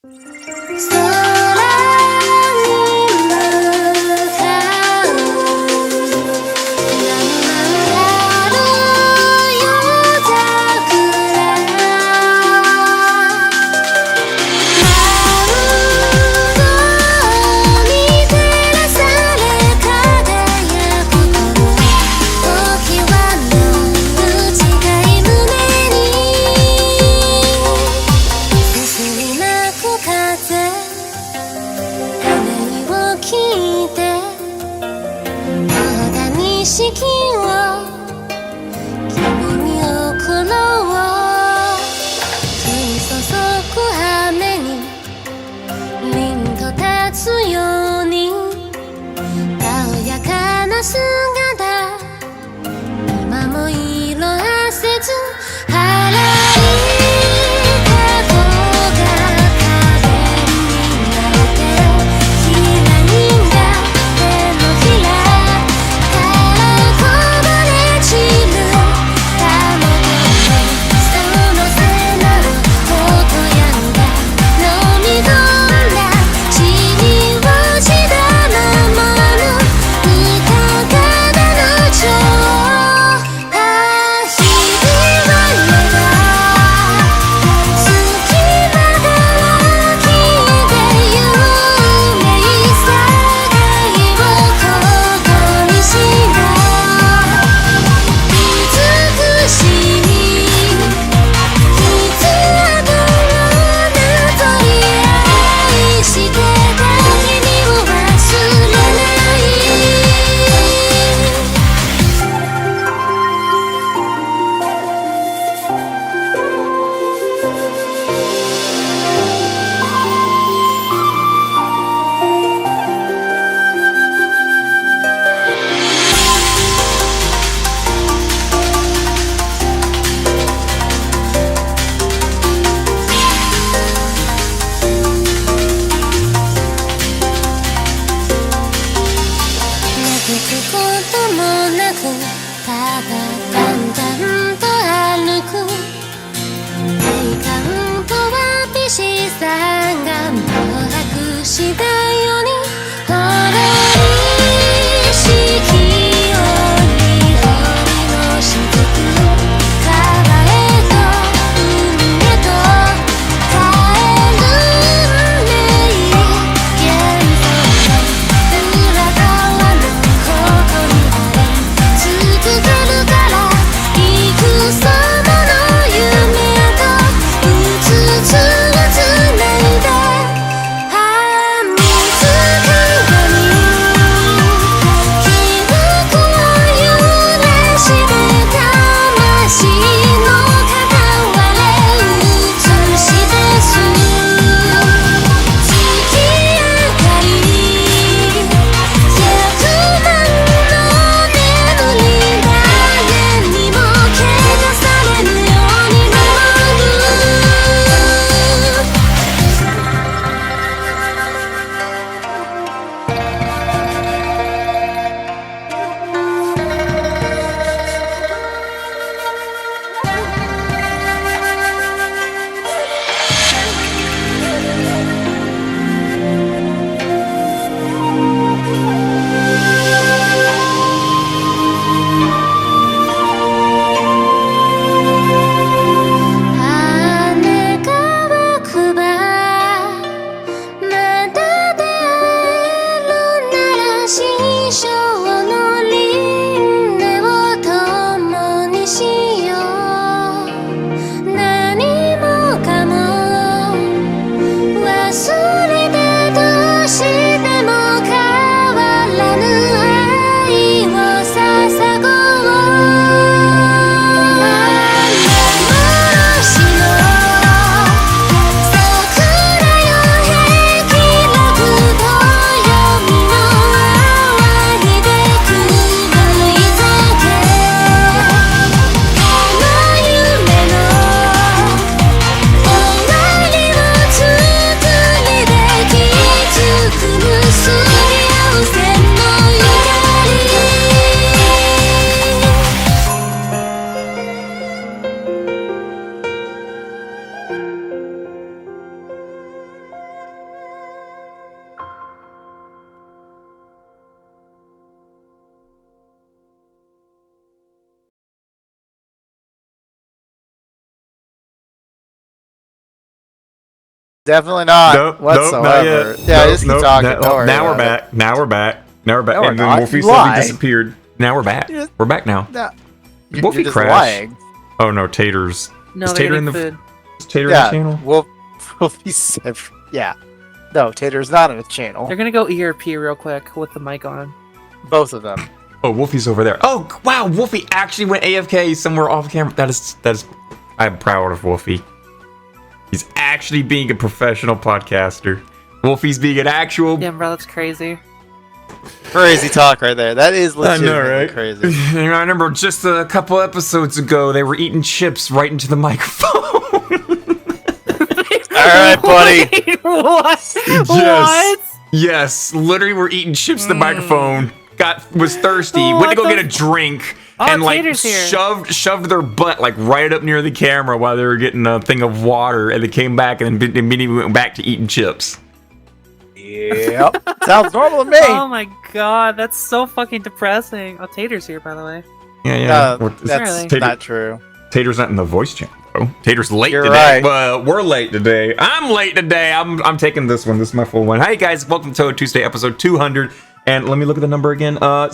続けるからいくさまの definitely not Nope, whatsoever. nope, not yet. Yeah, just keep talking. Now we're back. Now we're back. And then not. Wolfie You said we lie. disappeared. Now we're back. We're back now. No, Wolfie just crashed. lying. Oh no, Taters. No, Is they're Tater in getting the food. is Tater Yeah, in the channel? Wolfie said, yeah. No, Tater's not in the channel. They're gonna go ERP real quick with the mic on. Both of them. Oh, Wolfie's over there. Oh wow, Wolfie actually went AFK somewhere off camera. That is. I'm proud of Wolfie. He's actually being a professional podcaster. Wolfie's being an actual. Yeah, bro, that's crazy. Crazy talk right there. That is I know, legitimately right? crazy. I remember just a couple episodes ago, they were eating chips right into the microphone. All right, buddy. Wait, what? Yes. What? Yes, literally, we're eating chips to the microphone. Was thirsty. Went to go get a drink. Oh, And like Tater's here. shoved their butt like right up near the camera while they were getting a thing of water, and they came back and then immediately went back to eating chips. Yep. Sounds normal to me. Oh my god, that's so fucking depressing. Oh, Tater's here, by the way. Yeah. That's Really? not true. Tater's not in the voice channel, though. Tater's late You're today. right. Well, we're late today. I'm late today. I'm taking this one. This is my full one. Hi guys, welcome to Touhou Tuesday, episode 200. And let me look at the number again. 74.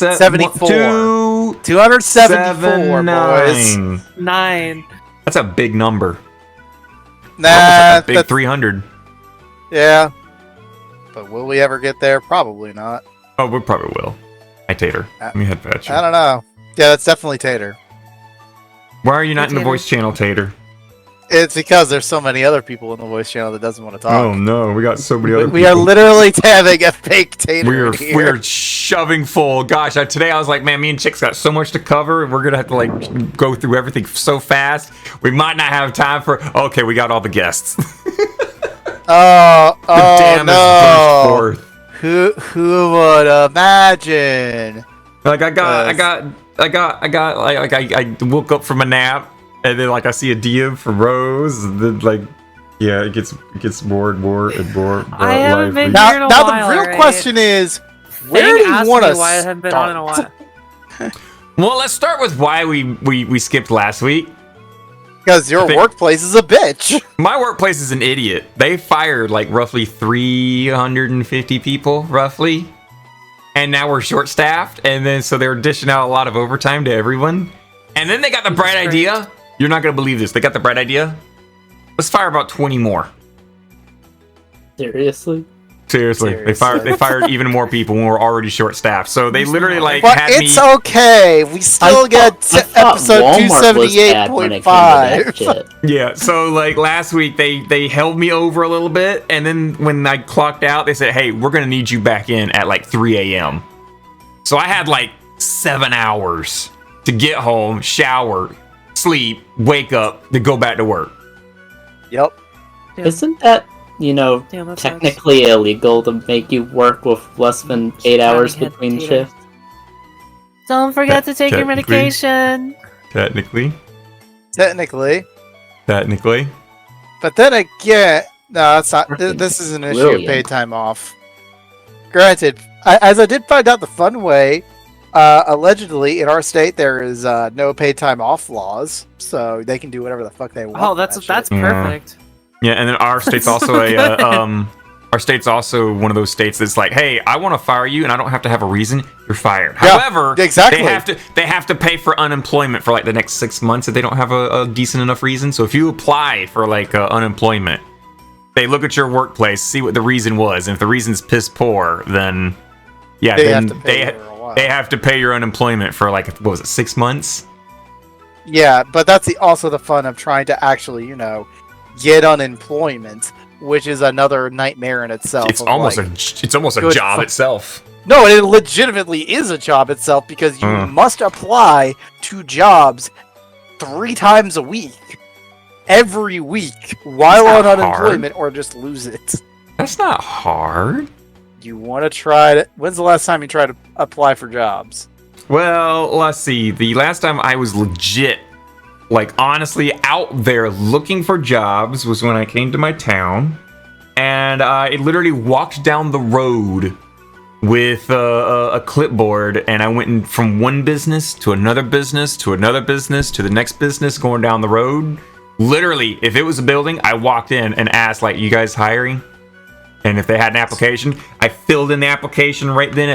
274, 274, boys. 9. That's a big number. Nah, Almost like a big that's- 300. Yeah. But will we ever get there? Probably not. Oh, we probably will. Hi, Tater. Let me head fetch you. I don't know. Yeah, that's definitely Tater. Why are you not in the Tater. voice channel, Tater? It's because there's so many other people in the voice channel that doesn't want to talk. Oh no, we got so many other We are people. literally having a fake Tater in here. We are shoving full. Gosh, today I was like, man, me and Chick's got so much to cover, and we're gonna have to like go through everything so fast. We might not have time for. Okay, we got all the guests. Oh, The dam no. has burst forth. Who would imagine? Like I woke up from a nap, and then like I see a DM from Rose, and then like, yeah, it gets more and more and more. I haven't been Now, here in a now while, the real right? question is, where Fang do you asked want me to why I haven't been on in a start? while. Well, let's start with why we skipped last week. Because your workplace is a bitch. My workplace is an idiot. They fired like roughly 350 people, roughly. And now we're short-staffed, and then so they're dishing out a lot of overtime to everyone. And then they got the bright idea. You're not gonna believe this. They got the bright idea. Let's fire about 20 more. Seriously? Seriously. They fired even more people when we're already short-staffed. So they literally like But had it's me. okay. We still get episode Walmart was bad when it came to that 278.5. shit. Yeah, so like last week they held me over a little bit, and then when I clocked out, they said, "Hey, we're gonna need you back in at like 3 a.m." So I had like 7 hours to get home, shower, sleep, wake up, to go back to work. Yep. Yeah. Isn't that, Damn, that technically illegal to make you work with less than 8 hours Having between potato. shifts? Don't forget to take your Technically. medication. Technically. Technically. But then again, no, it's not. This is an issue of Brilliant. paid time off. Granted, as I did find out the fun way, allegedly in our state there is no paid time off laws, so they can do whatever the fuck they want. Oh, with that's that that's shit. Yeah. perfect. Yeah, and then our state's also our state's also one of those states that's like, hey, I want to fire you, and I don't have to have a reason. You're fired. Yeah, However, exactly. they have to pay for unemployment for like the next 6 months if they don't have a decent enough reason. So if you apply for like unemployment, they look at your workplace, see what the reason was, and if the reason's piss poor, then yeah, They then have to pay for a while. they have to pay your unemployment for like what was it, 6 months? Yeah, but that's also the fun of trying to actually, get unemployment, which is another nightmare in itself. It's of, almost like, a good job fu- itself. No, it legitimately is a job itself because you must apply to jobs 3 times a week, every week, while on not unemployment, or just lose it. That's not hard. You want to try to? When's the last time you tried to apply for jobs? Well, let's see. The last time I was legit, like honestly out there looking for jobs was when I came to my town, and I literally walked down the road with a clipboard, and I went from one business to another business to another business to the next business going down the road, Literally, if it was a building, I walked in and asked, like, you guys hiring? And if they had an application, I filled in the application right then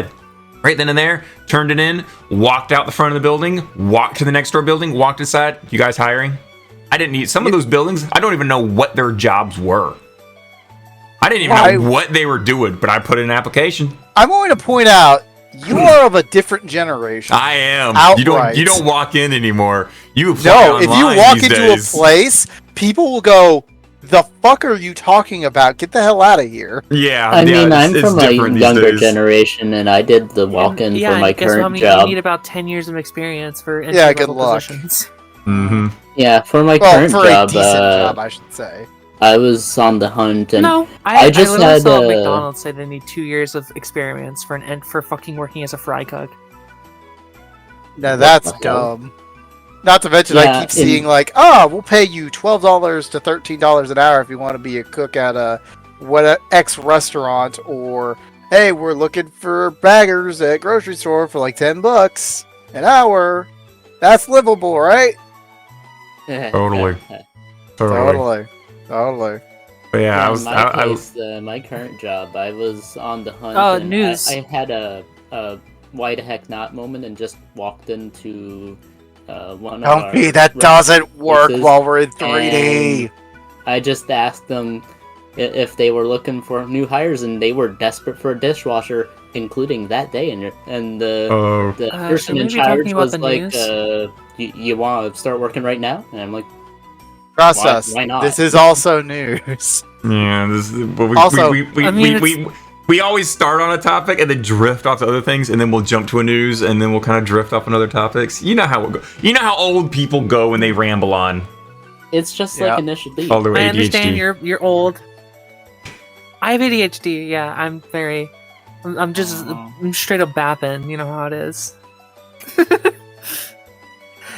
and there, turned it in, walked out the front of the building, walked to the next door building, walked inside. You guys hiring? I didn't need some of those buildings. I don't even know what their jobs were. I didn't even know what they were doing, but I put in an application. I'm going to point out you are of a different generation. I am. Outright. You don't walk in anymore. You apply No, online if you walk these into days. a place, people will go, "The fuck are you talking about? Get the hell out of here!" Yeah, I mean, I'm it's from a different these younger days. generation, and I did the walk-in for my guess how current many job. you need about 10 years of experience for Yeah, entry-level good luck. positions. Mm-hmm. Yeah, for my Well, current for job, a decent job, I should say. I was on the hunt, and No, I just literally had, saw McDonald's say they need 2 years of experience for fucking working as a fry cook. Now that's the hell? dumb. Not to mention, I keep seeing like, we'll pay you $12 to $13 an hour if you want to be a cook at a X restaurant, or hey, we're looking for baggers at grocery store for like $10 an hour. That's livable, right? Totally. Totally. But yeah, In my case, my current job, I was on the hunt. Oh, and news. I had a why the heck not moment and just walked into one of our Comfy, that doesn't work places, while we're in 3D. and I just asked them if they were looking for new hires, and they were desperate for a dishwasher, including that day. And the person in should we be talking charge about was the like, news? "You want to start working right now?" And I'm like, Trust us, why not? this is also news. yeah, this is, but Also, we always start on a topic and then drift off to other things, and then we'll jump to a news, and then we'll kind of drift off on other topics. You know how it go. You know how old people go when they ramble on. it's just like initial D. All their I ADHD. understand you're old. I have ADHD. Yeah, I'm straight up bapping. You know how it is.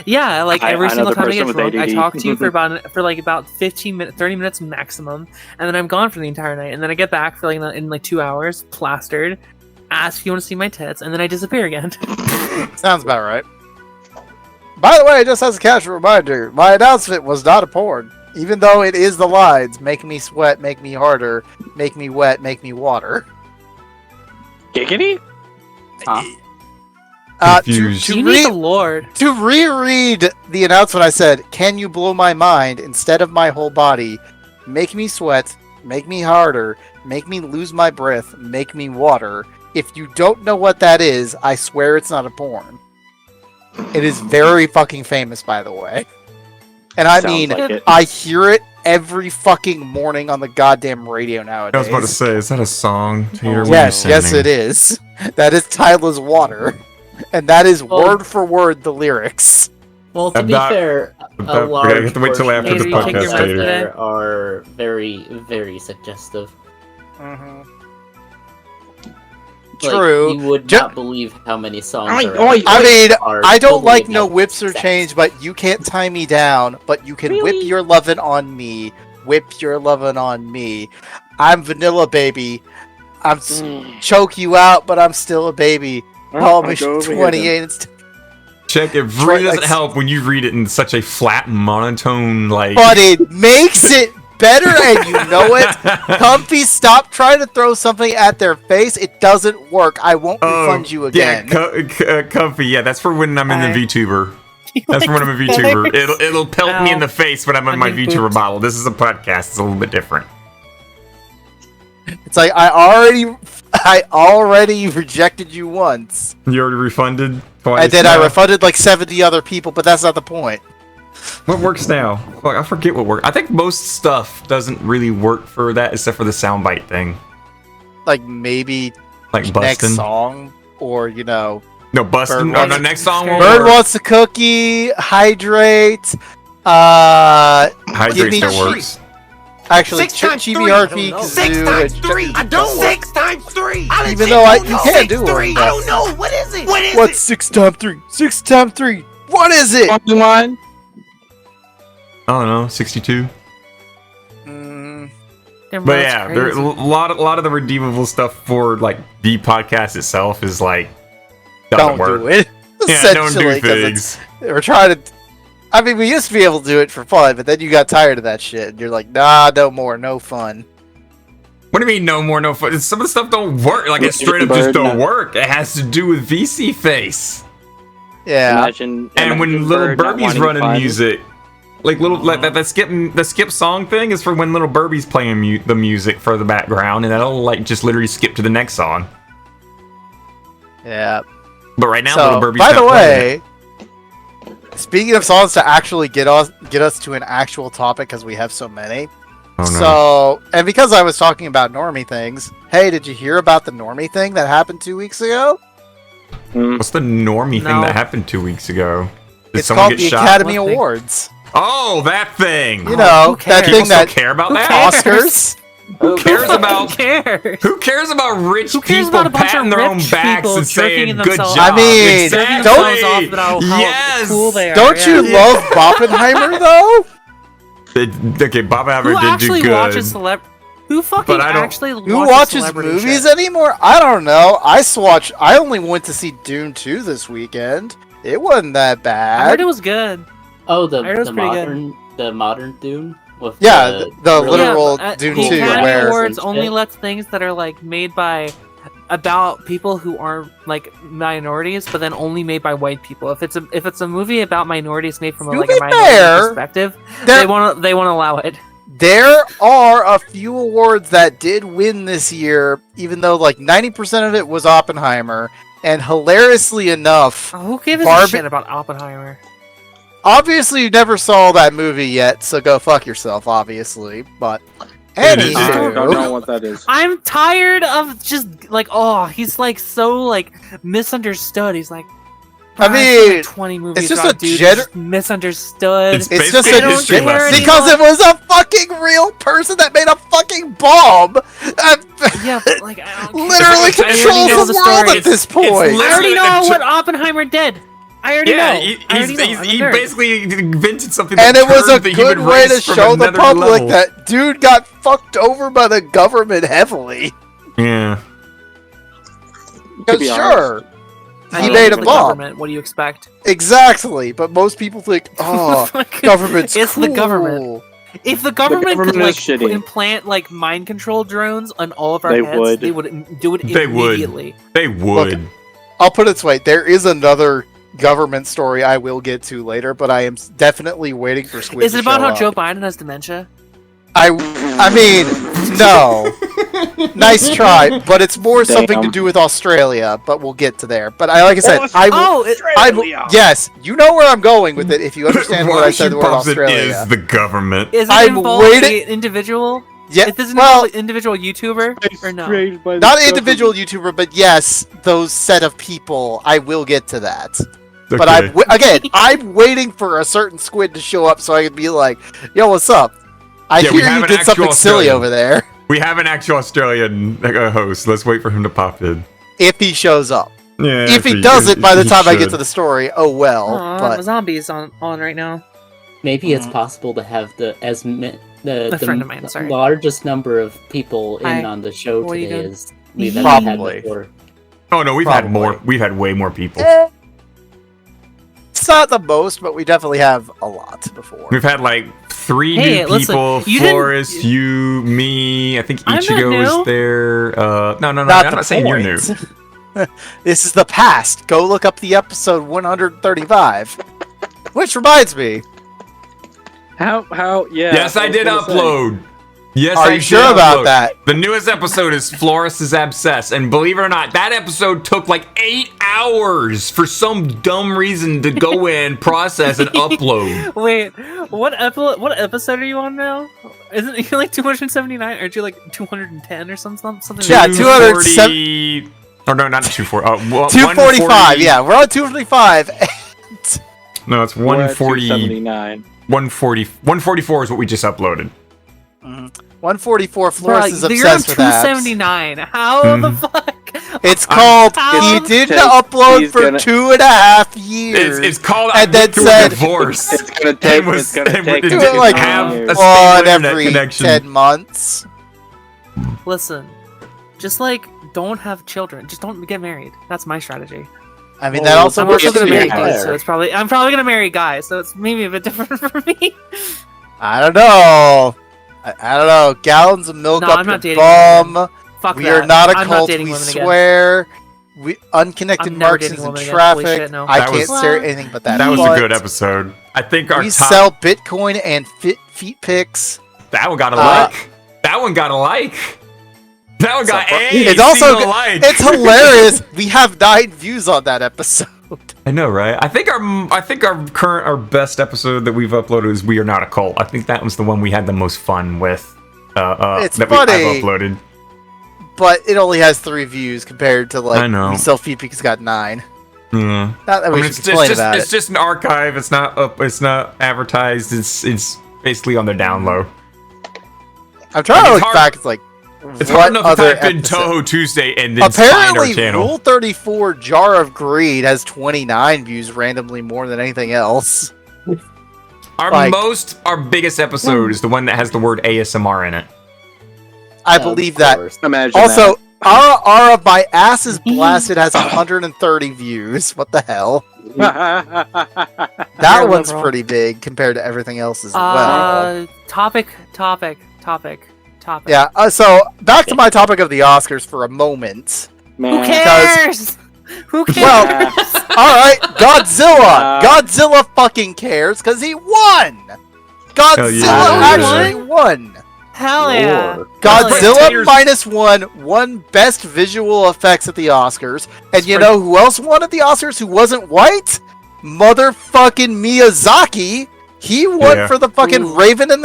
Yeah, like every single time I get drunk, I talk to you for about 15 minutes, 30 minutes maximum, and then I'm gone for the entire night. And then I get back for in 2 hours, plastered, ask if you want to see my tits, and then I disappear again. Sounds about right. By the way, just as a casual reminder, my announcement was not a porn, even though it is the lines: "Make me sweat, make me harder, make me wet, make me water." Giggity? Confused. You need the Lord. To reread the announcement, I said, "Can you blow my mind instead of my whole body? Make me sweat, make me harder, make me lose my breath, make me water. If you don't know what that is, I swear it's not a porn." It is very fucking famous, by the way. And I Sounds mean, like it. I hear it every fucking morning on the goddamn radio nowadays. I was about to say, is that a song, Tater? What are you Yes, yes, singing? it is. That is Tyler's Water. And that is word for word the lyrics. Well, to be About- fair, a about- large we have to wait till portion after of the the podcast songs out later. there are very, very suggestive. Like, True. you would Ju- not believe how many songs are out oi, there I mean, are I don't totally like no about whips or sex. change, but you can't tie me down. But you can whip your lovin' on me. Whip your lovin' on me. I'm vanilla, baby. I'm choke you out, but I'm still a baby. Call me 28. It's Check, it really doesn't help when you read it in such a flat monotone, like... but it makes it better, and you know it. Comfy, stop trying to throw something at their face. It doesn't work. I won't refund you again. Yeah, Comfy, yeah, that's for when I'm in the VTuber. That's for when I'm a VTuber. It'll pelt me in the face when I'm in my VTuber model. This is a podcast. It's a little bit different. It's like I already rejected you once. You already refunded twice? And then now? I refunded like 70 other people, but that's not the point. What works now? Fuck, I forget what works. I think most stuff doesn't really work for that except for the soundbite thing. Like maybe Like next bustin'. song, or No, bustin'. Bird No, next song will Bird work. wants a cookie, hydrate, Hydrate give me still works. actually Chibi Harpy, Kazoo, I don't 6 times 3. Even though you can do it. I don't know. What is it? What is What's 6 times 3? 6 times 3. What is it? One. I don't know, 62. Mm, But yeah, there a lot of the redeemable stuff for like the podcast itself is like doesn't don't work. do it. Yeah, don't do Essentially, 'cause things. we're trying to. I mean, we used to be able to do it for fun, but then you got tired of that shit, and you're like, nah, no more, no fun. What do you mean no more, no fun? Some of the stuff don't work. Like, it straight up just don't work. It has to do with VC face. Yeah. Imagine when Little Bird not Birdie's wanting running fun. music. Like, the skip song thing is for when Little Birdie's playing the music for the background, and that'll, like, just literally skip to the next song. Yeah. But right now, So, Little Birdie's by not the playing it. way, speaking of songs to actually get us to an actual topic, because we have so many. Oh, no. So, and because I was talking about normie things, hey, did you hear about the normie thing that happened 2 weeks ago? What's the normie thing No. that happened 2 weeks ago? Did It's someone called get the shot? Academy What thing? Awards. Oh, that thing! You know, who that cares? People thing still that care about Who that? cares? Oscars. Who cares about Who cares? Who cares about rich Who cares people about a bunch patting of their own rich backs people and jerking saying in good themselves job? I mean, Jerking don't- themselves off about how Yes! cool they are. Don't yeah. you love Oppenheimer, though? Okay, Bob Haver Who did do actually good. watches Who fucking But I don't- actually Who watches watches celebrity movies shit? anymore? I don't know. I only went to see Dune 2 this weekend. It wasn't that I bad. heard it was good. Oh, I heard it was pretty the modern Dune with Yeah, the really- literal but, Dune the 2, Academy where- Awards only lets things that are like made by about people who aren't like minorities, but then only made by white people. If it's a movie about minorities made from To like be a minority fair, perspective, there- they want to allow it. There are a few awards that did win this year, even though like 90% of it was Oppenheimer. And hilariously enough, Oh, who gives a Barbie- shit about Oppenheimer? obviously you never saw that movie yet, so go fuck yourself, obviously. But It is- I don't know anywho, what that is. I'm tired of just like, oh, he's like so like misunderstood. He's like, I "I've seen, like, mean, 20 movies just about a dudes gener- just misunderstood. It's it's just basically a history lesson. because it was a fucking real person that made a fucking bomb. Yeah, but like, I don't care. Literally I already controls know the the world story. at this point. I already literally know the what Oppenheimer did. I already know. I already know. I'm a he nerd. basically invented something And that it was a turned the good human way to race from show the another public level. that dude got fucked over by the government heavily. Yeah. To be Sure, I he mean, made it's a the bomb. government. What do you expect? Exactly, but most people think, oh, government's It's cool. the government. If the government could government like is shitty. implant like mind control drones on all of our They heads, would. they would do it They would. immediately. They would. Look, I'll put it this way: there is another government story I will get to later, but I am definitely waiting for Squid. Is to it about show how up. Joe Biden has dementia? I mean, no. Nice try, but it's more something to Damn. do with Australia. But we'll get to there. But like I said, I will. Oh, Yes, you know where I'm going with it. If you understand what I said, the word Pops, it Australia. is the government. is it I'm involve waiting- the individual? Yeah, Is this well, an individual YouTuber or no? not an individual YouTuber, but yes, those set of people. I will get to that. But Okay. I'm waiting for a certain squid to show up so I can be like, "Yo, what's up? I Yeah, we hear have you an did something actual silly Australian. over there." We have an actual Australian host. Let's wait for him to pop in. If he shows up, Yeah. if he doesn't, by the he time I get should. to the story, oh well. Aw, But zombies on right now. Maybe it's possible to have the friend of mine, sorry. largest number of people Hi. in on the show What are you today doing? is we've ever had Probably. before. Oh no, we've had Probably. more. We've had way more people. it's not the most, but we definitely have a lot before. We've had like 3 Hey, new listen, people. you didn't- Flores, you, me. I think I'm not Ichigo new. was there. No. I'm the not saying you're new. point. This is the past. Go look up the episode 135. Which reminds me, How? Yeah. Yes, I was did gonna say. upload. Yes, are I you did sure about upload. that? The newest episode is Floris's Abscess, and believe it or not, that episode took like 8 hours for some dumb reason to go in, process, and upload. Wait, what episode are you on now? Isn't you like 279? Aren't you like 210 or something? Yeah, 240. Oh no, not 240. 245. 140. Yeah, we're on 245. No, it's We're at 140. 279. 144 is what we just uploaded. 144. Flores is you're on obsessed with abs. 279. How the fuck? It's called. How- He didn't Take- upload he's for gonna- 2.5 years. It's called And I then went through said- a divorce. It's gonna take. was- It's gonna and take. we Do didn't it like have a one stable internet every connection. 10 months. Listen, just like don't have children. Just don't get married. That's my strategy. I mean, that also I'm works also gonna for marry you. Guy, so I'm probably gonna marry Guy, so it's maybe a bit different for me. I don't know. I don't know. Gallons of milk No, up I'm not your dating bum. Fuck We that. are not a I'm cult. dating We women again. swear. We unconnected I'm never Marxists dating in women again. Holy traffic. shit, no. I That can't was- say anything but that. That was a But good episode. I think our we top. sell Bitcoin and feet pics. That one got a like. That one got a like. That one got It's a also single like. it's hilarious. We have 9 views on that episode. I know, right? I think our best episode that we've uploaded is "We Are Not a Cult." I think that was the one we had the most fun with. It's I've funny. uploaded. But it only has 3 views compared to like I know. we sell feet pics got 9. Yeah. Not that we should complain about it's it. just an archive. It's not up. It's not advertised. It's basically on their down low. I'm trying to it's look hard- back. It's like It's what hard enough to other type in episode? Touhou Tuesday and then find Apparently, our channel. Rule 34 Jar of Greed has 29 views randomly more than anything else. Our biggest episode is the one that has the word ASMR in it. I believe that. Imagine Also, Ara, my ass is blasted has 130 views. What the hell? that. That You're one's liberal. pretty big compared to everything else as well. Topic. Yeah, so back to my topic of the Oscars for a moment. Man. Who cares? Who cares? Well, alright, Godzilla! Godzilla fucking cares because he won! Godzilla yeah. actually won! Hell yeah! Godzilla -1 won Best Visual Effects at the Oscars. And you know who else won at the Oscars who wasn't white? Motherfucking Miyazaki! He won for the fucking Raven and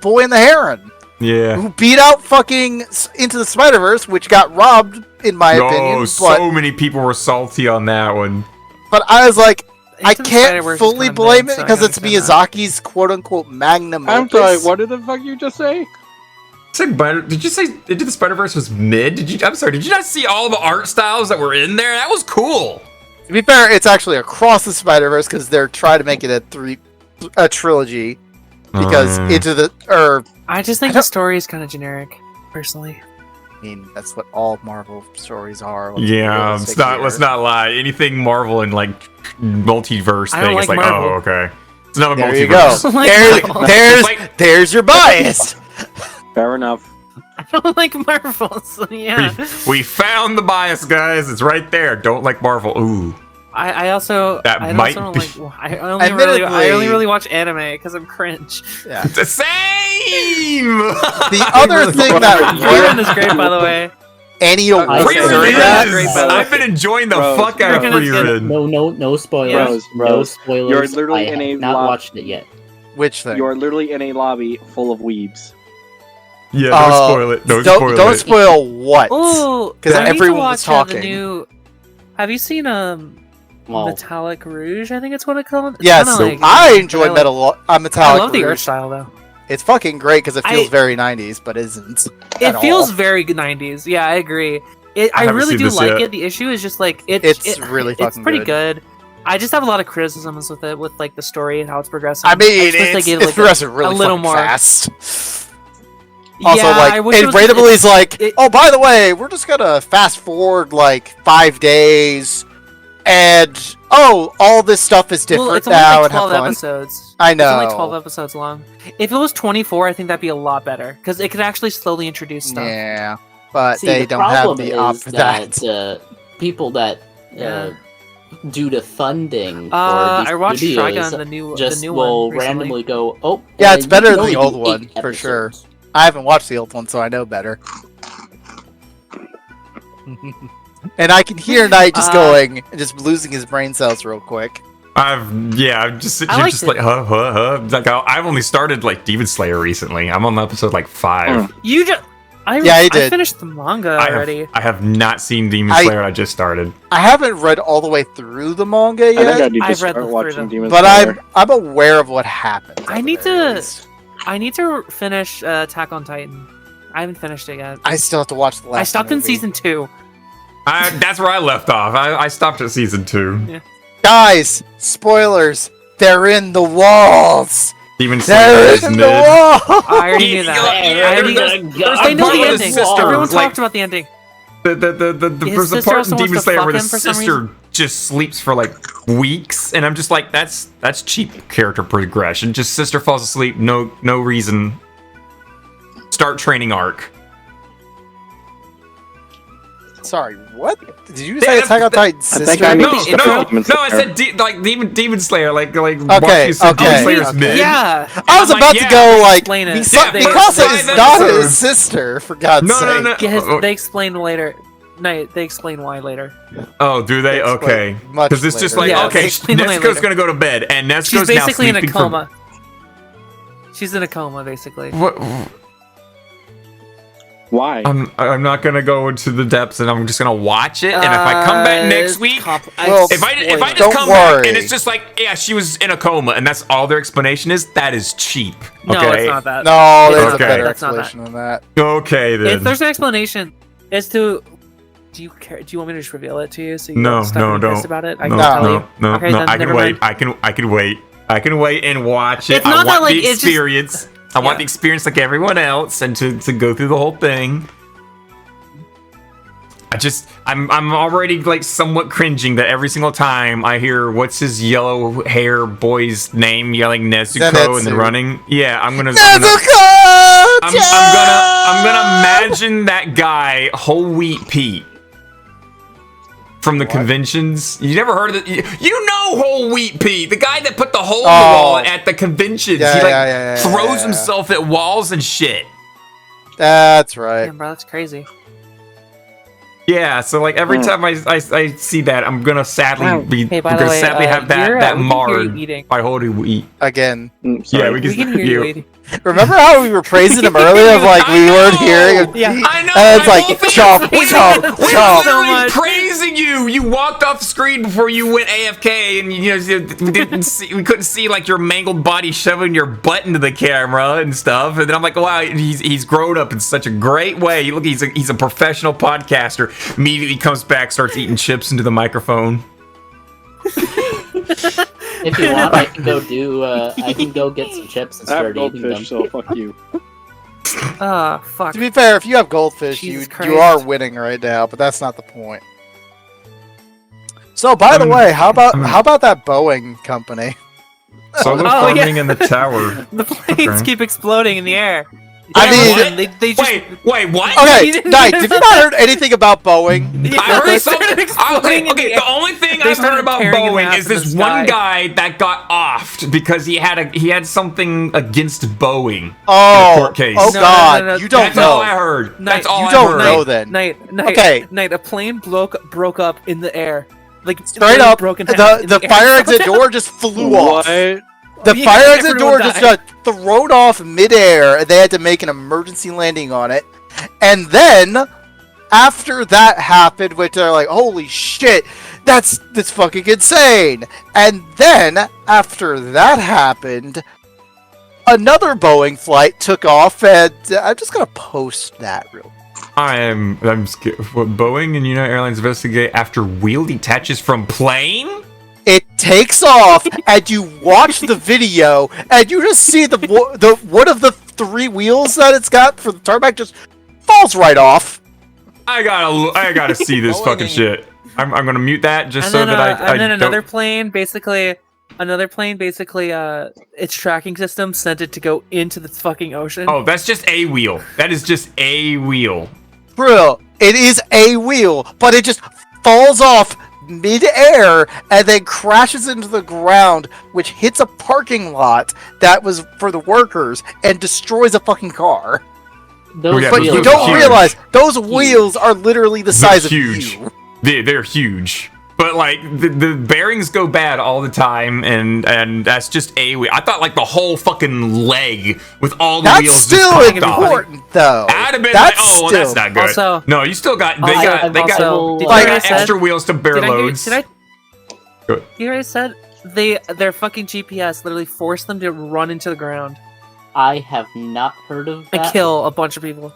Boy and the Heron. Yeah. Who beat out fucking Into the Spider-Verse, which got robbed, in my opinion. Oh, so many people were salty on that one. But I was like, I Into the can't Spider-Verse is fully kinda blame mid, it so I because can it's understand Miyazaki's quote-unquote magnum I'm opus. sorry, what did the fuck you just say? Did you say Into the Spider-Verse was mid? I'm sorry, did you not see all the art styles that were in there? That was cool. To be fair, it's actually across the Spider-Verse because they're trying to make it a trilogy. Because I just think the story is kind of generic, personally. I mean, that's what all Marvel stories are. Let's be Yeah, realistic here. let's not lie. Anything Marvel and like multiverse I don't thing, it's like like, Marvel. oh, okay. It's not a There you multiverse. go. Like Marvel. There's your bias. Fair enough. I don't like Marvel, so yeah. We found the bias, guys. It's right there. Don't like Marvel. Ooh. I also That I might also be- don't like. I only really watch anime because I'm cringe. Yeah. The same. The other thing that Freerun is great, by the way. any award Freerun Great, is. by the way. I've been enjoying the Bro, fuck out of Freerun is good. Freerun. No spoilers. Bros, No spoilers. You're literally I in a have not lot- watched it yet. which thing? You are literally in a lobby full of weebs. Yeah, don't spoil it. Don't spoil don't it. spoil what? Oh, 'Cause I need to everyone watch, was talking. The new. Have you seen Well, Metallic Rouge? I think it's what it's called. It's Yes, kinda like- I enjoy I like- Metallic. I love the Rouge. art style though. It's fucking great because it feels I- very 90s, but isn't. It at feels all. very 90s. Yeah, I agree. I haven't really seen do this like yet. it. The issue is just like It's really It's fucking pretty good. good. I just have a lot of criticisms with it, with like the story and how it's progressing. I mean, just wish they it's gave, like, progressing really a little fucking more fast. Also, Yeah, I like, wish it it was- randomly is like, it- oh, by the way, we're just gonna fast forward like 5 days, and all this stuff is different Well, it's only now like and have 12 fun. episodes. I know. It's only 12 episodes long. If it was 24, I think that'd be a lot better because it could actually slowly introduce stuff. Yeah, but see, they the don't have problem the is option that. that people that Yeah. due to funding for I these watched studios Trigun, the new just one. will recently. randomly go, oh, Yeah, it's you better can than the only old do one, 8 for sure. episodes. I haven't watched the old one, so I know better. And I can hear Knight just going, just losing his brain cells real quick. I'm just sitting I here liked just it. like, Like, I've only started like Demon Slayer recently. I'm on episode like 5. You just. Yeah, he I did. finished the manga already. I have not seen Demon I- Slayer. I just started. I haven't read all the way through the manga I think I yet, need to I've read start the watching freedom. Demon but Slayer. I'm aware of what happens. I at need the very to- least. I need to finish Attack on Titan. I haven't finished it yet. I still have to watch the last. I stopped in movie. season 2. That's where I left off. I stopped at season 2. Guys, spoilers. They're in the walls. Demon Slayer They're is in mid. the walls. I already knew that. I already, There's I know the one of the ending. sisters, Everyone like- talked about the ending. There's the part in Demon Slayer where the sister just sleeps for like weeks, and I'm just like, that's cheap character progression. Just sister falls asleep, no reason. Start training arc. Sorry, what? Did you say Attack on Titan sister? No, I said Demon Slayer, like okay, Demon Slayer's mid. Yeah, I was about to go like Mikasa is not episode. his sister, for God's sake. No. Yeah, they explain later. No, they explain why later. Oh, do they? Okay. Because it's just like, Yeah, okay, they explain why Nezuko's later. gonna go to bed, and Nezuko's She's basically now in a sleeping coma. She's in a coma, basically. What? Why? I'm not gonna go into the depths, and I'm just gonna watch it. And if I come back next week, if I just come back and it's just like, yeah, she was in a coma, and that's all their explanation is, that is cheap. Okay? No, it's not that. No, there's Okay. a better That's not explanation than that. Okay then. If there's an explanation, as to. Do you care? Do you want me to just reveal it to you so you No, don't stop don't. pissed about it? I no, can tell you. no, Okay, no. then I can never wait. mind. I can wait. I can wait and watch it. It's not I that, want like, the it's just- experience. I want the experience like everyone else, and to go through the whole thing. I'm already like somewhat cringing that every single time I hear what's his yellow hair boy's name yelling Nezuko and Zenitsu. then running. Yeah, I'm gonna imagine that guy Whole Wheat Pete from the conventions. You never heard of it? You know Whole Wheat Pete, the guy that put the hole in the wall at the conventions. Yeah, he like yeah, throws yeah. himself at walls and shit. That's right. Damn, bro, that's crazy. Yeah, so like every time I see that, I'm gonna sadly be Hey, by the way, have that we can hear marred you eating. by Holy Wheat. Again. Yeah, we We can can hear you eating. Remember how we were praising him earlier of like we weren't hearing? Yeah. I know. And it's my like whole thing chomp, is- chomp, we were chomp. So literally much. praising you. You walked off the screen before you went AFK, and we couldn't see like your mangled body shoving your butt into the camera and stuff. And then I'm like, wow, he's grown up in such a great way. Look, he's a professional podcaster. Immediately comes back, starts eating chips into the microphone. If you want, I can go get some chips and I have start eating them. goldfish, so fuck you. Fuck. To be fair, if you have goldfish, Jesus you Christ. are winning right now, but that's not the point. So, by the way, how about that Boeing company? Solo Oh, yeah. farming in the tower. The planes Okay. keep exploding in the air. I mean- they just. Wait, what? Okay, didn't- Knight, have you not heard anything about Boeing? Yeah, I they heard started something. exploding in Okay, the the only thing They I've heard started about tearing in Boeing half is in the this one sky. guy that got offed because he had something against Boeing. Oh, court case. oh No, God, no, you don't That's know. all I heard. That's all you I don't heard. know then. Night, Okay. a plane broke up in the air. Like Straight up, broke in half in the air. fire exit door just flew off. What? The Yeah, fire exit door everyone just died. got thrown off midair, and they had to make an emergency landing on it. And then, after that happened, which they're like, "Holy shit, that's fucking insane!" And then, after that happened, another Boeing flight took off, and I'm just gonna post that real. I'm scared. What, Boeing and United Airlines investigate after wheel detaches from plane? It takes off, and you watch the video, and you just see the one of the three wheels that it's got for the tarmac just falls right off. I gotta see this fucking shit. I'm gonna mute that just And so then, that I and then don't. another plane basically its tracking system sent it to go into the fucking ocean. Oh, that's just a wheel. That is just a wheel. Bro, it is a wheel, but it just falls off mid-air and then crashes into the ground, which hits a parking lot that was for the workers and destroys a fucking car. Those yeah, But those you wheels don't are huge. realize those wheels are literally the size of huge. you. They're huge. But like the bearings go bad all the time, and that's just a wheel. I thought like the whole fucking leg with all the That's wheels still just popped off. important, though. I'd have been That's like, oh, well, still that's not good. Also- No, you still got they Also- got Did you hear what I said? extra wheels to bear Did I hear- loads. Did I? Go ahead. You guys said their fucking GPS literally forced them to run into the ground I have not heard of and that kill a bunch of people.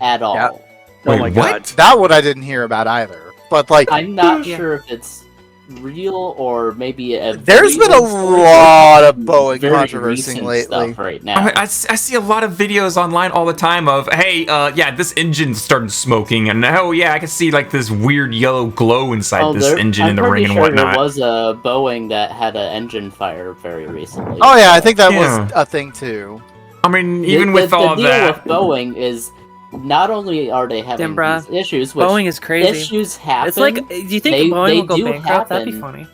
at all. Yeah. Oh Wait, my what? god. That one I didn't hear about either. But like, I'm not Yeah. sure if it's real or maybe a There's been a lot of Boeing controversy lately. Right now. I see a lot of videos online all the time of, hey, yeah, this engine started smoking, and oh yeah, I can see like this weird yellow glow inside this engine in the ring and whatnot. There was a Boeing that had an engine fire very recently. Oh yeah, I think that was a thing too. I mean, even with all the that, deal with Boeing is not only are they having these issues, which Boeing is crazy. Issues happen. It's like, do you think Boeing will go bankrupt? That'd be funny.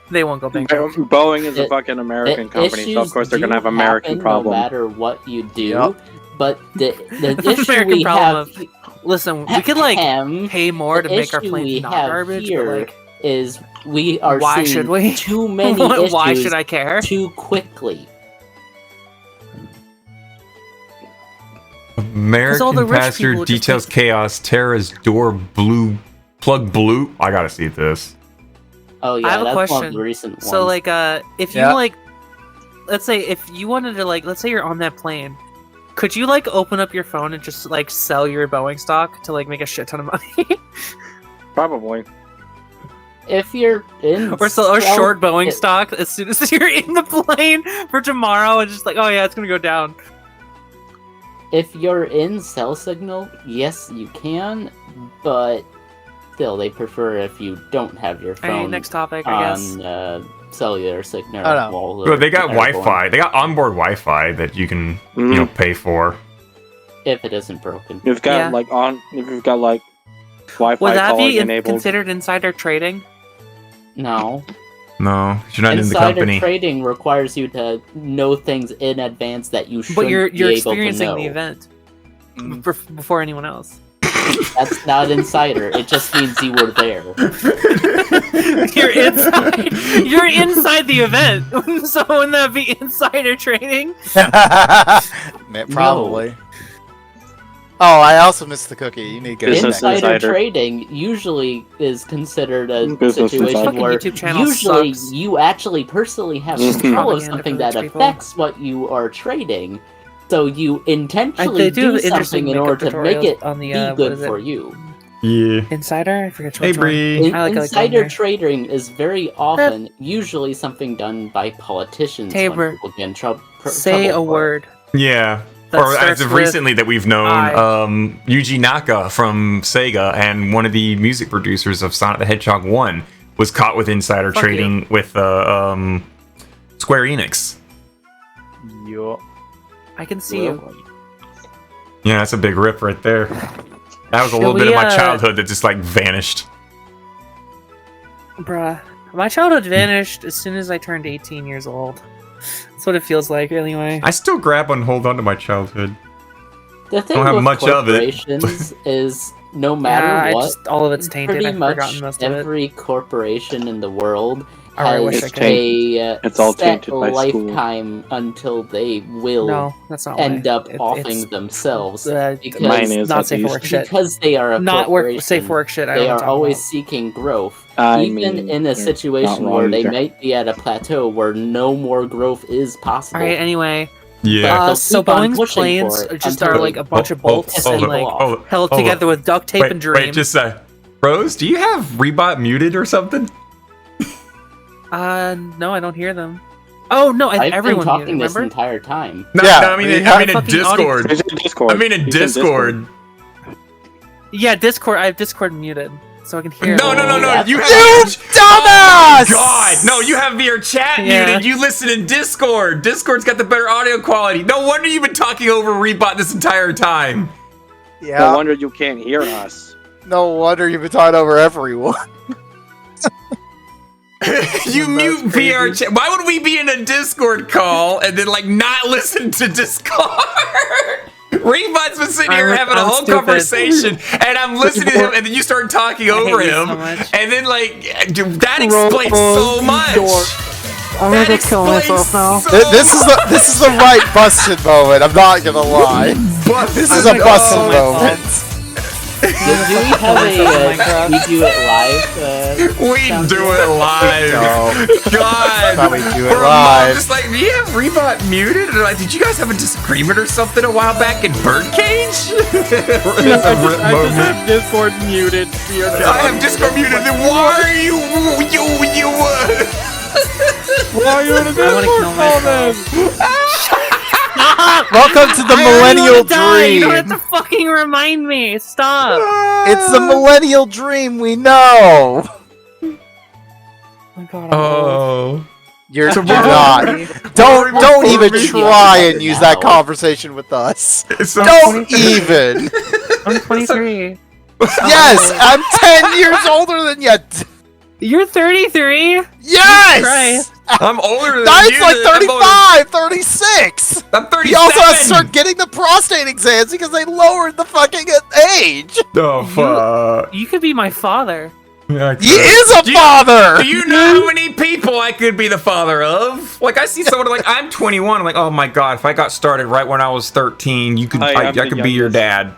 They won't go bankrupt. Boeing is a fucking American company, so of course they're gonna have American problems. No matter what you do, but the issue American we problem have. Listen, we could like pay more to make our planes not garbage. Here but, like, is we are why seeing should we? too many issues. Why should I care? Too quickly. American passenger details chaos. Terra's door plug blew. I gotta see this. Oh yeah, I have a that's question. one of the recent ones. So like, if you like, let's say if you wanted to like, let's say you're on that plane, could you like open up your phone and just like sell your Boeing stock to like make a shit ton of money? Probably. If you're in or short Boeing stock as soon as you're in the plane for tomorrow, and just like, oh yeah, it's gonna go down. If you're in cell signal, yes, you can, but still, they prefer if you don't have your phone. Alright, next topic, I guess. Cellular signal. Well, they got Wi-Fi. They got onboard Wi-Fi that you can, you know, pay for. If it isn't broken. You've got if you've got like Wi-Fi would that calling be enabled. Considered insider trading? No. No, you're not in the Insider company. trading requires you to know things in advance that you should But you're be able to experiencing know. the event before anyone else. That's not insider. It just means you were there. You're inside. You're inside the event. So wouldn't that be insider trading? Probably. No. Oh, I also missed the cookie. You need to get insider trading usually is considered a situation where usually you actually personally have control of something that affects what you are trading. So you intentionally do something in order to make it be good for you. Yeah. Insider? I forget hey, Bree. Insider trading is very often usually something done by politicians. Tabor, when people get in trouble. Say a word. Yeah. Or as of recently that we've known, Yuji Naka from Sega and one of the music producers of Sonic the Hedgehog 1 was caught with insider trading with Square Enix. Yup. I can see you. Yeah, that's a big rip right there. That was a little bit of my childhood that just like vanished. Bruh. My childhood vanished as soon as I turned 18 years old. That's what it feels like, anyway. I still grab and hold on to my childhood. The thing I don't have with much of it. corporations is no matter what, all of it's tainted. Pretty much most of every corporation in the world has it's all set tainted by lifetime until they will end up offing themselves. Because mine is not safe for work shit. Because they are a not safe for work shit. They are always seeking growth. Even in a situation where they might be at a plateau where no more growth is possible. Alright, anyway. Yeah. So Boeing's planes just are like a bunch of bolts and like held together with duct tape and dream. Wait, just Rose, do you have Rebot muted or something? No, I don't hear them. Oh no, everyone been talking muted, this entire time. No, I mean in Discord. I mean in Discord. Yeah, Discord. I have Discord muted, so I can hear. No, you have dumbass! Oh, God, no, you have your chat muted. You listen in Discord. Discord's got the better audio quality. No wonder you've been talking over Rebot this entire time. Yeah. No wonder you can't hear us. No wonder you've been talking over everyone. You mute VR chat. Why would we be in a Discord call and then like not listen to Discord? Rebot's been sitting here having a whole conversation, and I'm listening to him, and then you start talking over him, and then like that explains so much. I'm gonna kill myself now. This is the right busted moment. I'm not gonna lie. This is a busted moment. Do we have a we do it live? We do it live. God. That's how we do it live. Just like, do you have Rebot muted? Or like, did you guys have a disagreement or something a while back in Birdcage? I just have Discord muted. I have Discord muted. Then why are you? Why are you in a Discord call then? Welcome to the millennial dream. You don't have to fucking remind me. Stop. It's the millennial dream. We know. Oh my God. Oh. You're not. Don't even try and use that conversation with us. Don't even. I'm 23. Yes, I'm 10 years older than you. You're 33? Yes! Christ. I'm older than That's you. like 35, 36. I'm 37. He also has to start getting the prostate exams because they lowered the fucking age. Oh, fuck. You could be my father. Yeah, He is a father! Do you know how many people I could be the father of? Like, I see someone like, I'm 21. I'm like, oh my God, if I got started right when I was 13, you could, I could be your dad.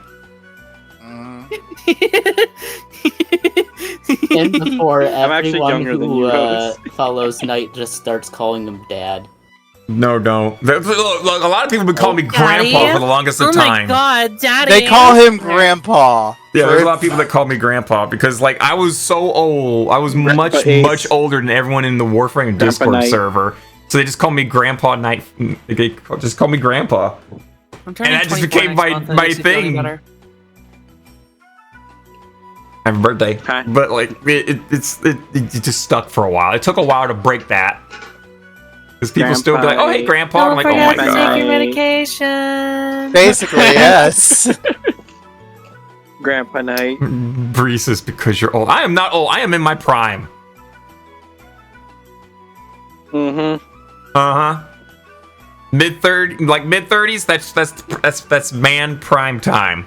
And before everyone who follows Knight just starts calling him Dad. No, don't. Look, a lot of people would call me Daddy? Grandpa for the longest of time. Oh my God, Daddy! They call him Grandpa. Yeah, there's a lot of people that call me Grandpa because, like, I was so old. I was much older than everyone in the Warframe Discord server. So they just call me Grandpa Knight. They just call me Grandpa. And that just became my thing. Happy birthday. Hi. But like it just stuck for a while. It took a while to break that. Because people still be like, oh hey Grandpa. I'm like, oh my Don't forget to take your medication. Basically, yes. Grandpa Knight. Breeze is because you're old. I am not old. I am in my prime. Mid 30s. That's man prime time.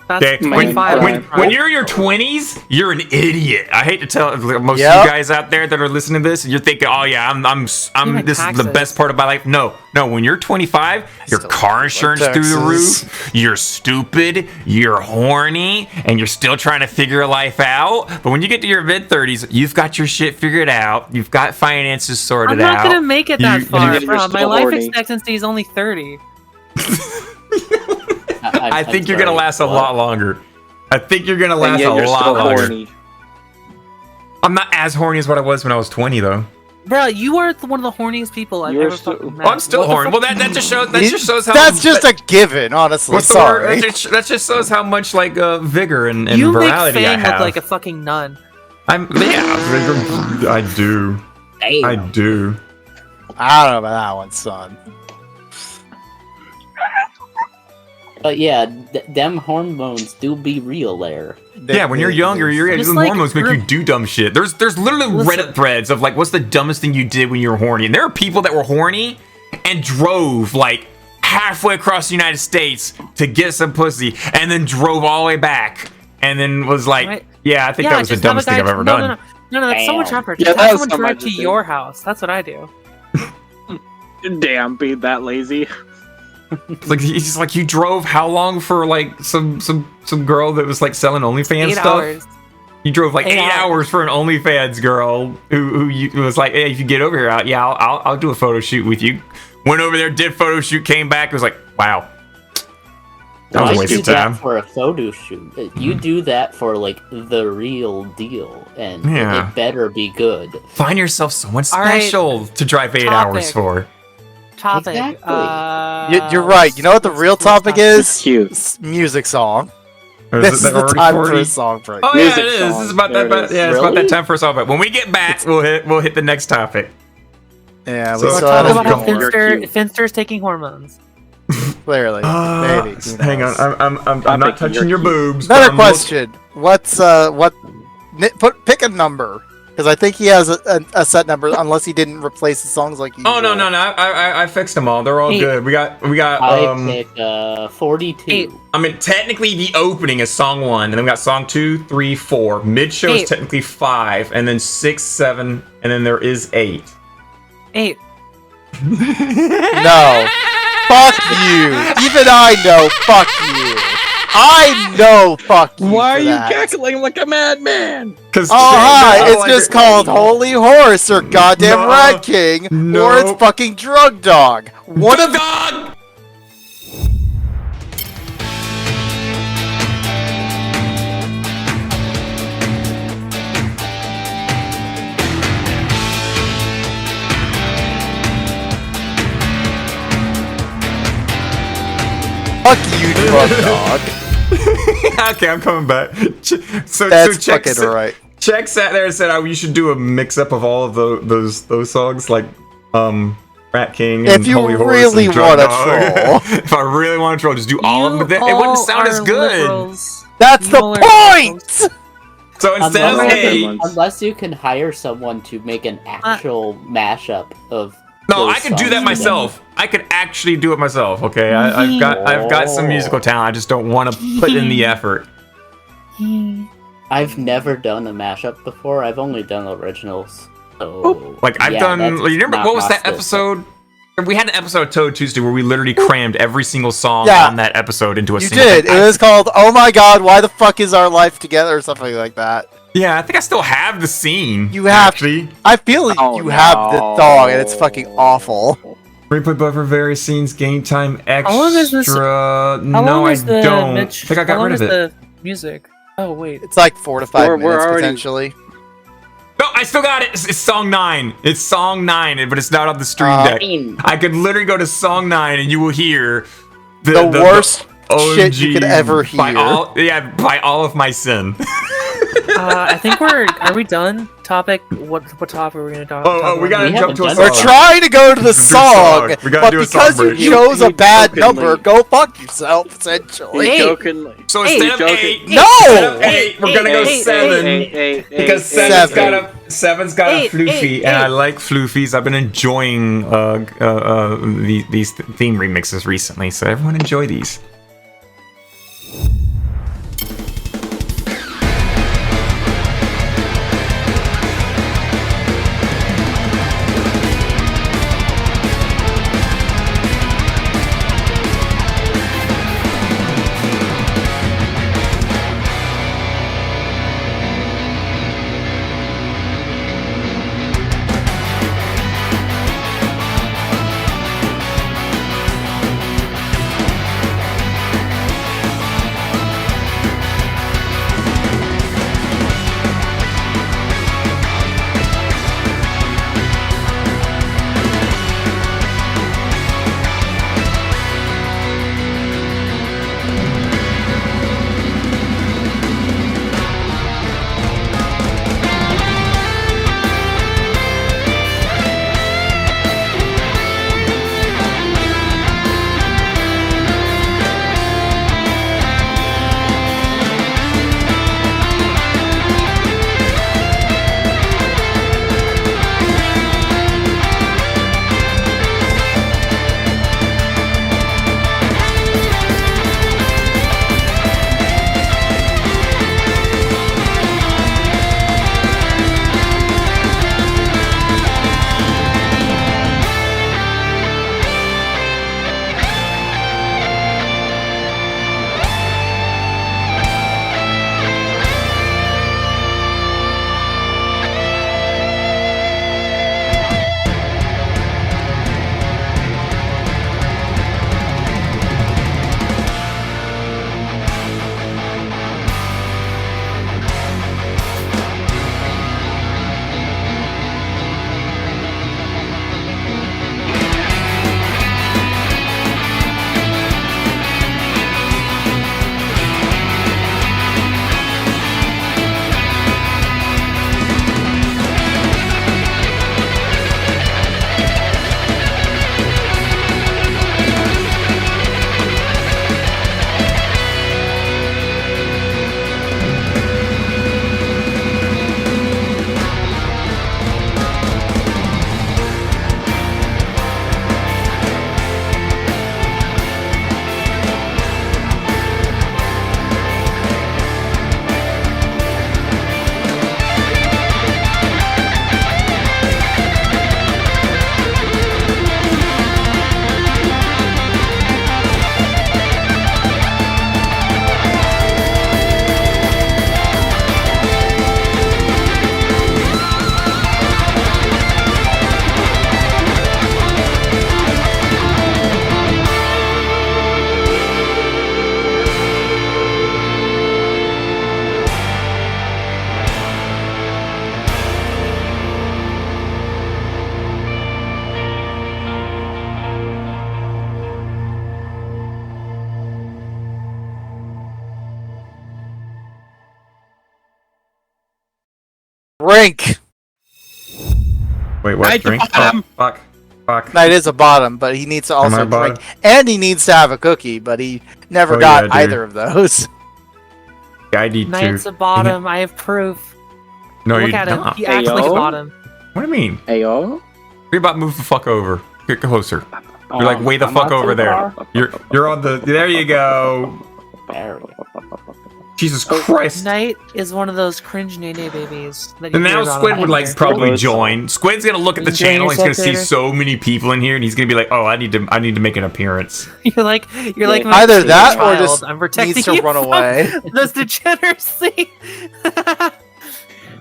That's Okay, 25. when you're in your 20s, you're an idiot. I hate to tell most of you guys out there that are listening to this, you're thinking, "Oh yeah, I'm this is the best part of my life." No. When you're 25, your car insurance through the roof, you're stupid, you're horny, and you're still trying to figure your life out. But when you get to your mid 30s, you've got your shit figured out. You've got finances sorted out. I'm not gonna make it that far. you're My life expectancy is only 30. I think you're gonna last a lot longer. I think you're gonna last a lot longer. Horny. I'm not as horny as what I was when I was 20, though. Bro, you are one of the horniest people I've ever fucking met. I'm still horny. Well, that just shows how. That's just a given, honestly. Sorry. That just shows how much like vigor and you virality make I Fang have. look like a fucking nun. I do. Damn. I do. I don't know about that one, son. But yeah, them hormones do be real there. Yeah, when you're younger, your hormones make you do dumb shit. There's literally Reddit threads of like, what's the dumbest thing you did when you were horny? And there are people that were horny and drove like halfway across the United States to get some pussy, and then drove all the way back, and then was like, yeah, I think that was the dumbest thing I've ever done. No, that's so much effort. Yeah, Just have someone drive to your house. That's what I do. Damn, be that lazy. Like he's just like, you drove how long for like some girl that was like selling OnlyFans 8 stuff? hours. You drove like 8 hours for an OnlyFans girl who was like, hey, if you get over here, I'll do a photo shoot with you. Went over there, did photo shoot, came back, was like, wow. That was a waste of time. That for a photo shoot. You do that for like the real deal, and it better be good. Find yourself someone special to drive 8 hours for. Topic. Exactly. You're right. You know what the real topic is? Cute. Music song. This is the time for a song break. Oh yeah, it is. This is about that. It's about that time for a song break. When we get back, we'll hit the next topic. Yeah, so we talk about how Finster's taking hormones. Clearly, maybe. Hang on, I'm not touching your boobs. Another question. Pick a number. Because I think he has a set number, unless he didn't replace the songs like you. Oh no! I fixed them all. They're all good. We got. I pick 42. 8. I mean, technically, the opening is song 1, and then we got song 2, 3, 4. Mid show is technically 5, and then 6, 7, and then there is 8. 8. No. Fuck you. Even I know. Fuck you. I know. Fuck you. Why are you that. cackling like a madman? Because hi, it's just called Holy Horse or Goddamn Rat King or it's fucking Drug Dog. One of dog. Fuck you, Drug Dog. Okay, I'm coming back. So That's Check fucking right. Check sat there and said, "Oh, you should do a mix-up of all of those songs, like Rat King and If you Holy Horse really and Drug want to Dog." troll, If I really want to troll, just do all of them. But then it wouldn't sound as good. Liberals. that's the point. So instead of unless you can hire someone to make an actual mashup of. No, I could do that myself. I could actually do it myself. Okay, I've got some musical talent. I just don't want to put in the effort. I've never done a mashup before. I've only done originals. So, like I've done. You remember what was that episode? We had an episode of Touhou Tuesday where we literally crammed every single song on that episode into a single. You did. It was called "Oh My God, Why the Fuck Is Our Life Together" or something like that. Yeah, I think I still have the scene. You have. Actually. I feel you have the song, and it's fucking awful. Replay buffer, various scenes, game time extra. How long is this? No, I don't. I think I got rid of it. The music? Oh wait, it's like 4 to 5 minutes potentially. No, I still got it. It's song 9. It's song 9, but it's not on the stream deck. I could literally go to song 9, and you will hear the worst shit you could ever hear. By all of my sin. I think are we done? Topic? What topic are we gonna talk? Oh, we gotta jump to a song. We're trying to go to the song, but because you chose a bad number, go fuck yourself. Essentially. So instead of 8, no, we're gonna go 7 because 7's got a floofy, and I like floofies. I've been enjoying these theme remixes recently, so everyone enjoy these. Drink. Wait, what? Drink? Oh, fuck. That is a bottom, but he needs to also drink. And he needs to have a cookie, but he never got either of those. Yeah, I need Knight's a bottom. I have proof. No, Look at him. He acts like a bottom. What do you mean? Ayo? You're about to move the fuck over. Get closer. You're like way the fuck over there. You're on the. There you go. Jesus Christ. Knight is one of those cringe nene babies. And now Squid would like probably join. Squid's gonna look at the channel. He's gonna see so many people in here, and he's gonna be like, "Oh, I need to make an appearance." You're like either that or just I'm protecting needs to run away. This degeneracy.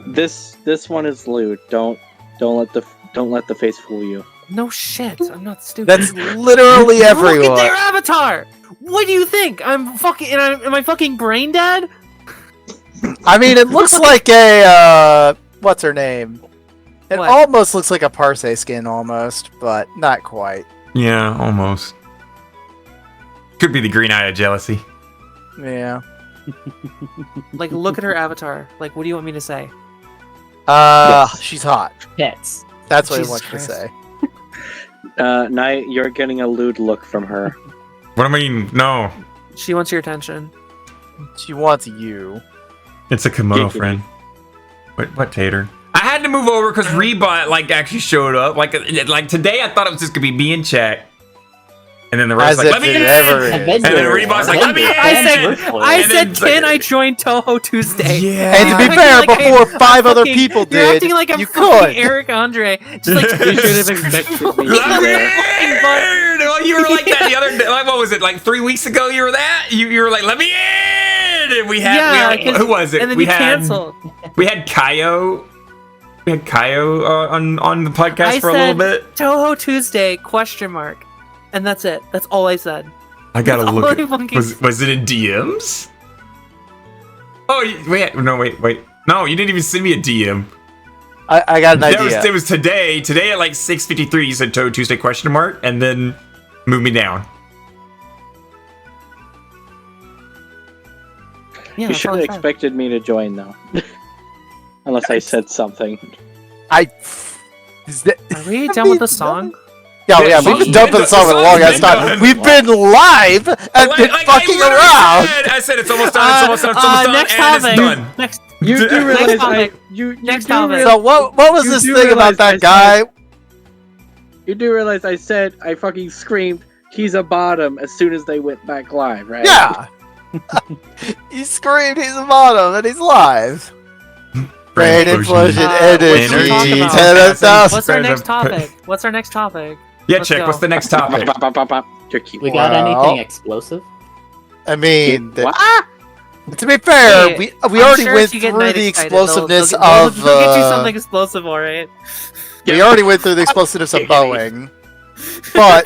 This one is lewd. Don't let the face fool you. No shit. I'm not stupid. That's literally everyone. Look at their avatar. What do you think? Am I fucking brain dead? I mean, it looks like a what's her name? It What? almost looks like a Parse skin, almost, but not quite. Yeah, almost. Could be the green eye of jealousy. Yeah. Like, look at her avatar. Like, what do you want me to say? She's hot. Pets. That's what Jesus I want you to Christ. say. Knight, you're getting a lewd look from her. What do I mean? No, She wants your attention. She wants you. it's a kimono friend. What Tater? I had to move over because Rebot like actually showed up. Like today, I thought it was just gonna be me and Check, and then the rest As like if let me it in. ever And is. then Rebot's like let me in. I And then said, can I join Touhou Tuesday? Yeah. And to be You're fair, acting like before five other fucking- people You're did, acting like I'm you fucking could. Eric Andre. Just like You should have expected me Let me there. in! Well, you were like that the other day. Like, what was it? Like 3 weeks ago, you were that. You were like, let me in. And we had who was it? And then we you had canceled. we had Kaio. We had Kaio on the podcast I for a little said bit. Touhou Tuesday ? And that's it. That's all I said. I gotta That's look. all At, I fucking was it in DMs? Oh wait, no wait. No, you didn't even send me a DM. I got an idea. It was today. Today at like 6:53, you said Touhou Tuesday ? And then move me down. Yeah, You that's should all have I said. expected me to join though. Unless I said something. Is that, Are we done with the song? yeah, we've been done for the song for a long ass time. We've been live and been fucking around. I said it's almost done. It's almost done. It's almost done. Next And it's topic. done. Next. You do realize topic. you Next do topic. So what was You this do thing about realize that I guy? You do realize I fucking screamed, he's a bottom as soon as they went back live, right? Yeah. He screamed he's a bottom and he's live. Brain implosion energy. Energy. 10,000. What's our next topic? What's our next topic? Yeah, Let's check. go. What's the next topic? You're cute. We got Well- anything explosive? I mean, What? to be fair, Hey, we I'm already sure went if you get through Knight the excited, explosiveness they'll of. get you something explosive, alright? We already went through the explosiveness of Boeing. But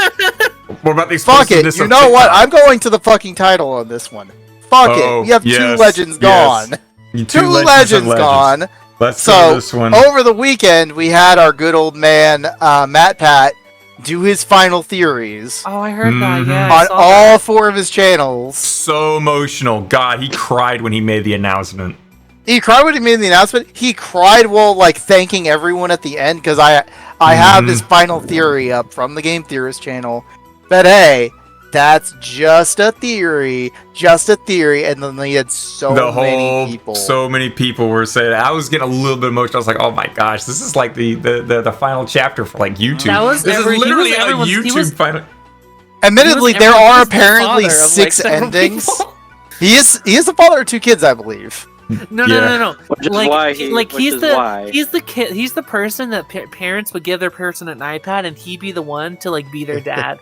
What about the fuck it, explosiveness you of know what? TikTok? I'm going to the fucking title on this one. Fuck Oh, it, we have two yes, legends yes. gone. You Two legends gone. Let's So, go to this one. Over the weekend, we had our good old man, Matt Pat, do his final theories Oh, I heard that, Mhm. yeah. I on saw all four of his channels. So emotional. God, he cried when he made the announcement. He cried when he made the announcement. He cried while like thanking everyone at the end because I have his final theory up from the Game Theorist channel. But hey, that's just a theory, and then they had so many people were saying. I was getting a little bit emotional. I was like, "Oh my gosh, this is like the final chapter for like YouTube. That was this every- is he was literally a everyone's- he YouTube was- final." Admittedly, He was there are everyone's apparently father of, like, 6 several endings. people. He is the father of 2 kids, I believe. No. Which is Like, why he's the kid. He's the person that parents would give their person an iPad, and he'd be the one to like be their dad.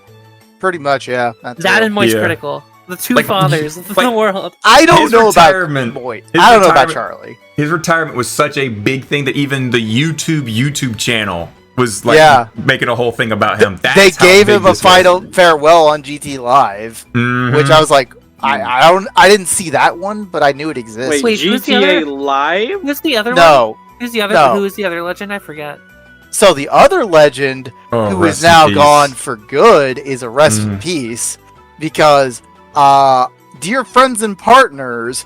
Pretty much, yeah. That's That it. and Moist Yeah. Critical, the two Like, fathers of the like- world. I don't his know retirement- about Boy. his I don't know about retirement- Charlie. His retirement was such a big thing that even the YouTube channel was like Yeah. making a whole thing about him. That's They how gave big him a this final was. farewell on GT Live, Mhm. which I was like, I didn't see that one, but I knew it existed. Wait, who's the GTA other- Live? Who's the other one? No. Who's the other? No. Who is the other legend? I forget. So the other legend, Oh, who rest is in now peace. gone for good, is a rest in peace, because dear friends and partners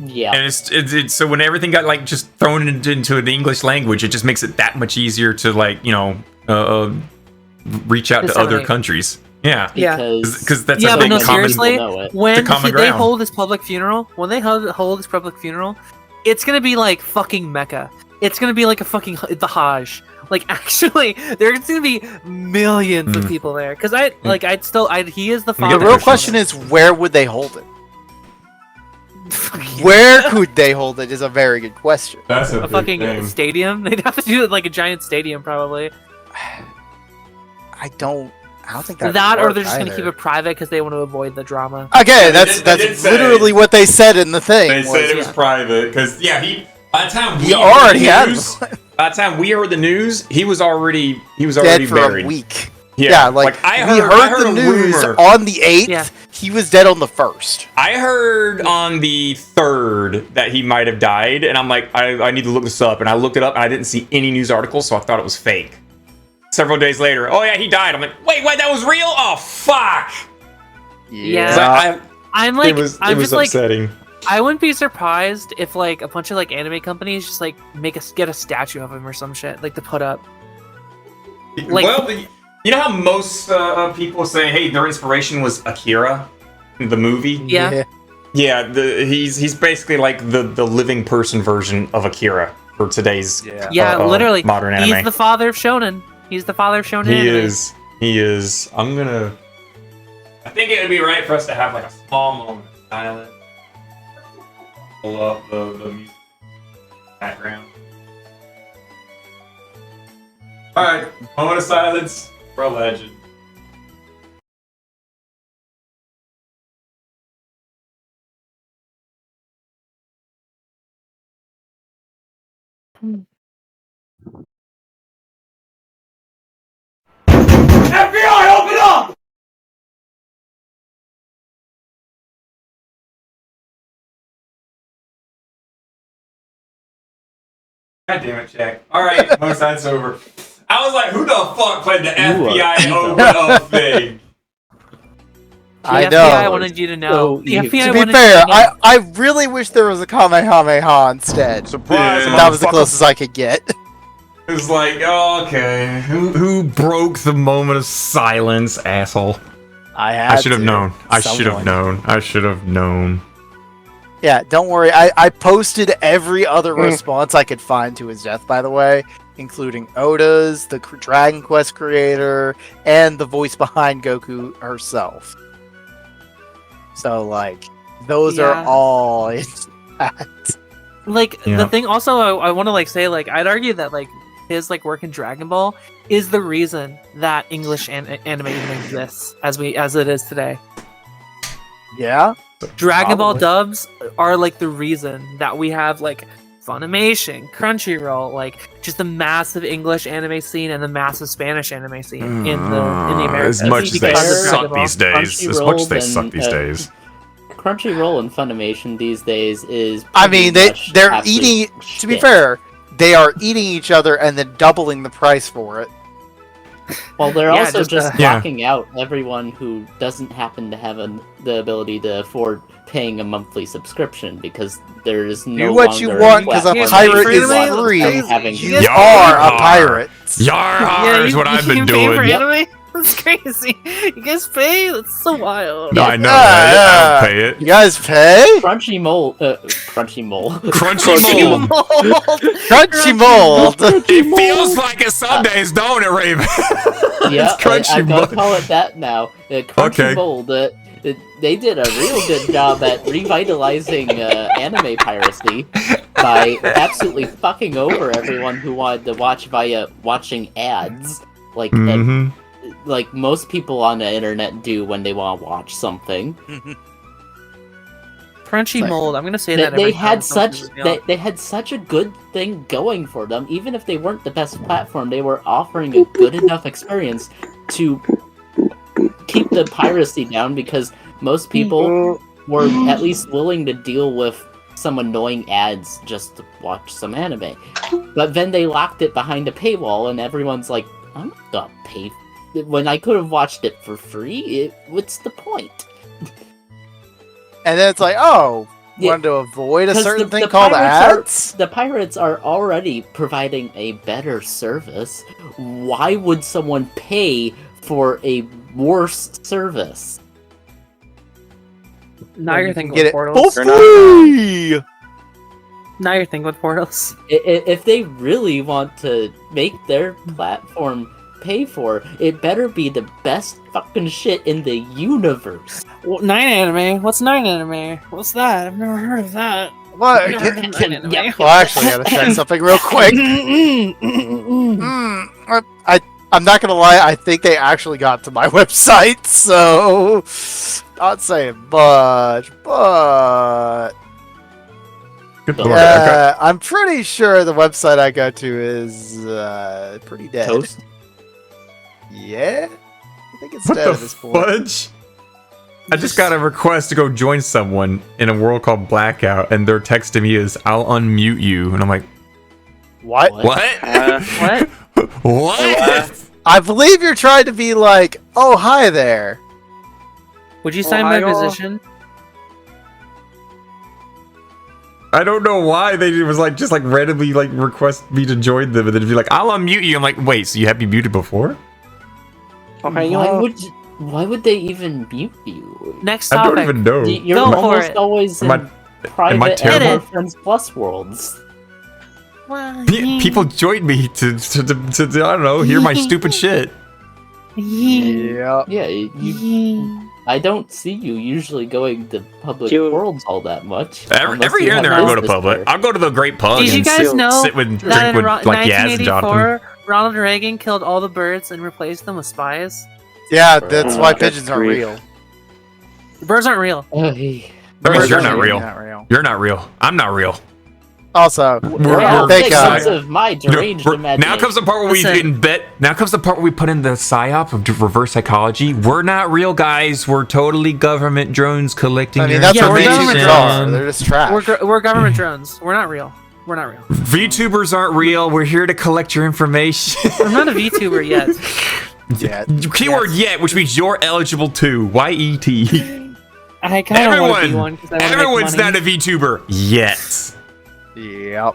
Yeah. And it's so when everything got like just thrown into the English language, it just makes it that much easier to like, reach out to other countries. Yeah. Because that's but no, common, seriously, when they hold this public funeral, it's gonna be like fucking Mecca. It's gonna be like the Hajj. Like, actually, there's gonna be millions of people there. Because he is the father. The real question is, where would they hold it? Where could they hold it is a very good question. That's a fucking thing. Stadium? They'd have to do it like a giant stadium, probably. I don't think that. That, or they're just gonna keep it private because they want to avoid the drama. Okay, that's literally what they said in the thing. They said it was private because by the time by the time we heard the news, he was already dead for buried. A week. Yeah, like I heard the news on the 8th. Yeah. He was dead on the 1st. I heard on the 3rd that he might have died, and I'm like, I need to look this up. And I looked it up, and I didn't see any news articles, so I thought it was fake. Several days later, oh yeah, he died. I'm like, wait, that was real? Oh fuck! Yeah. I'm like, it was upsetting. I wouldn't be surprised if like a bunch of like anime companies just like get a statue of him or some shit like to put up. Like, well, you know how most people say, hey, their inspiration was Akira, the movie? Yeah. Yeah, he's basically like the living person version of Akira for today's literally modern anime. He's the father of shonen. He's the father of shonen anime. He is. I think it would be right for us to have like a small moment of silence. Pull up the music background. Alright, moment of silence for a legend. FBI, open up! God damn it, Jack. Alright, most that's over. I was like, who the fuck played the FBI open up thing? I know. The FBI wanted you to know. To be fair, I really wish there was a Kamehameha instead. Surprise! Yeah. That was the closest I could get. It was like, oh, okay. Who broke the moment of silence, asshole? I should have known. I should have known. Yeah, don't worry. I posted every other response I could find to his death, by the way, including Oda's, the Dragon Quest creator, and the voice behind Goku herself. So, like, those are all in that. Like, the thing also I want to, like, say, like, I'd argue that, like, his, like, work in Dragon Ball is the reason that English anime even exists as it is today. Yeah? Dragon Ball dubs are, like, the reason that we have, like, Funimation, Crunchyroll, like, just the massive English anime scene and the massive Spanish anime scene in the Americas. As much as they suck these days. Crunchyroll and Funimation these days is... I mean, they're eating... To be fair, they are eating each other and then doubling the price for it. Well, they're also just locking out everyone who doesn't happen to have the ability to afford paying a monthly subscription because there is no do what you want because a pirate is free. You are a pirate. Yar is what I've been doing. That's crazy. You guys pay? That's so wild. No, I know. I don't pay it. You guys pay? Crunchy mold. It feels like it some days, don't it, Raven? Yeah, I'm gonna call it that now. Crunchy mold. They did a real good job at revitalizing anime piracy by absolutely fucking over everyone who wanted to watch via watching ads. Like, like most people on the internet do when they want to watch something. Crunchy mold. I'm gonna say that they had such a good thing going for them. Even if they weren't the best platform, they were offering a good enough experience to keep the piracy down because most people were at least willing to deal with some annoying ads just to watch some anime. But then they locked it behind a paywall, and everyone's like, "I'm not gonna pay." When I could have watched it for free, what's the point? And then it's like, oh, wanted to avoid a 'Cause certain the thing called pirates ads? The pirates are already providing a better service. Why would someone pay for a worse service? Now you're thinking Get with it for portals. free! Now you're thinking with portals. If they really want to make their platform pay for, it better be the best fucking shit in the universe. Well, 9 anime? What's 9 anime? What's that? I've never heard of that. What? Never heard of 9 anime. Well, actually, I gotta check something real quick. I'm not gonna lie, I think they actually got to my website, so not saying much, but I'm pretty sure the website I go to is pretty dead. Toast? Yeah, I think it's What dead the at this point. fudge? I just got a request to go join someone in a world called Blackout, and their text to me is, "I'll unmute you," and I'm like, What? "What? What? What?" I believe you're trying to be like, oh, hi there. Would you sign my position? I don't know why they was like just like randomly like request me to join them, and then be like, "I'll unmute you." I'm like, "Wait, so you have me muted before?" Why would they even mute you? Next I topic. don't even know. You're Go for almost it. always Am I- in private terrible? and Friends Plus worlds. People joined me to I don't know, hear my stupid shit. Yeah. Yeah, I don't see you usually going to public worlds all that much. Every here and there I go to public. I'll go to the great pub Did you and guys know sit with that drink with in like Yaz and Jonathan. 1984, Ronald Reagan killed all the birds and replaced them with spies? Yeah, that's why pigeons aren't real. Birds aren't real. That means you're not real. Not real. You're not real. I'm not real. Also, We're thank God. Because of my deranged imagination. Now comes the part where we Listen. Now comes the part where we put in the psyop of reverse psychology. We're not real, guys. We're totally government drones collecting. I mean, your that's Yeah, what we're VTubers government are. They're just trash. We're government drones. We're not real. We're not real. VTubers aren't real. We're here to collect your information. I'm not a VTuber yet. Yeah. Keyword yet, which means you're eligible to. Y-E-T. I kind of want to be one because I want to make Everyone's money. not a VTuber yet. Yep.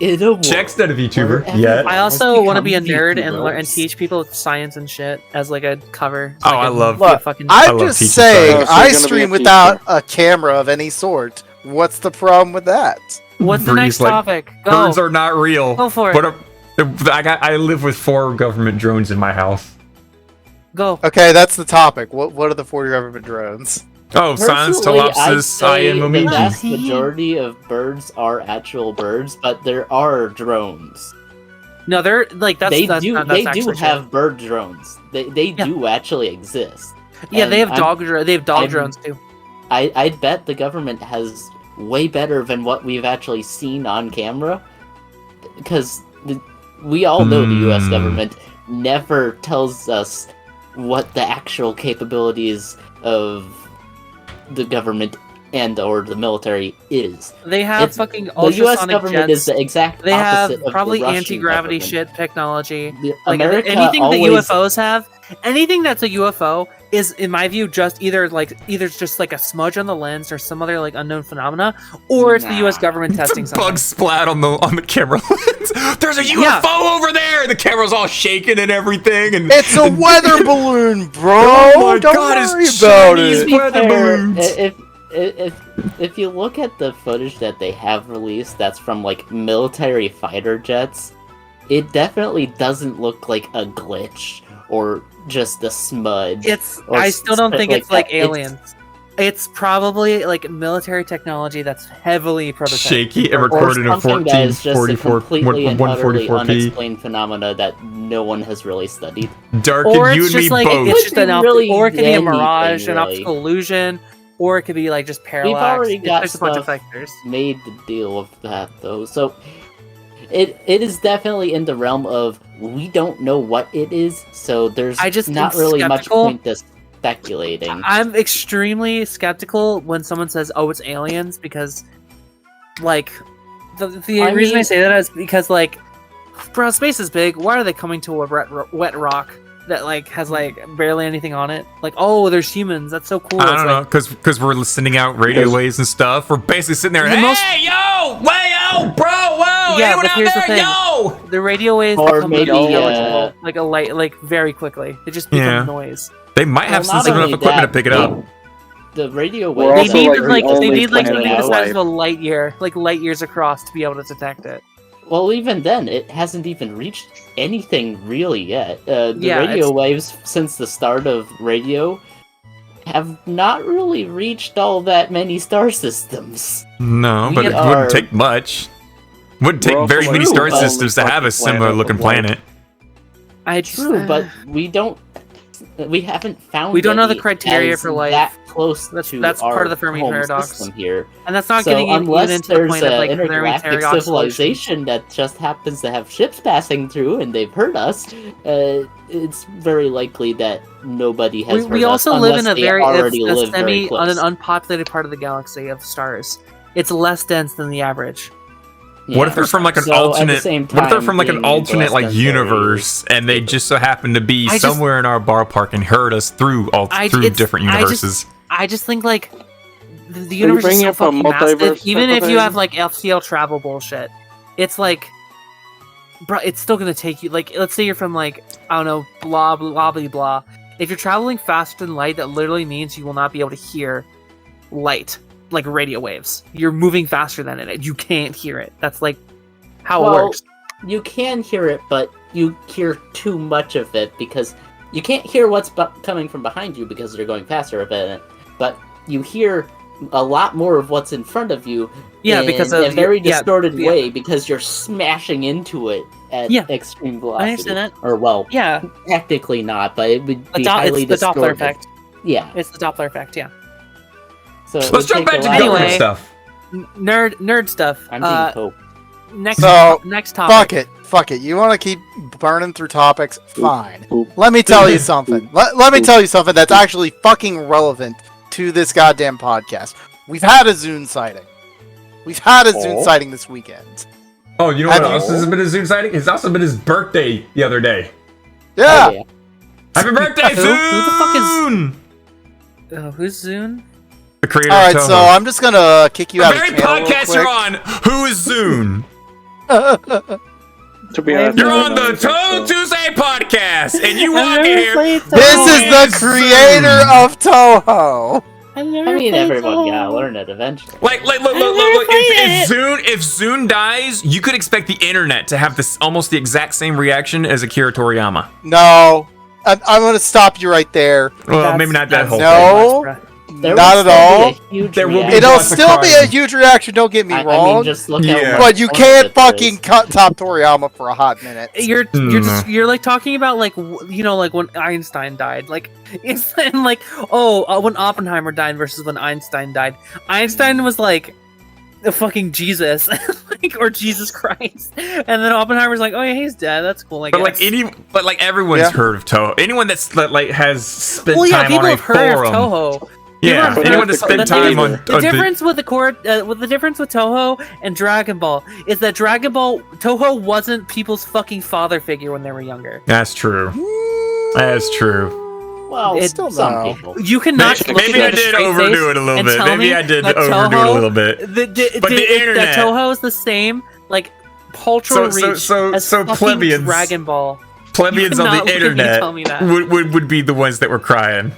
In a world Check's not a VTuber where yet. I also want to be a become nerd and learn and VTubers. teach people science and shit as like a cover. Oh, I love- Look, fucking. I'm love just teaching saying, science. Oh, so I you're gonna be stream a without teacher. a camera of any sort. What's the problem with that? What's the Breeze, next like, topic? Go. Birds are not real. Go for it. But I live with 4 government drones in my house. Go. Okay, that's the topic. What are the 4 government drones? Oh, Science, Personally, I'd Telopsis, say Cyan, the Momiji. vast majority of birds are actual birds, but there are drones. No, they're like that's They that's do. not, They that's do actually have true. bird drones. They Yeah. do actually exist. Yeah, And they have they have dog I'm- drones too. I bet the government has way better than what we've actually seen on camera, because we all know the U.S. government never tells us what the actual capabilities of the government and or the military is. They have It's- fucking The U.S. ultrasonic government jets. is the exact They have opposite of probably the Russian anti-gravity government. shit technology. Like, America anything always, that UFOs have, anything that's a UFO is, in my view, just either just like a smudge on the lens or some other like unknown phenomena, or it's the U.S. government testing It's a something. bug splat on the camera lens. There's a UFO over there. The camera's all shaking and everything. And It's a weather balloon, bro. Oh my Don't God, it's worry about Chinese it. To be weather fair, balloons. if you look at the footage that they have released that's from like military fighter jets, it definitely doesn't look like a glitch or just a smudge. I still don't think it's like that. aliens. It's probably like military technology that's heavily prototyped. shaky and Or recorded in something that is just a 1444 completely and utterly 144p. unexplained phenomena that no one has really studied. Dark Or and you it's and me just like both. it's just an Really or it could be a anything, mirage, an really. optical illusion, or it could be like just parallax. already got There's a bunch of stuff factors. made the deal of that though, so it is definitely in the realm of we don't know what it is, so there's I just not am really much skeptical. point to speculating. I'm extremely skeptical when someone says, "Oh, it's aliens," because, like, the I reason I mean- say that is because, like, bro, space is big. Why are they coming to a wet rock? that like has like barely anything on it? Like, oh, there's humans. That's so cool. I don't know, because we're sending out radio waves and stuff. We're basically sitting there. Hey, yo, way yo, bro, whoa, yeah, anyone but out here's there, the thing. yo. The radio waves Or become maybe, intelligible, like a light, like very quickly. It just becomes Yeah. noise. They might have Well, not sensitive enough only equipment that, to pick it up. The radio We're waves. They also, need like, the they only need like planet something the alive. size of a light years across to be able to detect it. Well, even then, it hasn't even reached anything really yet. The Yeah, radio it's- waves since the start of radio have not really reached all that many star systems. No, but We it are- wouldn't take much. Wouldn't take We're very also many like star the only systems to have a fucking planet similar looking of light. planet. I just, True, but we haven't found. We don't know the any criteria as for life. that close That's- to that's our part of the Fermi home paradox. system here. and that's not So getting even unless into the there's point of like an Fermi intergalactic paradox civilization that just happens to have ships passing through and they've heard us, it's very likely that nobody has heard we also us live in unless a they very already it's a live very semi on an close. unpopulated part of the galaxy of stars. It's less dense than the average. What if Yeah. they're from like an So, at the alternate? same What if they're time, from like an being alternate less like than universe, and they just so happen to be I just- somewhere in our bar park and heard us through it's- different I universes? I just think like the universe is bringing so up a fucking massive. multiverse Even type if of you thing? have like FCL travel bullshit, it's like, bro, it's still gonna take you. Like, let's say you're from like I don't know, blah blah blah blah. If you're traveling faster than light, that literally means you will not be able to hear light, like radio waves. You're moving faster than it. You can't hear it. That's like how it works. You can hear it, but you hear too much of it because you can't hear what's coming from behind you because you're going faster than it. But you hear a lot more of what's in front of you. Yeah, in because of a very yeah, distorted yeah. way because you're smashing into it at Yeah. extreme velocity. I understand that. Or well, Yeah, technically not, but it would be it's highly the Doppler distorted. effect. Yeah. It's the Doppler effect. Yeah. So it Let's would jump take back a to lot government Anyway, stuff. Nerd stuff. I'm being Pope. Next So, next topic. Fuck it. You want to keep burning through topics? Fine. Let me tell you something. Let me tell you something that's actually fucking relevant to this goddamn podcast. We've had a Zune sighting. We've had a Zune sighting this weekend. Oh, you know what Have else you- has been a Zune sighting? It's also been his birthday the other day. Yeah. Oh, yeah. Happy birthday, Who the fuck is- Zune! Who's Zune? The creator All right, of Touhou. so I'm just gonna kick you the out of very channel real podcast you're quick. on, who is Zune? To be honest, You're I on don't the know. Touhou Tuesday podcast, and you I've walk in never here. played This is the Zune. creator of Toho. I've never I mean, played everyone Touhou. gotta learn it eventually. Like, look. never If Zune dies, you could expect the internet to have this almost the exact same reaction as Akira Toriyama. No. I'm gonna stop you right there. Well, That's- maybe not that whole No. thing. There Not would at still all. be a huge There will be reaction. It'll lots of still be a crying. huge reaction, don't get me I wrong. mean, just look Yeah. at But you can't fucking cut Top Toriyama for a hot minute. You're like talking about like like when Einstein died, like it's like when Oppenheimer died versus when Einstein died. Einstein was like the fucking Jesus, like or Jesus Christ, and then Oppenheimer's like, oh yeah, he's dead. That's cool. I But guess. like everyone's Yeah. heard of Touhou. Anyone that's like has spent well, yeah, time people on a have heard forum. of Toho. Yeah, People have anyone heard that's of spent Toho. The thing time is, on the difference with the difference with Toho and Dragon Ball is that Dragon Ball Toho wasn't people's fucking father figure when they were younger. That's true. That's true. Well, It's still some no. people. You cannot look Maybe at I a did straight overdo face it a little and bit. tell Maybe me I did that overdo it a Toho- little bit. But the internet. that Toho is the same like cultural reach as so fucking plebeians, Dragon Ball. plebeians You on cannot the look at me and internet tell me that. would be the ones that were crying.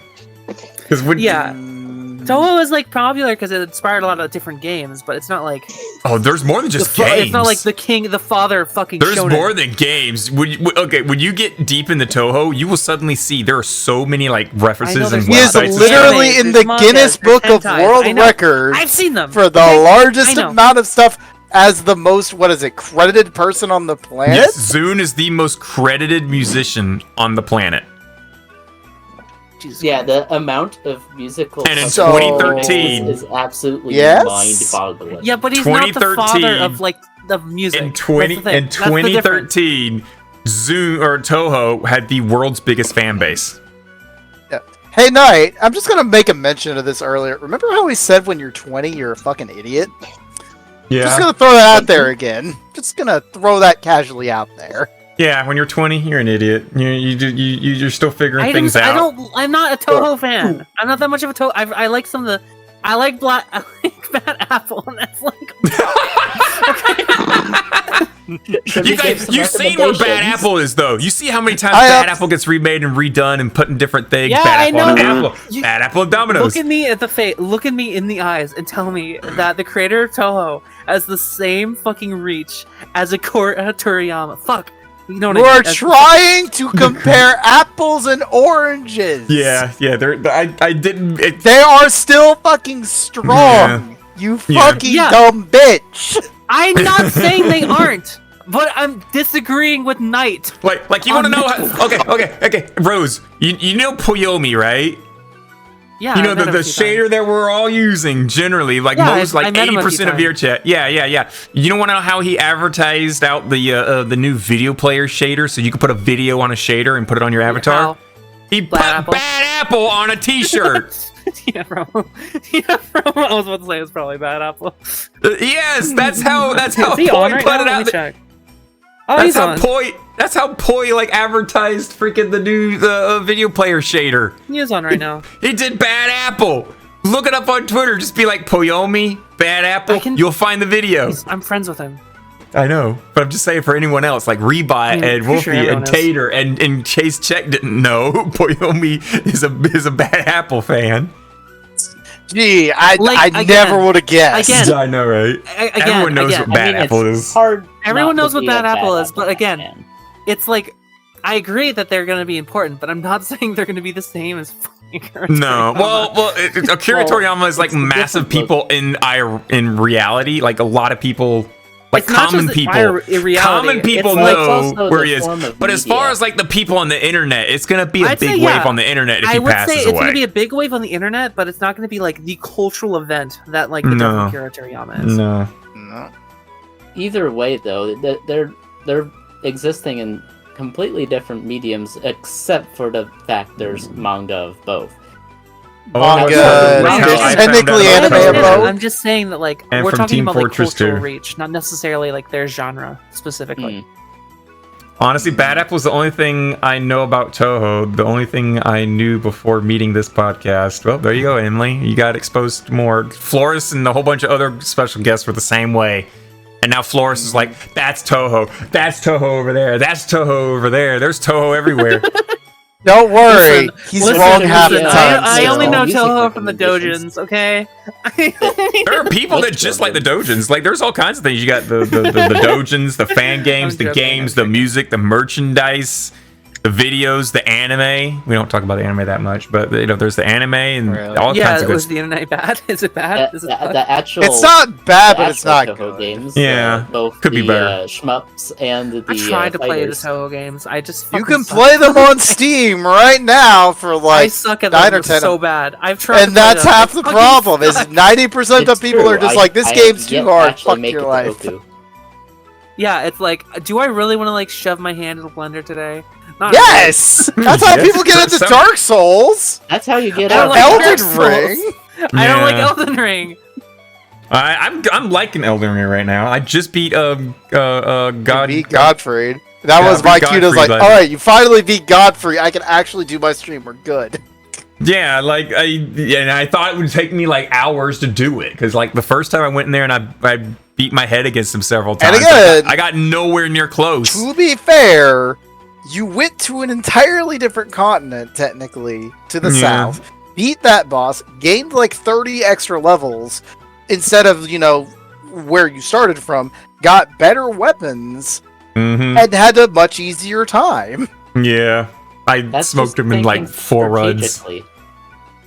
Because Yeah, Toho is like popular because it inspired a lot of different games, but it's not like oh, there's more than just games. it's not like the father of fucking. There's shonen. more than games. When you get deep into Touhou, you will suddenly see there are so many like references and there's He is websites. and literally anime, in there's the manga, Guinness there's Book of hentai. I World know. Records I've seen them for the Okay? largest I know. amount of stuff as the most, credited person on the planet? Yes, Zune is the most credited musician on the planet. Jesus Yeah, Christ. the amount of musical And in So- 2013, is absolutely Yes? mind-boggling. Yeah, but he's not the father 2013 of like the music. in That's the thing. in That's the difference. 2013, Zune or Touhou had the world's biggest fan base. Hey, Knight, I'm just gonna make a mention of this earlier. Remember how we said when you're 20, you're a fucking idiot? Just gonna throw that out there again. Just gonna throw that casually out there. Yeah, when you're 20, you're an idiot. You're still figuring things out. I'm not a Touhou fan. I'm not that much of a Touhou. I like some of the. I like Bad Apple, and that's like. You guys, you've seen where Bad Apple is, though. You see how many times Bad Apple gets remade and redone and put in different things. Yeah, Bad I Apple know. on Apple. Bad Apple and Domino's. Look at me at the face. Look at me in the eyes and tell me that the creator of Touhou has the same fucking reach as Akira Toriyama. Fuck. You know what I mean? We're trying to compare apples and oranges. Yeah. I didn't. They are still fucking strong. Yeah. You fucking dumb bitch. I'm not saying they aren't, but I'm disagreeing with Knight. Like you want to know? Okay. Rose, you know Poyomi, right? Yeah, you know the shader that we're all using generally, like most, like 80% of your chat. Yeah. You don't want to know how he advertised out the new video player shader, so you can put a video on a shader and put it on your avatar. He put Bad Apple on a T-shirt. Yeah, bro. I was about to say it's probably Bad Apple. Yes, that's how Poi put it out. Check. Oh, That's how Poi like advertised freaking the new video player shader. He is on right now. He did Bad Apple. Look it up on Twitter. Just be like Poyomi, Bad Apple. You'll find the video. I'm friends with him. I know, but I'm just saying for anyone else, like Rebot and Wolfie and Tater and Chase Check didn't know Poyomi is a Bad Apple fan. Gee, I never would have guessed. Again, I know, right? Everyone knows what Bad Apple is. Everyone knows what Bad Apple is, but again, it's like, I agree that they're going to be important, but I'm not saying they're going to be the same as Akira Toriyama. No, well, Akira Toriyama is like massive people in reality. Like a lot of people, like common people know where he is. But as far as like the people on the internet, it's going to be a big wave on the internet if he passes away. I would say it's going to be a big wave on the internet, but it's not going to be like the cultural event that like the death of Akira Toriyama is. No. Either way, though, they're existing in completely different mediums, except for the fact there's manga of both. Technically anime of both. I'm just saying that like we're talking about like cultural reach, not necessarily like their genre specifically. Honestly, Bad Apple was the only thing I know about Touhou. The only thing I knew before meeting this podcast. Well, there you go, Emily. You got exposed to more. Flores and a whole bunch of other special guests were the same way. And now Flores is like, that's Touhou. That's Touhou over there. That's Touhou over there. There's Touhou everywhere. Don't worry. He's wrong half the time. I only know Touhou from the Dojins, okay? There are people that just like the Dojins. Like, there's all kinds of things. You got the Dojins, the fan games, the games, the music, the merchandise, the videos, the anime. We don't talk about the anime that much, but you know, there's the anime and all kinds of good. Was the internet bad? Is it bad? The actual. It's not bad, but it's not good. Games. Yeah, both could be better. Shmups and the. I tried to play the Touhou games. You can play them on Steam right now for like I suck at 9 or 10. So bad. I've tried. And that's half the problem. Is 90% of people are just like, this game's too hard. Fuck your life. Yeah, it's like, do I really want to like shove my hand in a blender today? Yes! That's how people get into Dark Souls! That's how you get out of Elden Ring! I don't like Elden Ring! I'm liking Elden Ring right now. I just beat Godfrey. That was my cue. I was like, alright, you finally beat Godfrey. I can actually do my stream. We're good. Yeah, like, I thought it would take me like hours to do it. Because like the first time I went in there and I beat my head against him several times. And again, I got nowhere near close. To be fair, you went to an entirely different continent, technically, to the south, beat that boss, gained like 30 extra levels, instead of, you know, where you started from, got better weapons, and had a much easier time. Yeah. I smoked him in like 4 runs.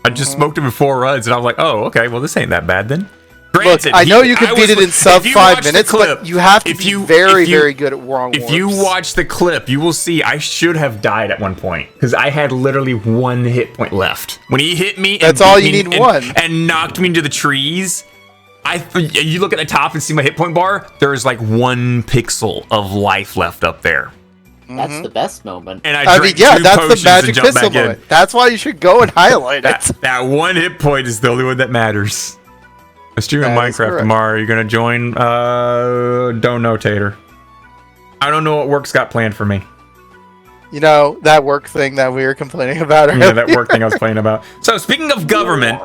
I just smoked him in 4 runs, and I was like, oh, okay, well, this ain't that bad then. Granted, look, I know you can beat it in sub 5 minutes, but you have to be very good at wrong warps. If you watch the clip, you will see I should have died at one point, because I had literally 1 hit point left. When he hit me, that's all you need, and knocked me into the trees, you look at the top and see my hit point bar, there's like 1 pixel of life left up there. That's the best moment. And I mean, yeah, that's the magic pixel moment. That's why you should go and highlight it. That 1 hit point is the only one that matters. I'm streaming Minecraft tomorrow. Are you gonna join? Don't know, Tater. I don't know what work's got planned for me. You know, that work thing that we were complaining about earlier. Yeah, that work thing I was complaining about. So speaking of government,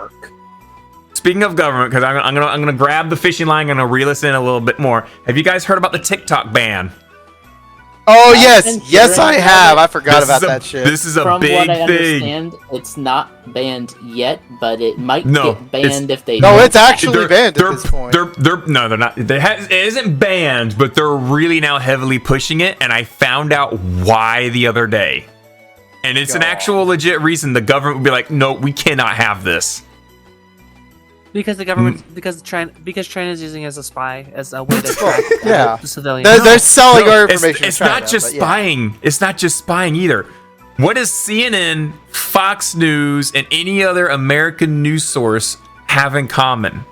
because I'm gonna grab the fishing line, I'm gonna reel us in a little bit more. Have you guys heard about the TikTok ban? Oh yes, I have. I forgot about that shit. This is a From big what I thing. understand, it's not banned yet, but it might get banned if they. No, it's actually banned at this point. They're not. It isn't banned, but they're really now heavily pushing it. And I found out why the other day, and it's an actual legit reason. The government would be like, no, we cannot have this. Because the government, because China is using it as a spy, as a way to track civilians. They're selling our information. It's not just spying. It's not just spying either. What does CNN, Fox News, and any other American news source have in common?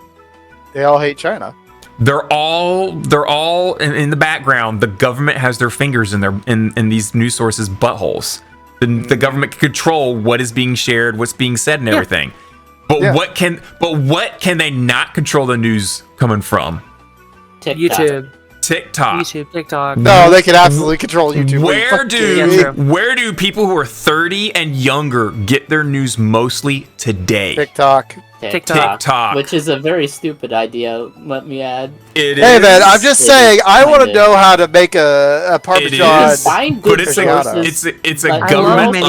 They all hate China. They're all in the background. The government has their fingers in these news sources' buttholes. The government can control what is being shared, what's being said, and everything. But what can they not control the news coming from? TikTok. TikTok. No, they can absolutely control YouTube. Where do people who are 30 and younger get their news mostly today? TikTok. Which is a very stupid idea, let me add. Hey man, I'm just saying, I want to know how to make a Parmesan. Find good sources. It's a government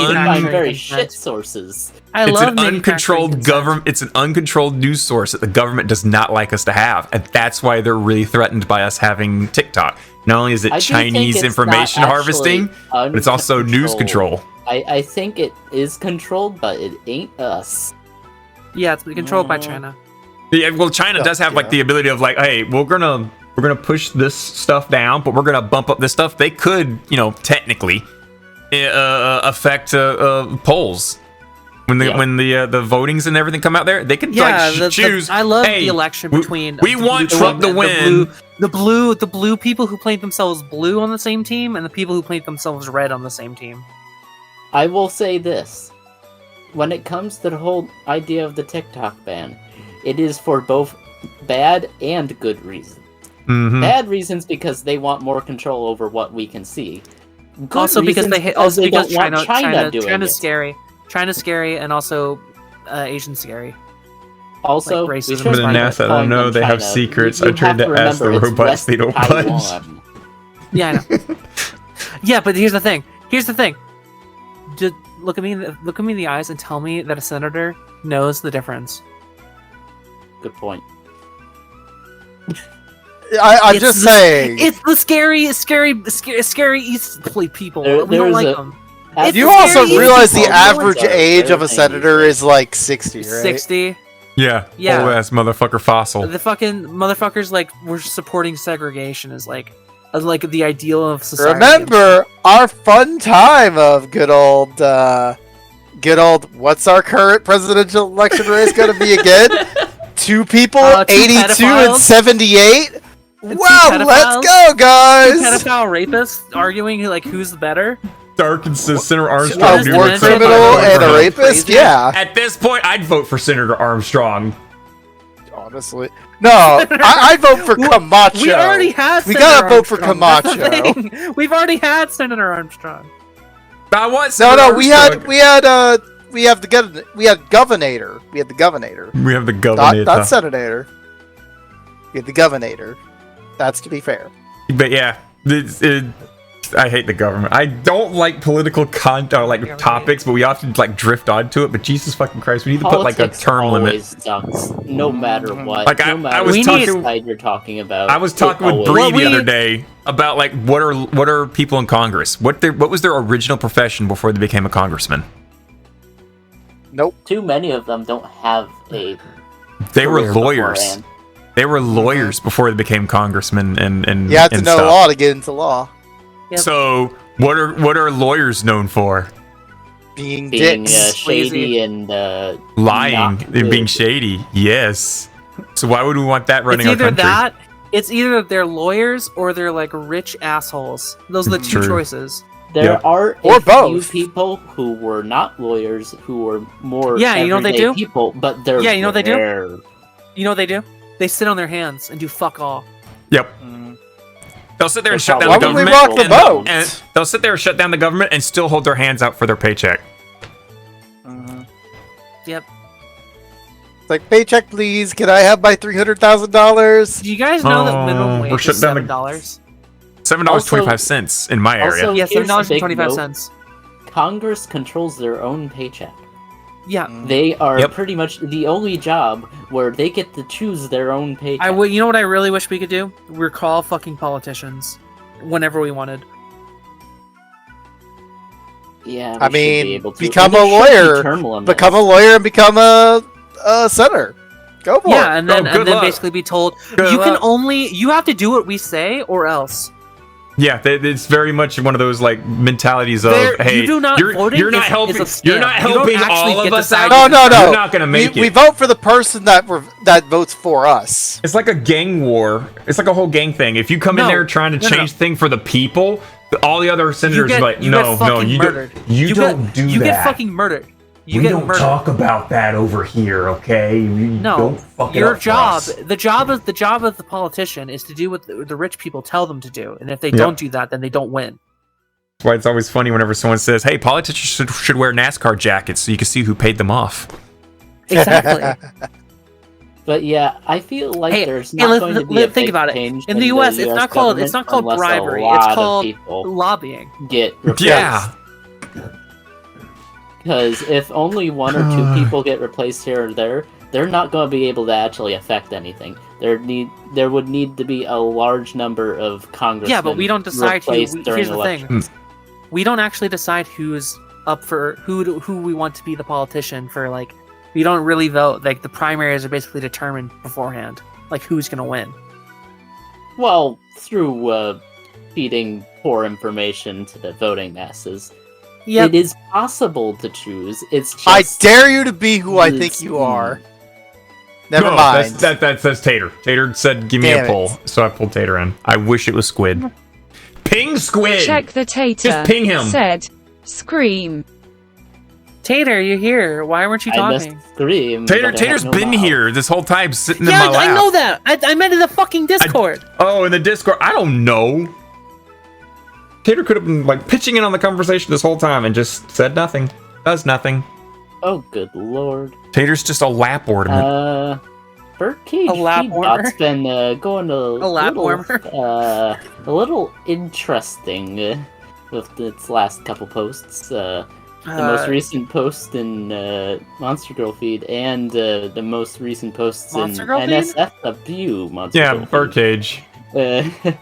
very shit sources. It's an uncontrolled government. It's an uncontrolled news source that the government does not like us to have, and that's why they're really threatened by us having TikTok. Not only is it Chinese information harvesting, but it's also news control. I think it is controlled, but it ain't us. Yeah, it's controlled by China. Yeah, well, China does have like the ability of like, hey, we're gonna push this stuff down, but we're gonna bump up this stuff. They could, technically affect polls. When the votings and everything come out there, they can choose. I love the election between. We want Trump to win. The blue people who paint themselves blue on the same team, and the people who paint themselves red on the same team. I will say this: when it comes to the whole idea of the TikTok ban, it is for both bad and good reasons. Mm-hmm. Bad reasons because they want more control over what we can see. Good also because because China doing China's it. Scary. China's scary, and also Asian's scary. Also, like racism. But in NASA, I don't know. They have secrets. I tried to ask the robots. They don't budge. Yeah, I know. Yeah, but here's the thing. Just look at me in the eyes and tell me that a senator knows the difference. Good point. I'm just saying. It's the scary East people. We don't like them. You also realize the average age of a senator is like 60, right? 60. Yeah. Old ass motherfucker fossil. The fucking motherfuckers we're supporting segregation is like the ideal of society. Remember our fun time of good old what's our current presidential election race gonna be again? Two people, 82 and 78? Wow, let's go, guys! Two pedophile rapists arguing who's better? Stark and Senator Armstrong. A war criminal and a rapist? Yeah. At this point, I'd vote for Senator Armstrong. Honestly. No, I'd vote for Camacho. We already had We Senator gotta vote for Armstrong. Camacho. We've already had Senator Armstrong. I want No, we had governor. We had the governor. We have the governor. Not senator. We had the governor. That's to be fair. But yeah, I hate the government. I don't like political topics, but we often drift onto it. But Jesus fucking Christ, we need to put a term limit. Sucks, no matter what. I was talking. You're talking about. I was talking with Bree the other day about what are people in Congress? What was their original profession before they became a congressman? Nope. Too many of them don't have a. They were lawyers. They were lawyers before they became congressmen and you have to know law to get into law. Yep. So what are lawyers known for? Being dicks. Shady and lying and being shady. Yes. So why would we want that running our country? It's either they're lawyers or they're rich assholes. Those are the two choices. There are a few people who were not lawyers who were more you know what they do? People, but they're you know what they do? You know what they do? They sit on their hands and do fuck all. Yep. They'll sit there and shut down the Why would we government. rock the boat? And they'll sit there and shut down the government and still hold their hands out for their paycheck. Yep. It's like, paycheck, please. Can I have my $300,000? Do you guys know that minimum we're wage shut is down the- $7? $7.25 in my area. Also, Yeah, here's the big $7.25. Congress controls their own paycheck. Yeah. They are Yep. pretty much the only job where they get to choose their own paycheck. You know what I really wish we could do? Recall fucking politicians whenever we wanted. Yeah, I we should be mean, able to. become And a there should be lawyer. term limits. Become a lawyer and become a senator. Go for Yeah, it. and then good luck. basically be told Good you luck. you have to do what we say or else. Yeah, it's very much one of those like mentalities of, hey, you do not voting you're not is helping. a scam. You're not You don't helping actually all get of to us decide. out. No. You're not gonna make we it. vote for the person that votes for us. It's like a gang war. It's like a whole gang thing. If you come in No. there trying to No. change thing for the people, all the other senators are like, you no, get no, fucking you murdered. don't. You don't do You that. get fucking murdered. You we get don't murdered. talk about that over here, okay? No, don't fuck it your up for job, us. the job of the politician is to do what the rich people tell them to do, and if they Yep. don't do that, then they don't win. That's why it's always funny whenever someone says, "Hey, politicians should wear NASCAR jackets so you can see who paid them off." Exactly. But yeah, I feel like Hey, there's hey, not let's- going to be let- a think big about it. change In the US, it's not called government unless bribery. a lot It's of called people lobbying. get replaced. Yeah. Because if only one or two people get replaced here or there, they're not going to be able to actually affect anything. There would need to be a large number of congressmen. Yeah, but we don't decide who. replaced during Here's the thing: elections. we don't actually decide who's up for who we want to be the politician for. Like, we don't really vote. Like, the primaries are basically determined beforehand, like who's gonna win. Well, through feeding poor information to the voting masses. Yeah, It is possible to choose. It's just I dare you to be who I think you are. Never No, mind. That's Tater. Tater said, "Give me Damn a it. pull," so I pulled Tater in. I wish it was Squid. Ping Squid. Check the tater. Just ping him. Said, scream. Tater, you're here. Why weren't you I must talking? scream. Tater, but I have Tater's no been mouth. here this whole time, sitting in Yeah, my lap. I know that. I meant in the fucking Discord. Oh, in the Discord. I don't know. Tater could have been like pitching in on the conversation this whole time and just said nothing. Does nothing. Oh, good lord. Tater's just a lap ornament. Birdcage A lap warmer? Feedbot's been going lap warmer? a little interesting with its last couple posts. The most recent post in Monster Girl feed and the most recent posts in Monster Girl feed? NSFW Monster Yeah, Girl feed. Birdcage.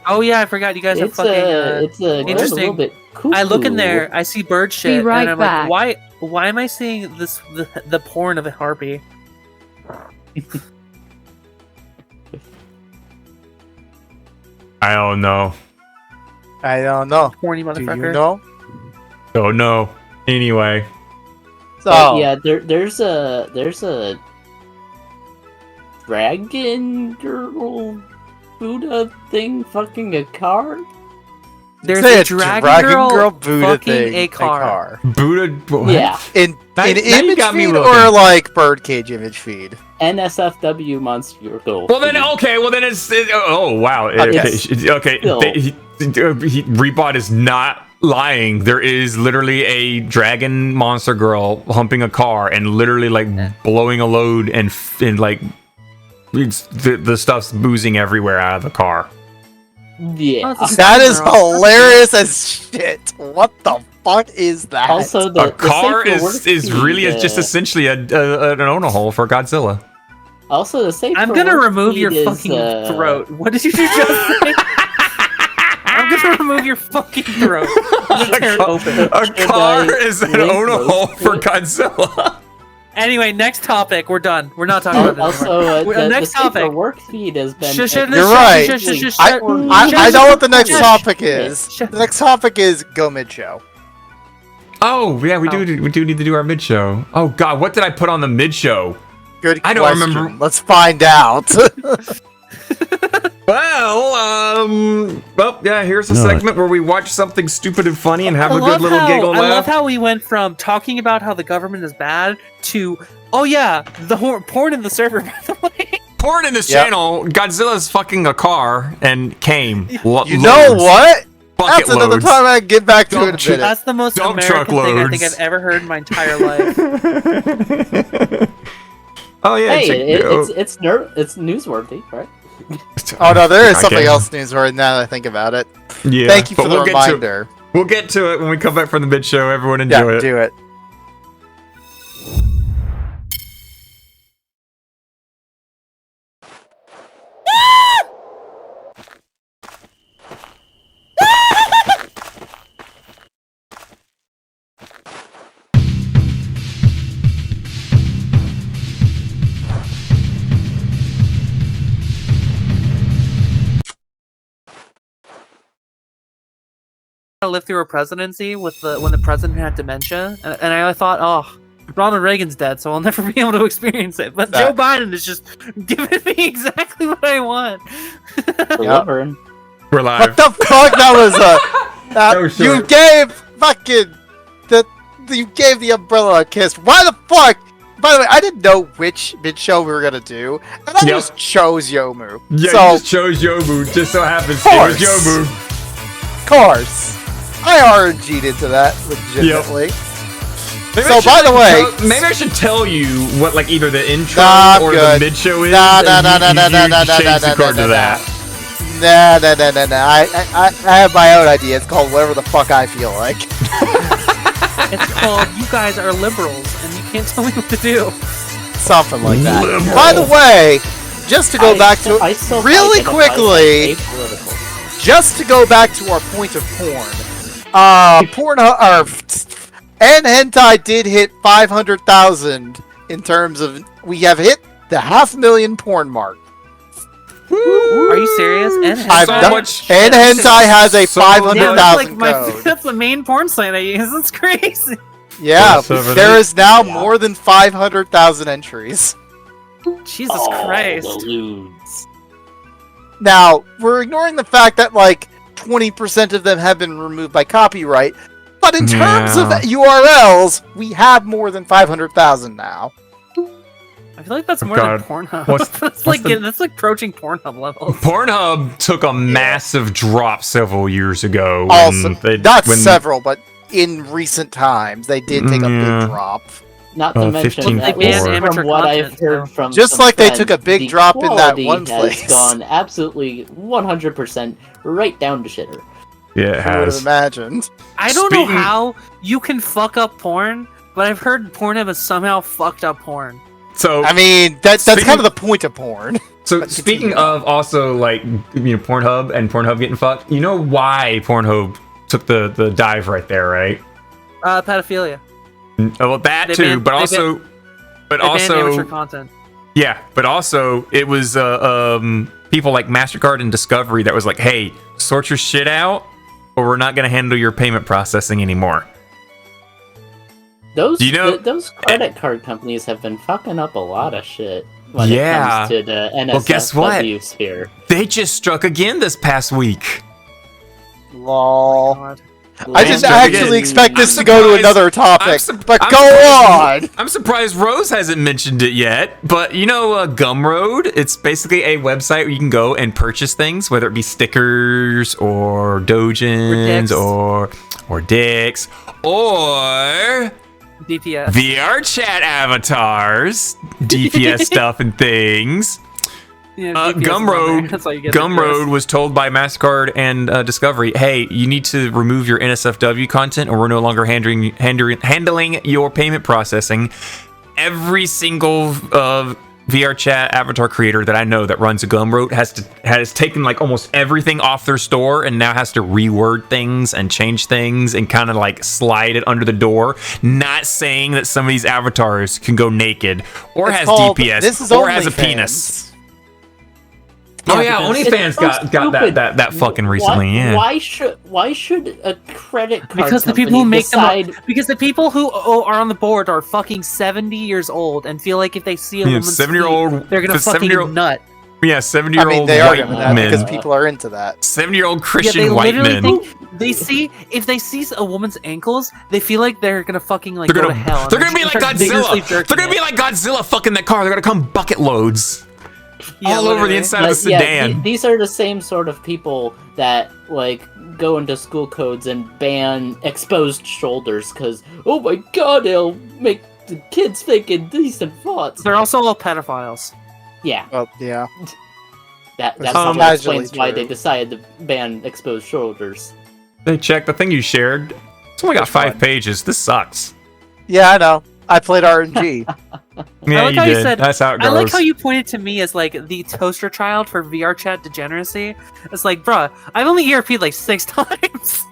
Oh yeah, I forgot you guys have It's fucking. it's going a interesting. little bit cuckoo. I look in there, I see bird shit, right and I'm back. like, why am I seeing the porn of a harpy? I don't know. I don't know. Horny Do motherfucker. you know? Oh no. Anyway. So But yeah, there's a dragon girl Buddha thing fucking a car. There's say a a dragon girl Buddha fucking thing. a car. Buddha. What? Yeah, In Now you image got me feed looking. or like birdcage image feed? NSFW Monster Girl. Well then, feed. okay. Well then, oh wow. Yes. Okay. Still. Rebot is not lying. There is literally a dragon monster girl humping a car and literally like blowing a load and like the stuff's boozing everywhere out of the car. Yeah. Oh, it's a That is girl. hilarious as shit. What the fuck is that? Also, A the car Safe for Work is feed, really just essentially an owner hole for Godzilla. Also, the Safe I'm for gonna Work remove feed your is, fucking throat. What did you just say? I'm gonna remove your fucking throat. I'm gonna tear it open. A car I is an link owner those hole to for it? Godzilla. Anyway, next topic. We're done. We're not talking about this Also, anymore. the Next Safe for topic. Work feed has been. Shush, You're right. I know what the next Shush. topic is. Shush. The next topic is go mid show. Oh yeah, we do need to do our mid show. Oh god, what did I put on the mid show? Good I don't question. remember. Let's find out. Well, yeah, here's a segment where we watch something stupid and funny and have a good little giggle I love laugh. how we went from talking about how the government is bad to, oh yeah, the porn in the server, by the way. Porn in this channel, Godzilla's fucking a car and came. You know what? Bucket That's another loads. time I get back to it in a minute. That's the most Dump American truck thing I loads. think I've ever heard in my entire life. Oh yeah, Hey, it's newsworthy, right? Oh no, there is something else newsworthy now that I think about it. Yeah, Thank you for but the we'll reminder. We'll get to it when we come back from the mid show. Everyone enjoy Yeah, it. do it. I lived through a presidency with when the president had dementia, and I thought, oh, Ronald Reagan's dead, so I'll never be able to experience it. But Joe Biden is just giving me exactly what I want. Delivering. We're live. What the fuck? That was you gave fucking you gave the umbrella a kiss. Why the fuck? By the way, I didn't know which mid-show we were gonna do, and I just chose Yomu. Yeah, so, you just chose Yomu. Just so happens it was Yomu. Of course. I RNG'd into that legitimately. Yep. So, by the way, maybe I should tell you what, like, either the intro or good. the mid show is. Nah. I have my own idea. It's called whatever the fuck I feel like. It's called You Guys Are Liberals, and you can't tell me what to do. Something like that. By the way, just to go back to really quickly, just to go back to our point of porn. And hentai did hit 500,000 in terms of we have hit the 500,000 porn mark. Are you serious? And hentai has a 500,000 code. That's the main porn site I use. That's crazy. Yeah, there is now more than 500,000 entries. Jesus Christ. Now, we're ignoring the fact that, like, 20% of them have been removed by copyright, but in terms of URLs, we have more than 500,000 now. I feel like that's more than Pornhub. That's like approaching Pornhub levels. Pornhub took a massive drop several years ago. Several, but in recent times, they did take a big drop. Not to mention, at least from what I've heard from just like they took a big drop in that one place. Has gone absolutely 100% right down to shitter. Yeah, it has. I would have imagined. I don't know how you can fuck up porn, but I've heard Pornhub has somehow fucked up porn. So I mean, that's kind of the point of porn. So speaking of also like Pornhub and Pornhub getting fucked, you know why Pornhub took the dive right there, right? Pedophilia. Well, that too, but also amateur content. Yeah, but also it was people like MasterCard and Discovery that was like, hey, sort your shit out, or we're not gonna handle your payment processing anymore. Those credit card companies have been fucking up a lot of shit when it comes to the NSFW sphere. They just struck again this past week. Lol. Oh, I just actually expect this to go to another topic, but go on! I'm surprised Rose hasn't mentioned it yet, but you know Gumroad? It's basically a website where you can go and purchase things, whether it be stickers, or dojins, or dicks, or... DPS. VR chat avatars, DPS stuff and things. Yeah, Gumroad was told by MasterCard and Discovery, hey, you need to remove your NSFW content or we're no longer handling your payment processing. Every single VR chat avatar creator that I know that runs a Gumroad has taken like almost everything off their store and now has to reword things and change things and kind of like slide it under the door. Not saying that some of these avatars can go naked or has DPS or has a penis. Oh yeah, OnlyFans got that fucking recently. Why should a credit card because the people who make them because the people who are on the board are fucking 70 years old and feel like if they see a woman's 7-year-old, they're gonna fucking nut. Yeah, 70-year-old they white are that men because people are into that. 70-year-old Christian white men. If they see a woman's ankles, they feel like they're gonna fucking like go to hell. They're gonna be like Godzilla. They're gonna be like Godzilla fucking that car. They're gonna come bucket loads. all over the inside of a sedan. These are the same sort of people that like go into school codes and ban exposed shoulders because, oh my god, it'll make the kids think indecent thoughts. They're also all pedophiles. Yeah. Well, yeah. That probably explains why they decided to ban exposed shoulders. Hey, check the thing you shared. It's only got 5 pages. This sucks. Yeah, I know. I played RNG. Yeah, like you how did. you said, That's how it goes. I like how you pointed to me as like the toaster child for VR chat degeneracy. It's like, bruh, I've only ERP'd like 6 times.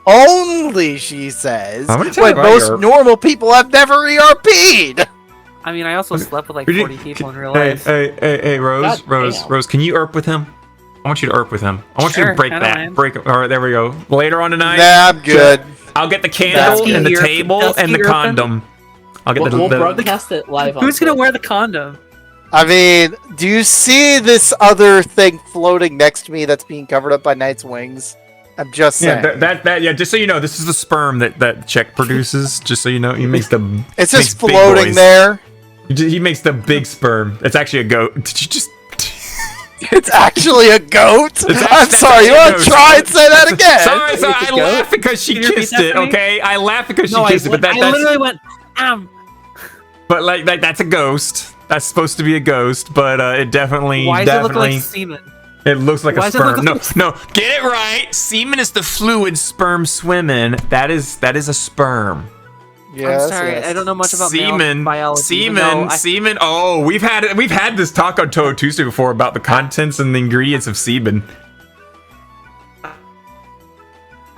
Only, she says. How many times When have I most ERP'd? normal people have never ERP'd. I mean, I also slept with like 40 people in real life. Hey, Rose, Rose, can you ERP with him? I want you to ERP with him. I want you to break that. Break it. All right, there we go. Later on tonight. Nah, I'm good. I'll get the candle and the table and the condom. I'll get We'll broadcast it live on Who's gonna wear the condom? I mean, do you see this other thing floating next to me that's being covered up by Knight's wings? I'm just saying. Yeah, just so you know, this is the sperm that Czech produces. Just so you know, he makes the. It's just floating there. He makes the big sperm. It's actually a goat. Did you just? It's actually a goat. I'm sorry. You want to try and say that again? Sorry. I laughed because she kissed it. Okay, I laughed because she kissed it. But I literally went. But like that's a ghost. That's supposed to be a ghost, but it definitely. Why does it look like semen? It looks like a sperm. No, like... no, get it right. Semen is the fluid sperm swimming. That is a sperm. Yes, I'm sorry, I don't know much about semen, biology. Semen. Oh, we've had this talk on Touhou Tuesday before about the contents and the ingredients of semen.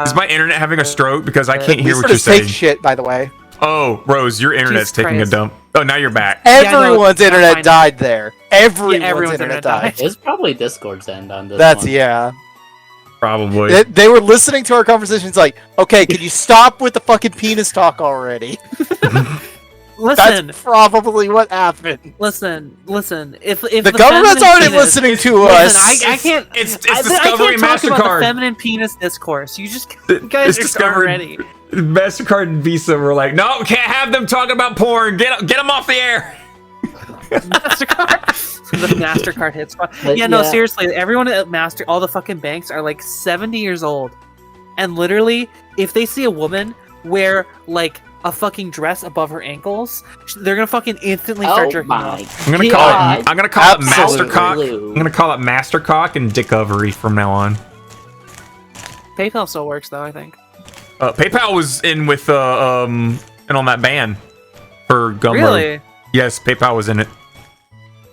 Is my internet having a stroke because I can't hear what you're saying? Shit, by the way. Oh, Rose, your internet's taking a dump. Oh, now you're back. Everyone's internet died there. Everyone's internet died. It's probably Discord's end on this. That's yeah. Probably. They were listening to our conversations like, okay, can you stop with the fucking penis talk already? Listen. That's probably what happened. Listen. If the government's already listening to us. I can't. It's Discovery I can't talk about MasterCard. the feminine penis discourse. You guys are already. MasterCard and Visa were like, no, we can't have them talking about porn. Get them off the air. The MasterCard hits. Seriously, everyone at all the fucking banks are like 70 years old, and literally, if they see a woman wear like a fucking dress above her ankles, they're gonna fucking instantly start jerking off. I'm gonna call it Mastercock. I'm gonna call it Mastercock and Dickovery from now on. PayPal still works though, I think. PayPal was in with and on that ban for Gumroad. Really? Yes, PayPal was in it.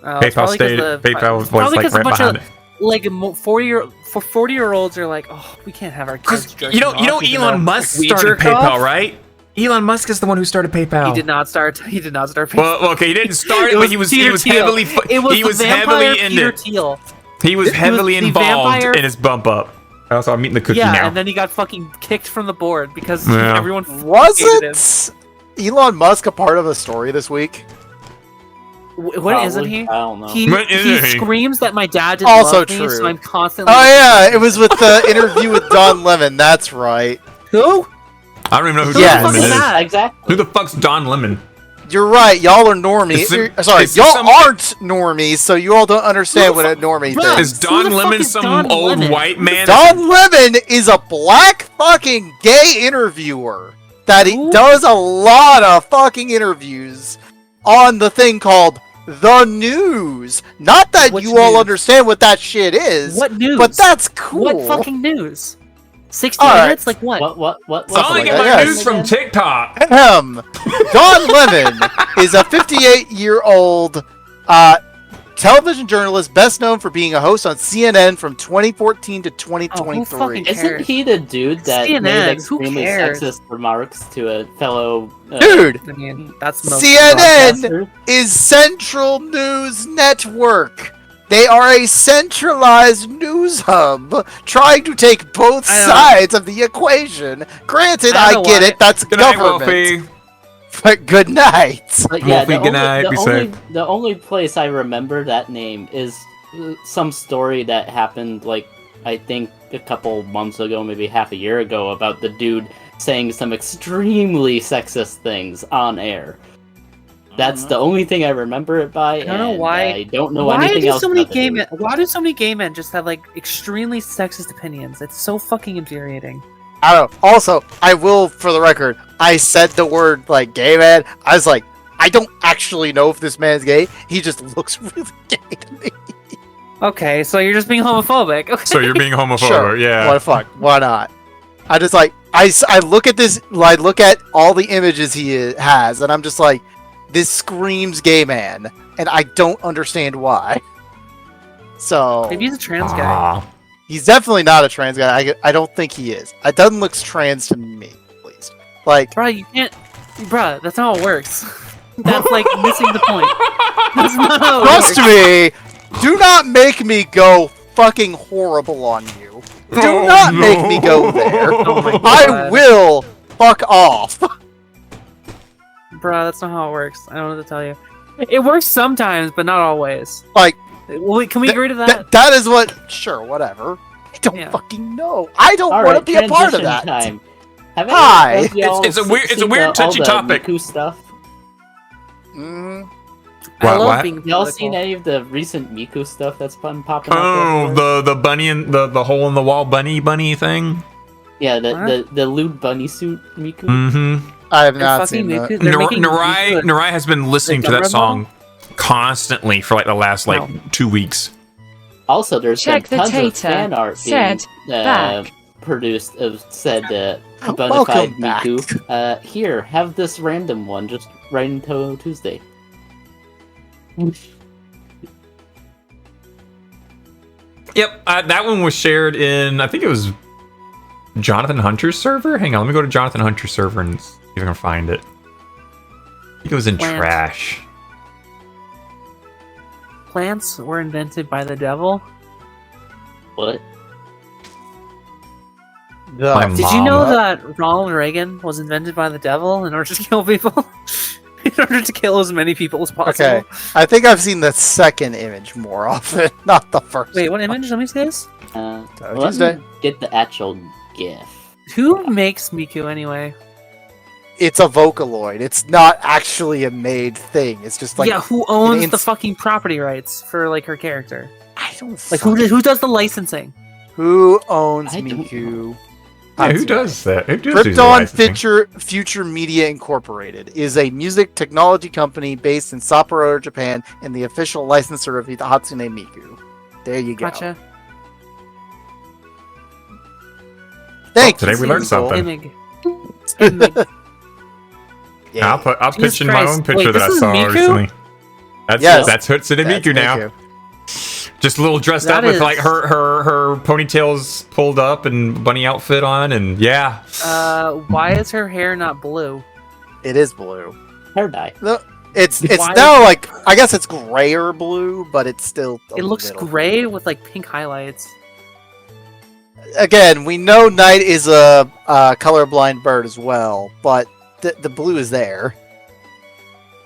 PayPal stayed. PayPal was like right behind it. Like 40-year-olds are like, oh, we can't have our kids. You know, Elon Musk started PayPal, right? Elon Musk is the one who started PayPal. He did not start PayPal. Well, okay, he didn't start it, but he was heavily involved in his bump up. Also, I'm eating the cookie now. Yeah, and then he got fucking kicked from the board because everyone wasn't Elon Musk a part of a story this week? What isn't he? I don't know. He screams that my dad didn't also love true. me, so I'm constantly. Oh yeah, it was with the interview with Don Lemon. That's right. Who? I don't even know who the Don fuck Lemon is is. that? Exactly. Who the fuck's Don Lemon? You're right. Y'all are normies. Y'all aren't normies, so you all don't understand what a normie is. Is Don Lemon some old white man? Don Lemon is a black fucking gay interviewer that he does a lot of fucking interviews on the thing called The News. Not that you all understand what that shit is. What news? But that's cool. What fucking news? 60 minutes? Like what? What? I only get my news from TikTok. Don Lemon is a 58-year-old television journalist, best known for being a host on CNN from 2014 to 2023. Isn't he the dude that CNN, made extremely sexist remarks to a fellow dude? I mean, that's CNN is Central News Network. They are a centralized news hub trying to take both sides of the equation. Granted, I get it, that's government. But good night. But yeah, the only place I remember that name is some story that happened, like, I think a couple months ago, maybe half a year ago, about the dude saying some extremely sexist things on air. That's the only thing I remember it by. I don't know why. I don't know anything else. Why do so many gay men just have like extremely sexist opinions? It's so fucking infuriating. I don't know. Also, I will, for the record, I said the word like gay man. I was like, I don't actually know if this man's gay. He just looks really gay to me. Okay, so you're just being homophobic. Okay. So you're being homophobic, Sure. yeah. What the fuck? Why not? I just like I look at this. I look at all the images he has, and I'm just like, this screams gay man, and I don't understand why. So Maybe he's a trans guy. he's definitely not a trans guy. I don't think he is. It doesn't look trans to me, at least. Like, Bruh, you can't. Bruh, that's not how it works. That's like missing the point. That's not how it trust works. me. Do not make me go fucking horrible on you. Do not make me go there. Oh my I God. will fuck off. Bruh, that's not how it works. I don't know what to tell you. It works sometimes, but not always. Like, Well, can we agree to that? that is what. Sure, whatever. I don't Yeah. fucking know. I don't All want right, to be a part of transition that. time. Have Hi. any of y'all It's a weird- it's a seen weird all touchy the topic. Miku stuff. Mm, I love What? being Y'all political. seen any of the recent Miku stuff that's been popping up? Oh, everywhere? the bunny and the hole in the wall bunny thing. Yeah, Huh? the lewd bunny suit Miku. Mm-hmm. I have They're not fucking seen that. Miku- they're making Miku Narai has been listening to Dumb that Red song constantly for like the last No. 2 weeks. Also, there's Check been the tons of tater. fan art Said being back. produced of said bona Welcome fide back. Miku. Here, have this random one just right in Touhou Tuesday. Yep, that one was shared in, I think it was Jonathan Hunter's server. Hang on, let me go to Jonathan Hunter's server and see if I can find it. I think it was in Plants. trash. Plants were invented by the devil. What? My The, Did you know Mama. that Ronald Reagan was invented by the devil in order to kill people? In order to kill as many people as possible. okay, I think I've seen the second image more often, not the first. Wait, what image? Let me see this. Let Tuesday. me get the actual GIF. Who makes Miku anyway? It's a Vocaloid. It's not actually a made thing. It's just like yeah, who owns an the ins- fucking property rights for like her character? I don't Like fucking- who does the licensing? Who owns I don't Miku? Yeah, who does that? Who does do the Krypton licensing? Future Media Incorporated is a music technology company based in Sapporo, Japan, and the official licensor of Hatsune Miku. There you go. Gotcha. Thank Today you. we learned Cecil. something. Imig. Yeah. I'll Jesus pitch in my Christ. own picture Wait, that I this is saw Miku? recently. That's Yes. that's Hatsune That's Miku now. Miku. Just a little dressed That up with is- like her ponytails pulled up and bunny outfit on, and yeah. Why is her hair not blue? It is blue. Hair dye. It's Why now is- like I guess it's gray or blue, but it's still. It looks gray with like pink highlights. Again, we know Night is a colorblind bird as well, but the blue is there.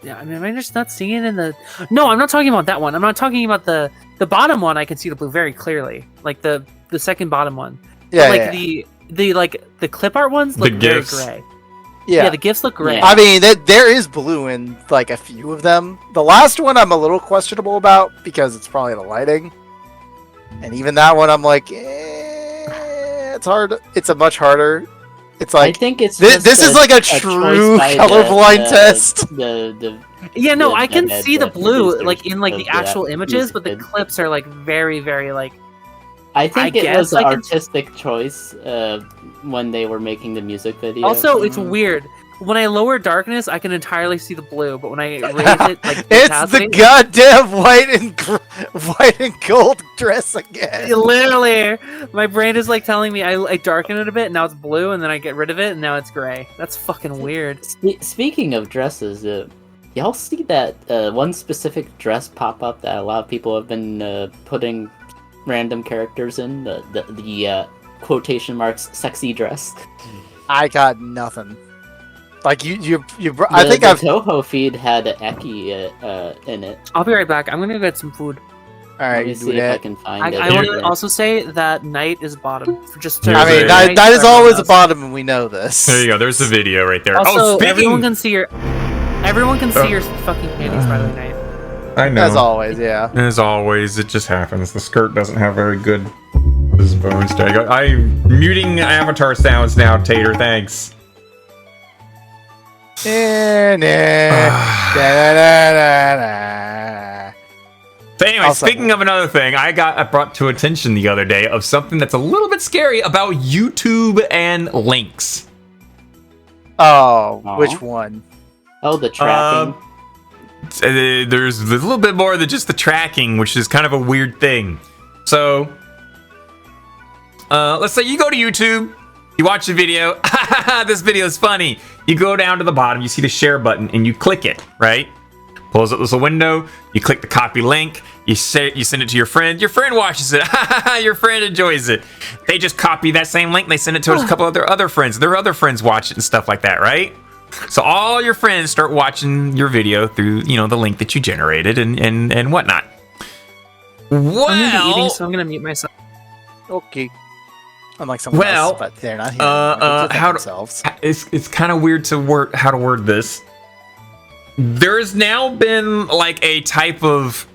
Yeah, I mean, am I just not seeing it in the? No, I'm not talking about that one. I'm not talking about the bottom one. I can see the blue very clearly, like the second bottom one. Yeah, But, like yeah. the clip art ones The look very GIFs. gray. Yeah. Yeah, the gifs look gray. Yeah. I mean, there is blue in like a few of them. The last one I'm a little questionable because it's probably the lighting, and even that one I'm like, it's hard. It's a much harder. It's I like think it's this just is like a choice true by colorblind test. Yeah, no, the- I can the- see the the blue producers like in like of the that actual images, but the music. clips are like very, very like. I think I it was guess an I can- artistic choice when they were making the music video. Also, it's weird. When I lower darkness, I can entirely see the blue, but when I raise it, like It's the opacity- goddamn white and gold dress again. Literally, my brain is like telling me I darken it a bit, and now it's blue, and then I get rid of it, and now it's gray. That's fucking weird. Speaking of dresses, y'all see that one specific dress pop up that a lot of people have been putting random characters in the quotation marks sexy dress. I got nothing. Like you. I think the Touhou feed had Eki in it. I'll be right back. I'm gonna get some food. All Let right, me you do see if I that. can find it. I want to also say that Night is bottom. For just to Here's I mean, a- that is always a bottom, and we know this. There you go. There's the video right there. Also, oh, everyone speaking. can see your. Everyone can see your fucking panties, by the way, Nate. I know. As always, yeah. As always, it just happens. The skirt doesn't have very good bones. I'm muting avatar sounds now, Tater. Thanks. So anyway, speaking of another thing, I brought to attention the other day of something that's a little bit scary about YouTube and links. Oh, which one? Oh, the tracking. There's a little bit more than just the tracking, which is kind of a weird thing. So, let's say you go to YouTube, you watch a video, this video is funny. You go down to the bottom, you see the share button, and you click it, right? Pulls up this little window, you click the copy link, you send it to your friend watches it, your friend enjoys it. They just copy that same link, they send it to a couple of their other friends, their other friends watch it and stuff like that, right? So all your friends start watching your video through, the link that you generated and whatnot. Well, I'm gonna be eating, so I'm gonna mute myself. Okay. Unlike someone else, but they're not here. It's kind of weird to how to word this. There's now been like a type of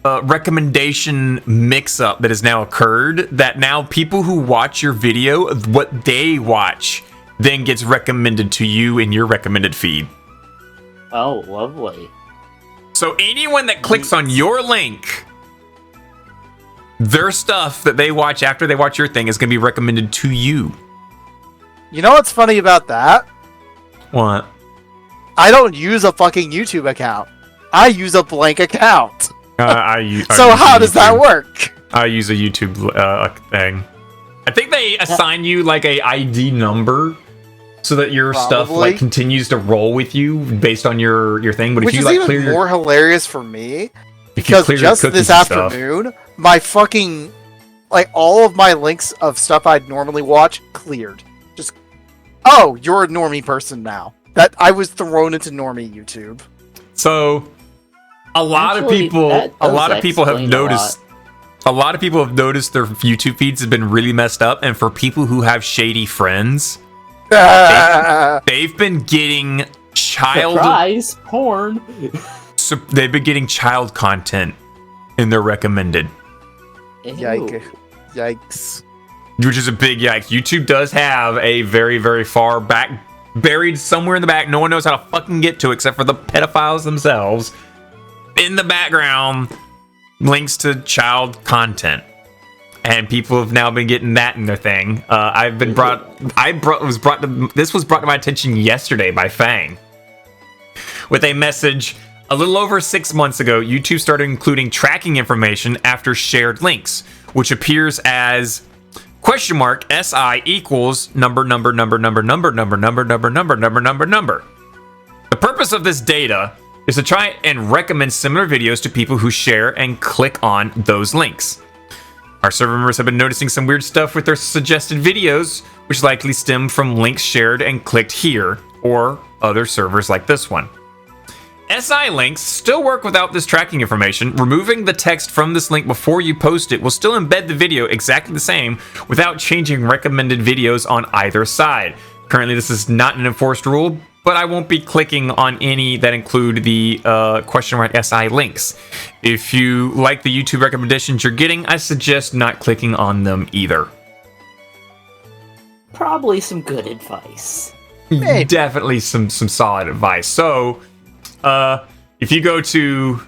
recommendation mix-up that has now occurred, that now people who watch your video, what they watch then gets recommended to you in your recommended feed. Oh, lovely. So anyone that clicks on your link, their stuff that they watch after they watch your thing is going to be recommended to you. You know what's funny about that? What? I don't use a fucking YouTube account. I use a blank account. So how does that work? I use a YouTube thing. I think they assign you like a ID number so that your stuff like continues to roll with you based on your thing. But which if you is like even more hilarious for me, because just this afternoon, my fucking all of my links of stuff I'd normally watch cleared. Just you're a normie person now. That I was thrown into normie YouTube. So a lot of people have noticed. A lot of people have noticed their YouTube feeds have been really messed up, and for people who have shady friends, they've been getting surprise porn. So they've been getting child content in their recommended. Yikes. Which is a big yikes. YouTube does have a very, very far back, buried somewhere in the back, no one knows how to fucking get to except for the pedophiles themselves. In the background, links to child content. And people have now been getting that in their thing. This was brought to my attention yesterday by Fang. With a message, a little over 6 months ago, YouTube started including tracking information after shared links, which appears as $SI equals number. The purpose of this data is to try and recommend similar videos to people who share and click on those links. Our server members have been noticing some weird stuff with their suggested videos, which likely stem from links shared and clicked here, or other servers like this one. SI links still work without this tracking information. Removing the text from this link before you post it will still embed the video exactly the same without changing recommended videos on either side. Currently, this is not an enforced rule, but I won't be clicking on any that include the SI links. If you like the YouTube recommendations you're getting, I suggest not clicking on them either. Probably some good advice. Maybe. Definitely some solid advice. So, if you go to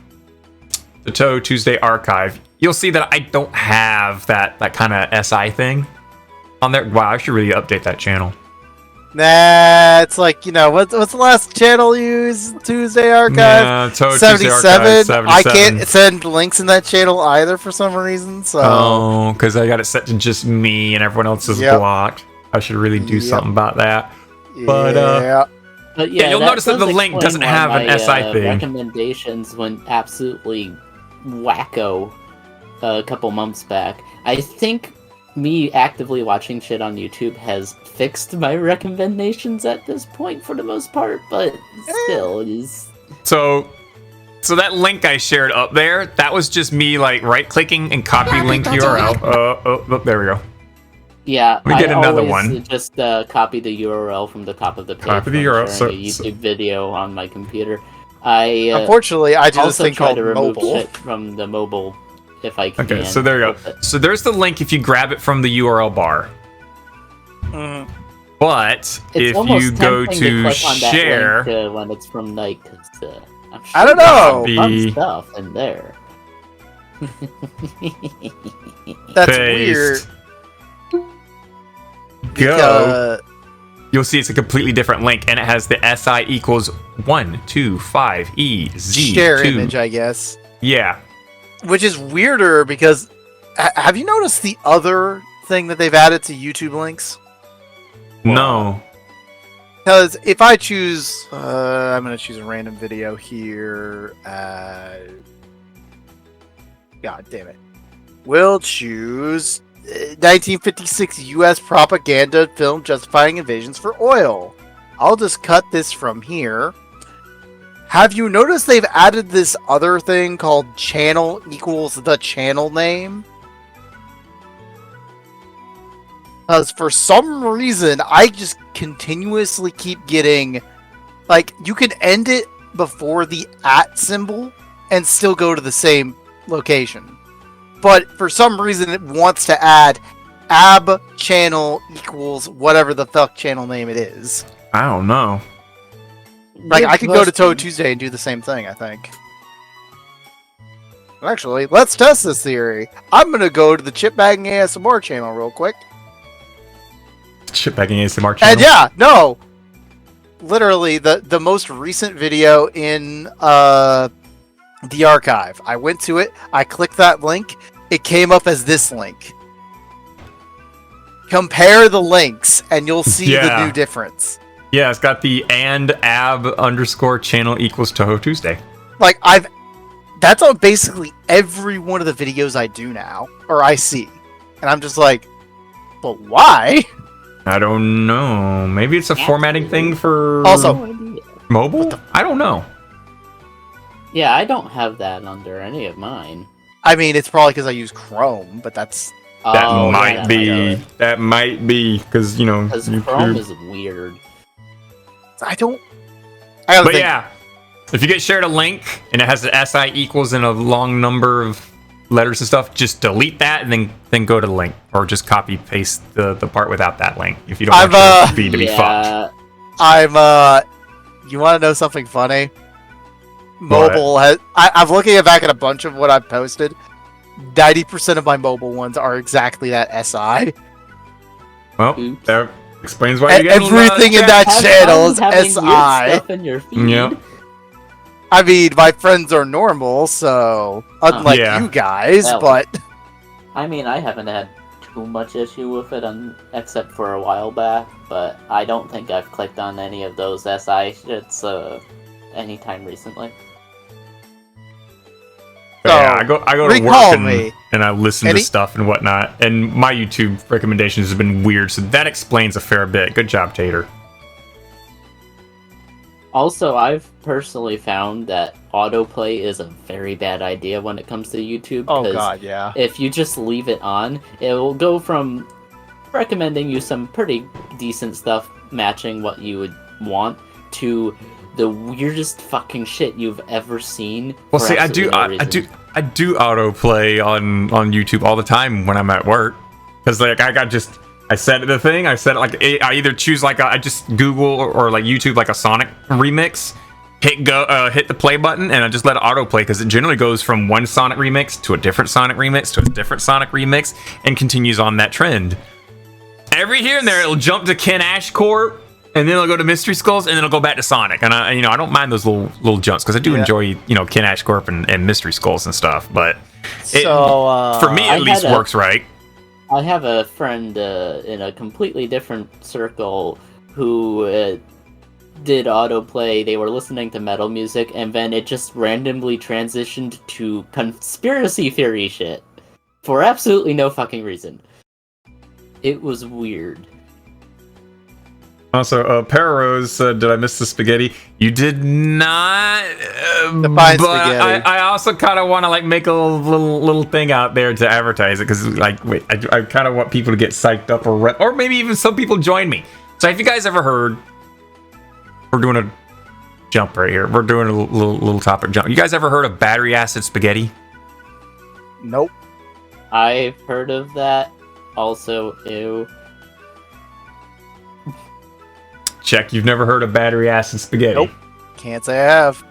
the Touhou Tuesday archive, you'll see that I don't have that kind of SI thing on there. Wow, I should really update that channel. Nah, it's like, what's the last channel you use? Tuesday Archive? Yeah, Touhou 77. 77. I can't send links in that channel either for some reason, so... Oh, because I got it set to just me and everyone else is blocked. I should really do something about that. But yeah, you'll notice that the link doesn't have an SI thing. Recommendations went absolutely wacko a couple months back. I think me actively watching shit on YouTube has fixed my recommendations at this point for the most part, but still it is. So that link I shared up there, that was just me right clicking and copy link URL. Oh, there we go. Yeah, we get another always one. Just copy the URL from the top of the page. Copy the URL. So, a YouTube video on my computer. Unfortunately, I do this thing called to remove mobile shit from the mobile if I can. Okay, so there you go. So there's the link if you grab it from the URL bar. Mhm. But It's if almost you go tempting to click on that share, link, when it's from like, I'm sure I don't know. there's fun stuff in there. That's paste, weird. go. You'll see it's a completely different link, and it has the SI equals 125EZ2. Share image, I guess. Yeah. Which is weirder because have you noticed the other thing that they've added to YouTube links? No. Because if I choose, I'm going to choose a random video here. God damn it. We'll choose 1956 U.S. propaganda film justifying invasions for oil. I'll just cut this from here. Have you noticed they've added this other thing called channel equals the channel name? Because for some reason, I just continuously keep getting... Like, you can end it before the @ symbol and still go to the same location. But for some reason, it wants to add ab channel equals whatever the fuck channel name it is. I don't know. Like, I could go to Touhou Tuesday and do the same thing, I think. Actually, let's test this theory. I'm gonna go to the Chipbagging ASMR channel real quick. Chipbagging ASMR channel. And yeah, no! Literally, the most recent video in the archive. I went to it, I clicked that link, it came up as this link. Compare the links, and you'll see the new difference. Yeah, it's got the and ab underscore channel equals Touhou Tuesday. Like, that's on basically every one of the videos I do now, or I see. And I'm just like, but why? I don't know. Maybe it's a formatting thing for Also, mobile? I don't know. Yeah, I don't have that under any of mine. I mean, it's probably because I use Chrome, but that's... That might be. That might be, because, you know... Because Chrome is weird. I gotta but think. yeah, if you get shared a link, and it has the SI equals and a long number of letters and stuff, just delete that, and then go to the link. Or just copy-paste the part without that link, if you don't want your feed to be fucked. You want to know something funny? Mobile has... I'm looking back at a bunch of what I've posted. 90% of my mobile ones are exactly that SI. Well, that explains why you get everything in that channel is SI. In your feed. Yep. I mean, my friends are normal, so... Unlike you guys, but... I mean, I haven't had too much issue with it, except for a while back, but I don't think I've clicked on any of those SI shits anytime recently. So, yeah, I go to work and I listen to stuff and whatnot, and my YouTube recommendations have been weird, so that explains a fair bit. Good job, Tater. Also, I've personally found that autoplay is a very bad idea when it comes to YouTube. Oh god, yeah. If you just leave it on, it will go from recommending you some pretty decent stuff matching what you would want to the weirdest fucking shit you've ever seen. Well, see, I do autoplay on YouTube all the time when I'm at work, because like I set the thing. I set it like I either choose like I just Google or like YouTube like a Sonic remix, hit the play button, and I just let it autoplay because it generally goes from one Sonic remix to a different Sonic remix to a different Sonic remix and continues on that trend. Every here and there, it'll jump to Ken Ashcorp. And then it'll go to Mystery Skulls, and then it'll go back to Sonic. And I don't mind those little jumps because I do enjoy, Ken Ashcorp and Mystery Skulls and stuff. But for me, at least works right. I have a friend in a completely different circle who did autoplay. They were listening to metal music, and then it just randomly transitioned to conspiracy theory shit for absolutely no fucking reason. It was weird. Also, Pararose said, "Did I miss the spaghetti?" You did not. The but spaghetti. I also kind of want to like make a little thing out there to advertise it because like wait, I kind of want people to get psyched up or maybe even some people join me. So have you guys ever heard? We're doing a jump right here. We're doing a little topic jump. You guys ever heard of battery acid spaghetti? Nope. I've heard of that. Also, ew. Check. You've never heard of battery acid spaghetti? Nope. Can't say I have.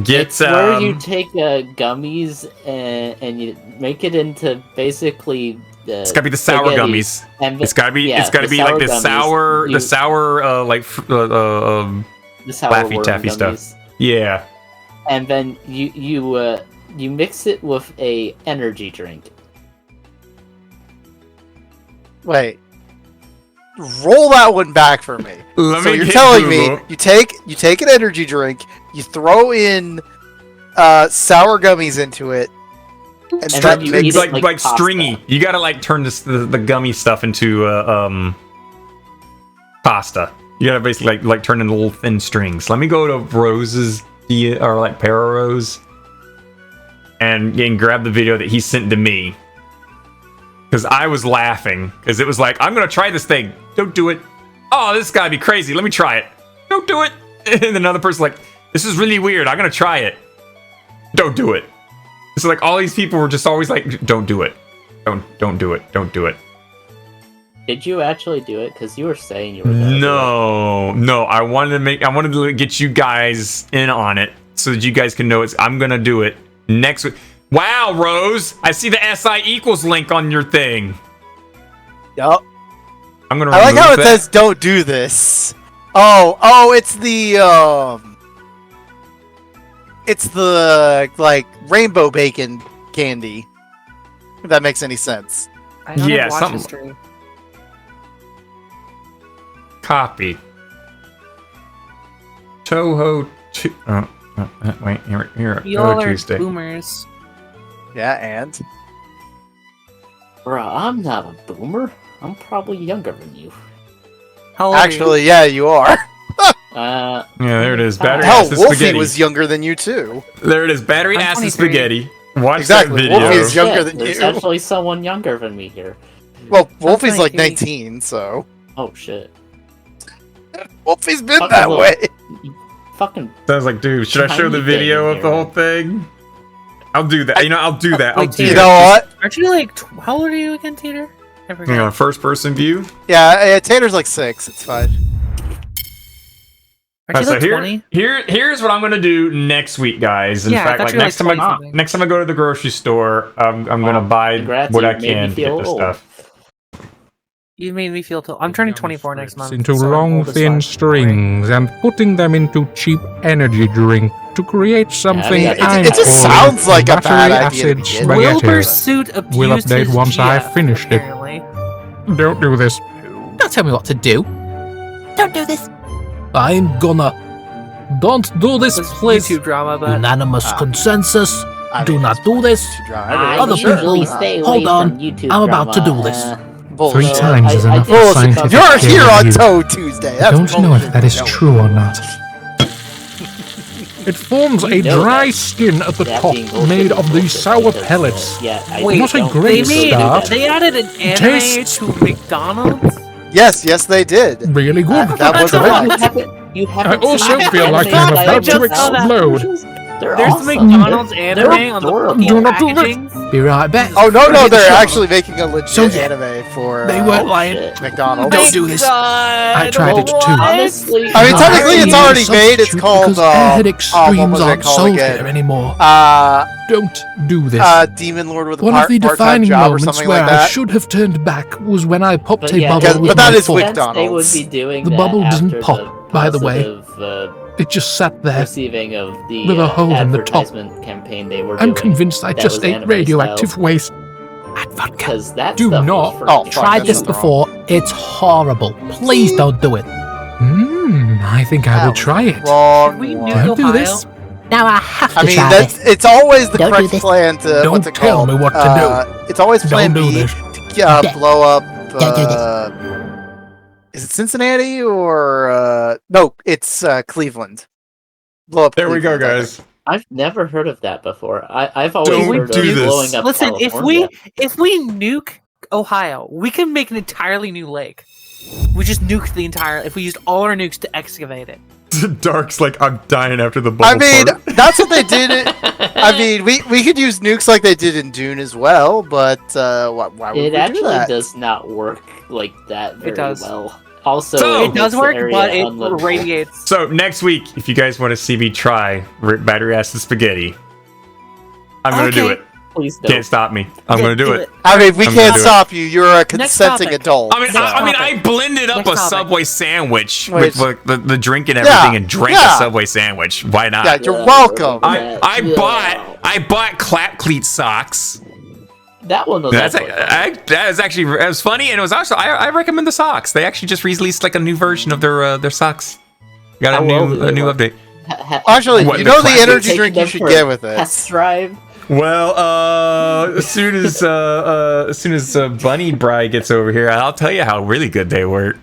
Get It's where you take gummies and you make it into basically. It's gotta be the sour gummies. It's gotta be. Yeah, it's gotta be like the sour, the sour, like the sour Laffy Taffy stuff. Yeah. And then you mix it with a energy drink. Wait. Roll that one back for me. So you're telling me you take an energy drink, you throw in sour gummies into it, and then you it's eat it like stringy. You gotta like turn the gummy stuff into pasta. You gotta basically like turn into little thin strings. Let me go to Rose's or like Pararose and grab the video that he sent to me. Because I was laughing. Because it was like, I'm going to try this thing. Don't do it. Oh, this has got to be crazy. Let me try it. Don't do it. And then another person's like, this is really weird. I'm going to try it. Don't do it. So like all these people were just always like, don't do it. Don't do it. Don't do it. Did you actually do it? Because you were saying you were gonna No. I wanted to get you guys in on it so that you guys can know I'm going to do it next week. Wow, Rose! I see the SI equals link on your thing. Yup. I'm gonna. I like how it says "Don't do this." Oh, it's the like rainbow bacon candy. If that makes any sense. I don't Yeah, have watch something. history. Copy. Touhou wait, here. Y'all Touhou are Tuesday. boomers. Yeah, and Bruh, I'm not a boomer. I'm probably younger than you. How old are actually, yeah, you are. Yeah, there it is. Battery Hell, acid Wolfie spaghetti. was younger than you too. There it is. Battery I'm acid 23. spaghetti. Watch Exactly, that video. Wolfie is younger than There's you. actually someone younger than me here. Well, Wolfie's like 23. 19, so Oh shit. Wolfie's been Fucking that little- way. Fucking So I was like, dude, should I show the Tiny video thing of the here. whole thing? I'll do that. I'll do that. I'll Wait, do You Tater. know that. what? Aren't you like? How old are you again, Tater? I forgot. Hang on, first person view. Yeah, Tater's like 6. It's fine. Aren't you like 20? Here's what I'm gonna do next week, guys. In Yeah, I fact, thought like you were next like time 20 something. next time I go to the grocery store, I'm gonna buy Congrats, what you I made me can to get feel this old. stuff. You made me feel. I'm turning 24 next month. Into so I'm long old as thin fuck. strings and putting them into cheap energy drink to create something Yeah, I'm it just calling sounds like a bad battery idea to acid begin with. spaghetti. Wilbur's suit abused We'll update his once I've GF, finished it. apparently. Don't do this. Don't tell me what to do. Don't do this. I'm gonna. Don't do this, It was please. YouTube drama, but Unanimous consensus. I Do mean, not do this. I Other usually people- stay away hold on. from YouTube I'm about to drama, do this. Bullshit. 3 times is enough for Bullshit. scientific You're peer here on review. Touhou Tuesday. I That's don't know if bullshit. that is No. true or not. It forms a You know dry that. skin at the That top being bullshit made is of these bullshit sour because, pellets. Yeah, I Wait, Not a don't great they start. added an anime Tastes- to McDonald's. Yes, they did. Really good. That was a That's fact. You haven't I also seen feel like anime I'm by about to themselves. explode. They're There's awesome. McDonald's They're anime on the adorable. fucking Do not do this. packaging. Be right back. Oh no, Get the they're show. actually making a legit So, yeah, anime for They weren't lying. Shit. McDonald's. Don't do this. I tried it too. Honestly, I mean, technically, it's I already use made. It's substitute called. because what airhead extremes was it aren't called sold again? here anymore. Don't do this. Demon Lord with a One of the part-time defining job or moments something where like I that. should have turned back was when I popped But a yeah, bubble because- with but that my is foot. McDonald's. They would be doing The that bubble doesn't after pop, by the way. positive, It just sat there. receiving of the With a hole in the top. advertisement campaign they were I'm doing. convinced I that just was ate anime radioactive style. waste. And vodka. Because that Do stuff not- was for Oh, kids. fuck, Tried that's this nothing before. It's horrible. Please don't do it. I think I will try it. Wrong We one. knew Don't do Ohio. this. Now I have to I mean, try that's this. it's always the Don't do correct this. plan to Don't what's it tell called? me what to It's always plan Don't do B this. to blow up. Don't do this. is it Cincinnati or no? It's Cleveland. Blow up. There we go, Cleveland, guys. I've never heard of that before. I've always Don't heard do of this. blowing up Listen, California. if we nuke Ohio, we can make an entirely new lake. We just nuked the entire. If we used all our nukes to excavate it. Dark's like, I'm dying after the bubble I mean, part. that's what they did. I mean, we could use nukes like they did in Dune as well, but why would we It do actually that? does not work like that very does. well. Also, So- It does makes the work, area but it unlivable. radiates. So next week, if you guys want to see me try battery acid spaghetti, I'm gonna do Okay. it. Please don't. Can't stop me. I'm Yeah, gonna do it. I mean, we I'm can't gonna do it. stop you. You're a consenting topic. adult. I mean, so- I blended up Next a topic. Subway sandwich Wait. with the drink and everything, and drank yeah. a Subway sandwich. Why not? Yeah, you're welcome. I bought clap cleat socks. That one was That's also that is actually it was funny, and it was also I recommend the socks. They actually just released like a new version of their socks. Got How a well do new they a new work? update. Actually, What, you the know the classic energy Taking drink you them should for get with it. test drive. Well, as soon as Bunny Bri gets over here, I'll tell you how really good they were.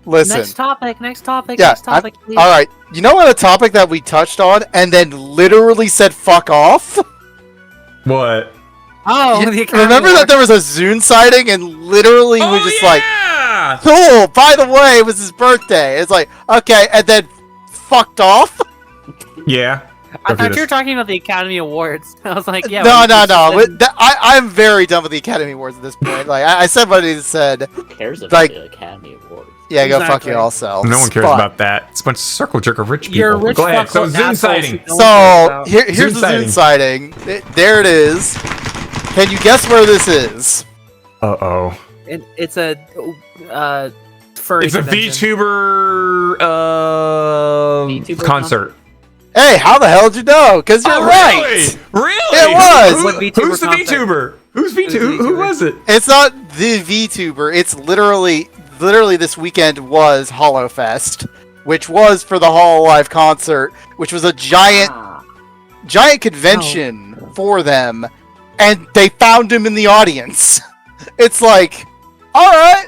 Listen. Next topic. Next topic. Yeah, Next topic. please. All right. You know what? A topic that we touched on and then literally said "fuck off." What? Oh, You- the Academy remember that Award. there was a Zune sighting and literally we just like, yeah! cool. By the way, it was his birthday. It's like okay, and then fucked off. Yeah. I Go through thought you were this. talking about the Academy Awards. I was like, yeah. no. well, I'm very done with the Academy Awards at this point. Like I said what he said. Who cares about Like- the Academy Awards? Yeah, go fuck Exactly. yourselves. No one cares But- about that. It's a bunch of circle jerker rich people. You're a rich Go ahead. So fuck Zoom assholes sighting. who no one cares So about. here's Zune the Zune sighting. There it is. Can you guess where this is? Uh-oh. It's a furry It's a convention. VTuber VTuber concert. Hey, how the hell did you know? Because you're right. Really? It was. What VTuber Who's the concert? VTuber? Who's VTuber? the Who VTuber? was it? It's not the VTuber. It's literally this weekend was HoloFest, which was for the Hololive concert, which was a giant convention for them, and they found him in the audience. It's like, all right,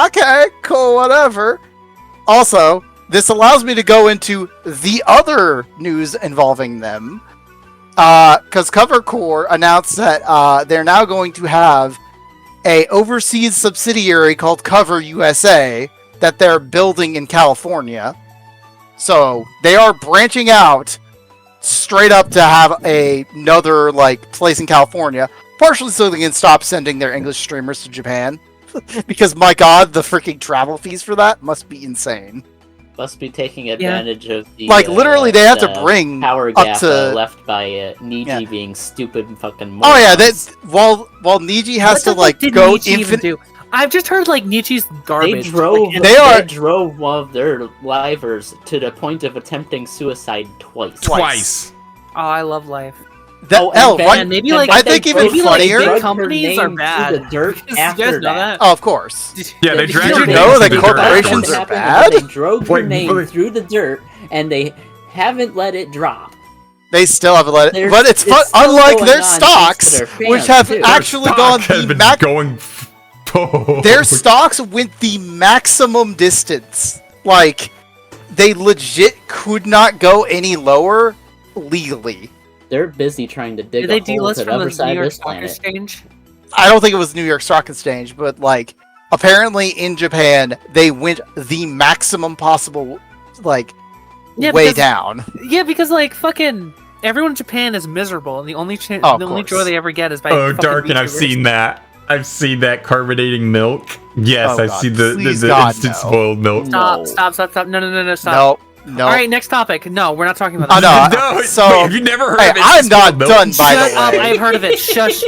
okay, cool, whatever. Also, this allows me to go into the other news involving them, because Covercore announced that they're now going to have a overseas subsidiary called Cover USA that they're building in California. So they are branching out straight up to have another like place in California, partially so they can stop sending their English streamers to Japan. Because my god, the freaking travel fees for that must be insane. Must be taking advantage of the Like literally, they have to the bring power up gap to. left by Niji Yeah. being stupid and fucking. Oh yeah, morons. that while Niji has What to the like fuck did go Nietzsche even infinite. do? I've just heard like Nietzsche's They garbage. drove. Like, They drove one of their livers to the point of attempting suicide twice. Twice. oh, I love life. That, Oh, hell, and right- And maybe and like I think even maybe, like, funnier- big drugged her companies are name bad. through the dirt You guys after know that? Oh, of course. Yeah, they Did dragged you her know name that through the corporations dirt. are happened bad? is They drove her Wait, name wait. through the dirt, and they haven't let it drop. They still haven't let it. There's- But it's fun. it's still Unlike going their on stocks, thanks to their which fans, have too. actually Stock gone has the been max. going. Their stocks went the maximum distance. Like, they legit could not go any lower legally. They're busy trying to dig Did they a hole delist to the from other the side New of York this Stock planet. Exchange? I don't think it was New York Stock Exchange, but like, apparently in Japan, they went the maximum possible, like, Yeah, way because- down. Yeah, because like fucking everyone in Japan is miserable, and the only Oh, of the only course. joy they ever get is by Oh, fucking Dark, and I've VTubers. seen that. I've seen that carbonating milk. Yes, Oh, I've God. seen the Please, God, instant no. spoiled milk. No. Stop! No! Stop! No. All right, next topic. No, we're not talking about Oh, that. no. No, So- wait, have you never heard Hey, of it? I'm not done, by Shut the up! way. I've heard of it. Shush.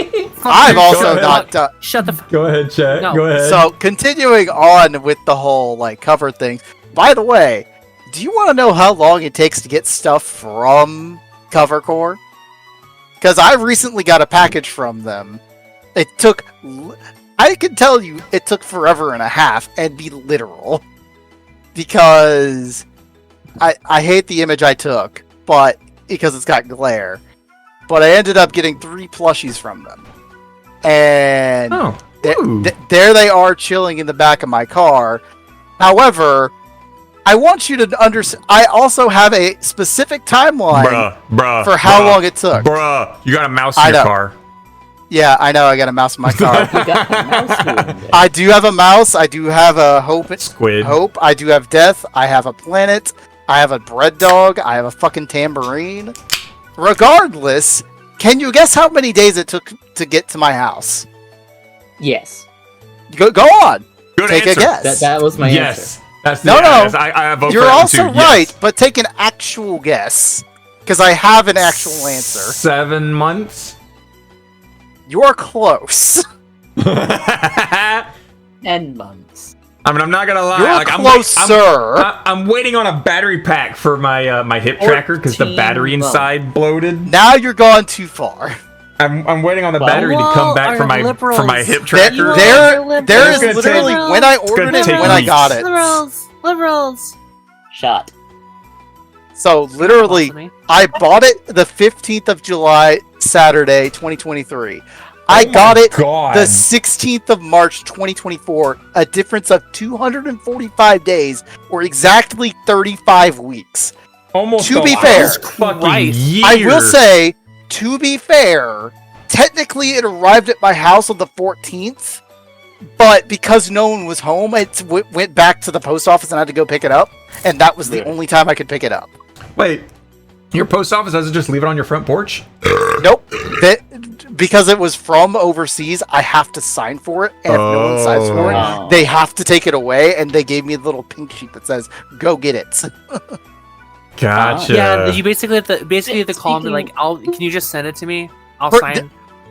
I'm Fuck. also ahead. not done. Shut the. F- Go ahead, chat. No. Go ahead. So, continuing on with the whole, like, cover thing. By the way, do you want to know how long it takes to get stuff from Covercore? Because I recently got a package from them. It took... I can tell you, it took forever and a half, and be literal. Because... I hate the image I took, but... Because it's got glare. But I ended up getting 3 plushies from them. And... oh, there they are chilling in the back of my car. However, I want you to understand. I also have a specific timeline for how long it took. You got a mouse in your car. Yeah, I know. I got a mouse in my car. I do have a mouse. I do have a squid. Hope. I do have death. I have a planet. I have a bread dog. I have a fucking tambourine. Regardless, can you guess how many days it took to get to my house? Yes. Go on. Good Take answer. a guess. That was my answer. That's no. I vote You're for also too. right, Yes. but take an actual guess, because I have an actual answer. 7 months. You are close. 10 months. I mean, I'm not gonna lie. You're closer. I'm waiting on a battery pack for my my hip tracker because the battery inside bloated. Now you're gone too far. I'm waiting on the battery to come back for my hip tracker. There is literally when I ordered it, when I got it. Liberals. Shot. So literally, I bought it the 15th of July, Saturday, 2023. I got it the 16th of March, 2024. A difference of 245 days, or exactly 35 weeks. Almost. To be fair, I will say, to be fair, technically it arrived at my house on the 14th, but because no one was home, it went back to the post office and I had to go pick it up, and that was the only time I could pick it up. Wait, your post office doesn't just leave it on your front porch? Nope. Because it was from overseas, I have to sign for it, and if no one signs for it, they have to take it away, and they gave me a little pink sheet that says, go get it. Gotcha. Yeah, you basically have to call them and be like, can you just send it to me? I'll sign.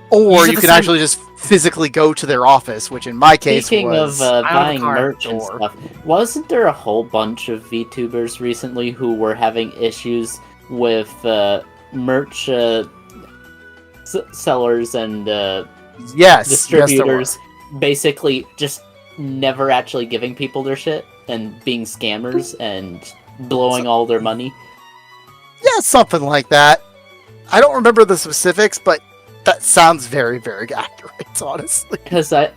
Or you can actually just physically go to their office, which in my case was... Speaking of buying merch and stuff, wasn't there a whole bunch of VTubers recently who were having issues with merch sellers and distributors basically just never actually giving people their shit and being scammers and blowing all their money? Yeah, something like that. I don't remember the specifics, but that sounds very, very accurate, honestly. Because I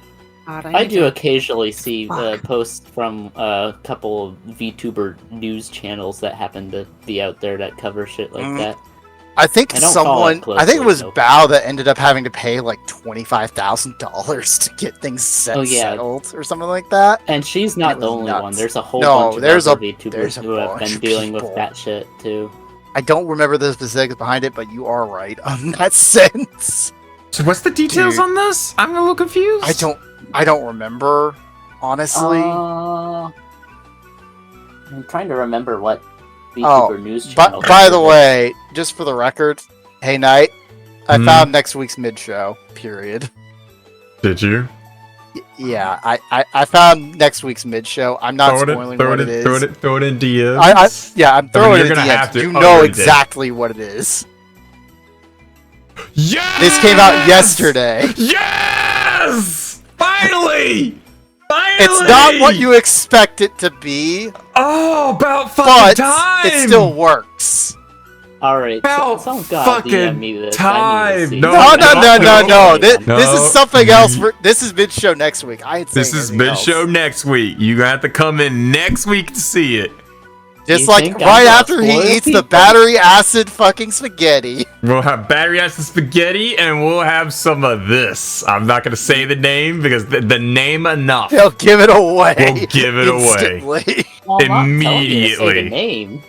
do occasionally see posts from a couple of VTuber news channels that happen to be out there that cover shit like that. I think it was Bao that ended up having to pay like $25,000 to get things settled or something like that. And she's not the only one. There's a whole bunch of other VTubers who have been dealing with that shit too. I don't remember the specifics behind it, but you are right on that sense. So what's the details on this? I'm a little confused. I don't remember, honestly. I'm trying to remember what VTuber news channel. By the way, just for the record, hey Knight, I found next week's mid-show, period. Did you? Yeah, I found next week's mid-show. I'm not spoiling what it is. Throw it in DMs. I'm throwing it in DMs. You know exactly what it is. Yes! This came out yesterday. Yes! Finally! It's not what you expect it to be. Oh, about fucking time! It still works. Alright, fucking time! No. This is something else. This is mid-show next week. I ain't saying this is mid-show next week. You're gonna have to come in next week to see it. Just like right after he eats the battery acid fucking spaghetti. We'll have battery acid spaghetti and we'll have some of this. I'm not gonna say the name because the name enough. They'll give it away. We'll give it away. Immediately. Name.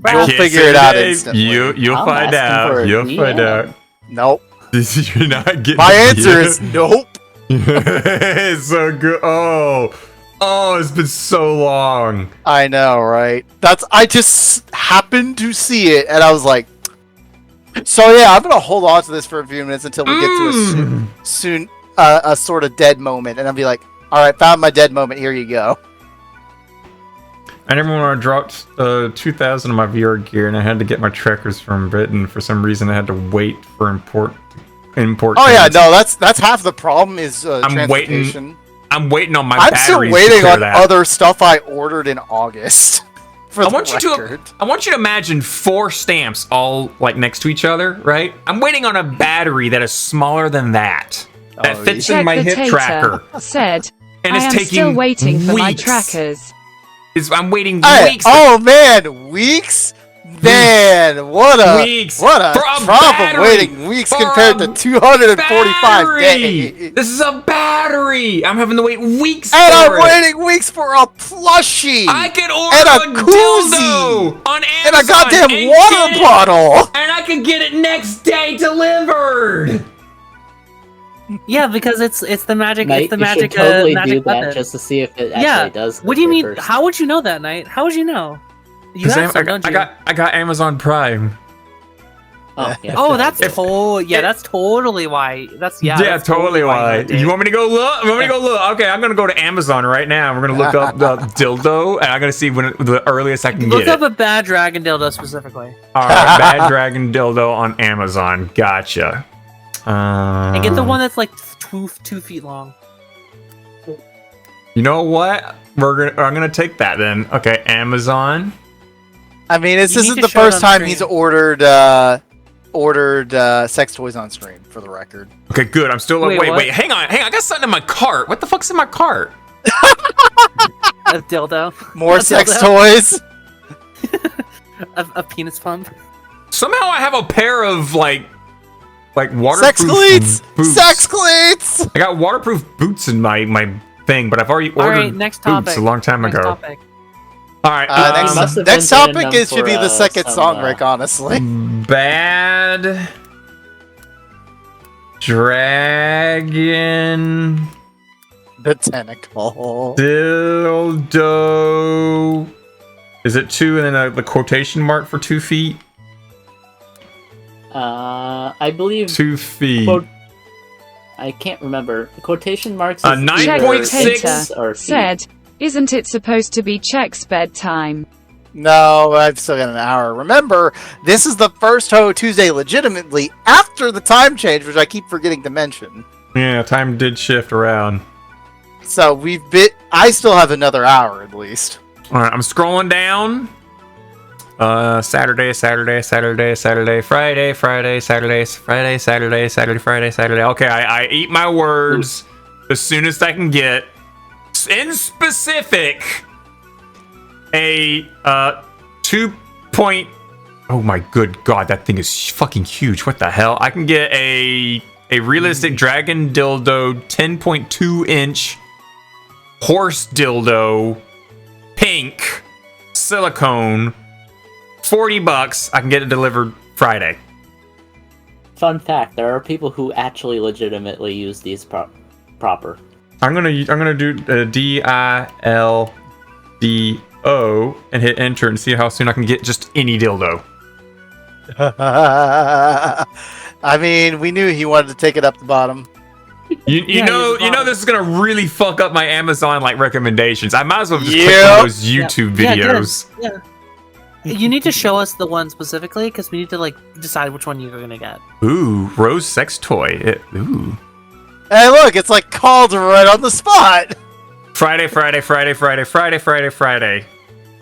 You'll figure it out instantly. You'll find out. You'll find out. Nope. You're not getting my answer is nope. It's so good. Oh, it's been so long. I know, right? I just happened to see it, and I was like, so yeah, I'm gonna hold on to this for a few minutes until we get to a sort of dead moment, and I'll be like, all right, found my dead moment. Here you go. I never want to drop 2,000 of my VR gear, and I had to get my trackers from Britain. For some reason, I had to wait for import. Oh yeah, no, that's half the problem is transportation. I'm waiting on my batteries. I'm still waiting on that. other stuff I ordered in August. I want you to imagine 4 stamps all like next to each other, right? I'm waiting on a battery that is smaller than that. that fits in my hip tracker. Said, And I it's am taking still waiting for my weeks. trackers. I'm waiting Hey, weeks. oh man, weeks? Man, what a Weeks. what a For a problem battery. waiting weeks For compared a to 245 battery. days. This is a battery. I'm having to wait weeks And for I'm it. waiting weeks for a plushie. I can order and a a dildo on Amazon and a goddamn and water get it- bottle. and I can get it next day delivered. Yeah, because it's the magic. Knight, It's the you magic. should totally magic do that button. just to see if it actually Yeah. does. What do you get mean? there first. How would you know that, Knight? How would you know? You have some, don't you? I got Amazon Prime. Oh, yeah, Oh, sure. that's that's totally why. That's that's totally why. you You want me to go look? You want me to go look? Okay, I'm gonna go to Amazon right now. We're gonna look up the dildo, and I'm gonna see when the earliest I can Look get up it. a bad dragon dildo specifically, All right, Bad Dragon dildo on Amazon. Gotcha. and get the one that's like 2 feet long. You know what? I'm gonna take that then. Okay, Amazon. I mean, this You need isn't to the show it first on time screen. he's ordered sex toys on stream, for the record. Okay, good. I'm still. Wait, Wait, what? hang on. I got something in my cart. What the fuck's in my cart? A dildo, More A sex dildo. toys. a penis pump. Somehow I have a pair of like waterproof Sex cleats. boots. Sex cleats. I got waterproof boots in my thing, but I've already All ordered right, next topic. boots a long time Next ago. topic. All right, must have Next been topic them should be for, the second some, song, Rick. Honestly, Bad Dragon the tentacle. dildo. Is it 2 and then the quotation mark for 2 feet? I believe 2 feet. Quote- I can't remember. The quotation marks. A is 9.6 inches or feet. Said, isn't it supposed to be Check's bedtime? No, I've still got an hour. Remember, this is the first Touhou Tuesday legitimately after the time change, which I keep forgetting to mention. Yeah, time did shift around. So I still have another hour at least. All right, I'm scrolling down. Saturday, Friday, Saturday. Okay, I eat my words as soon as I can get. In specific, a 2 point. Oh my good god, that thing is fucking huge. What the hell? I can get a realistic dragon dildo, 10.2 inch horse dildo, pink, silicone. $40. I can get it delivered Friday. Fun fact: there are people who actually legitimately use these proper. I'm gonna do DILDO and hit enter and see how soon I can get just any dildo. I mean, we knew he wanted to take it up the bottom. You know this is gonna really fuck up my Amazon recommendations. I might as well just click Yep. on those YouTube videos. Yeah. You need to show us the one specifically because we need to decide which one you're gonna get. Ooh, rose sex toy. Ooh. Hey, look, it's called right on the spot. Friday.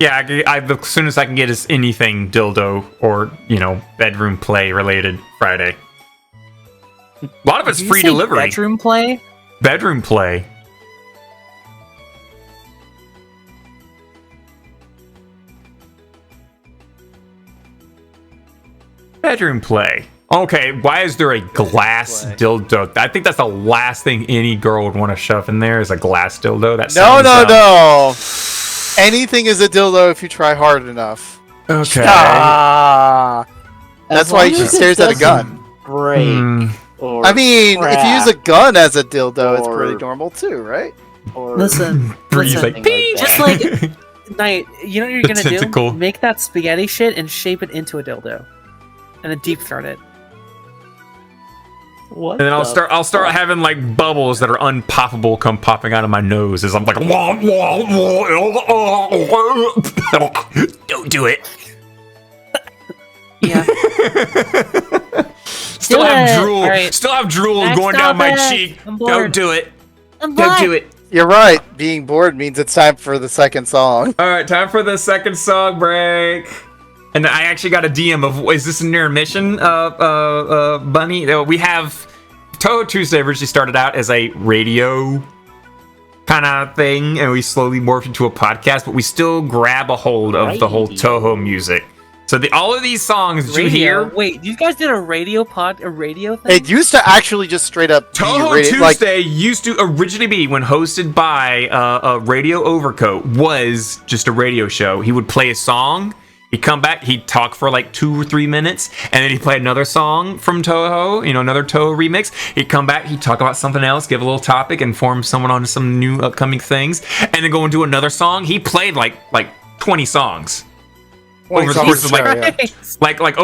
Yeah, as soon as I can get is anything dildo or bedroom play related Friday. A lot of it's Did you free say delivery. Bedroom play. Bedroom play. Bedroom play. Okay, why is there a glass dildo? I think that's the last thing any girl would want to shove in there is a glass dildo. That No. Anything is a dildo if you try hard enough. Okay. Ah, that's As why long she as it stares at a doesn't gun. Break. Or I mean, if you use a crack, gun as a dildo, it's or- pretty normal too, right? or Listen, Breeze listen. like, Something Just that. Knight, you know what you're The gonna tentacle. do? Make that spaghetti shit and shape it into a dildo, and then deep throat it. What And then I'll the start fuck? having bubbles that are unpoppable come popping out of my nose as I'm don't do it. Yeah. Still Do have it. drool. All right. Still have drool Next going down my topic. cheek. I'm Don't bored. do it. I'm Don't do it. You're right. Being bored means it's time for the second song. All right, time for the second song break. And I actually got a DM of, is this an intermission, Bunny? We have Touhou Tuesday originally started out as a radio kind of thing, and we slowly morphed into a podcast, but we still grab a hold of the whole Touhou music. So all of these songs that you hear... Wait, you guys did a radio thing? It used to actually just straight up Touhou Tuesday used to originally be, when hosted by a Radio Overcoat, was just a radio show. He would play a song, he'd come back, he'd talk for like 2 or 3 minutes, and then he'd play another song from Touhou, another Touhou remix. He'd come back, he'd talk about something else, give a little topic, inform someone on some new upcoming things, and then go and do another song. He played like 20 songs. Over the course of over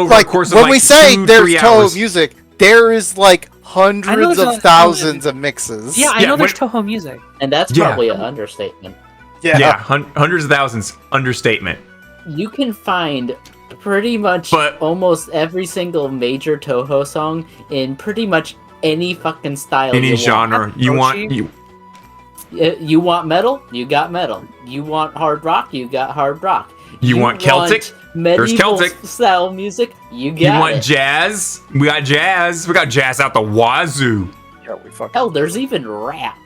the course of when we say 2-3 there's Touhou hours. music, there is like hundreds of thousands of mixes. Yeah, I know there's Touhou music. And that's probably an understatement. Yeah, hundreds of thousands, understatement. You can find pretty much almost every single major Touhou song in pretty much any fucking style. Any genre. You want metal? You got metal. You want hard rock? You got hard rock. You want Celtic? There's Celtic style music. You got You want jazz? We got jazz. We got jazz out the wazoo. Yeah, we fucking. Hell, there's even rap.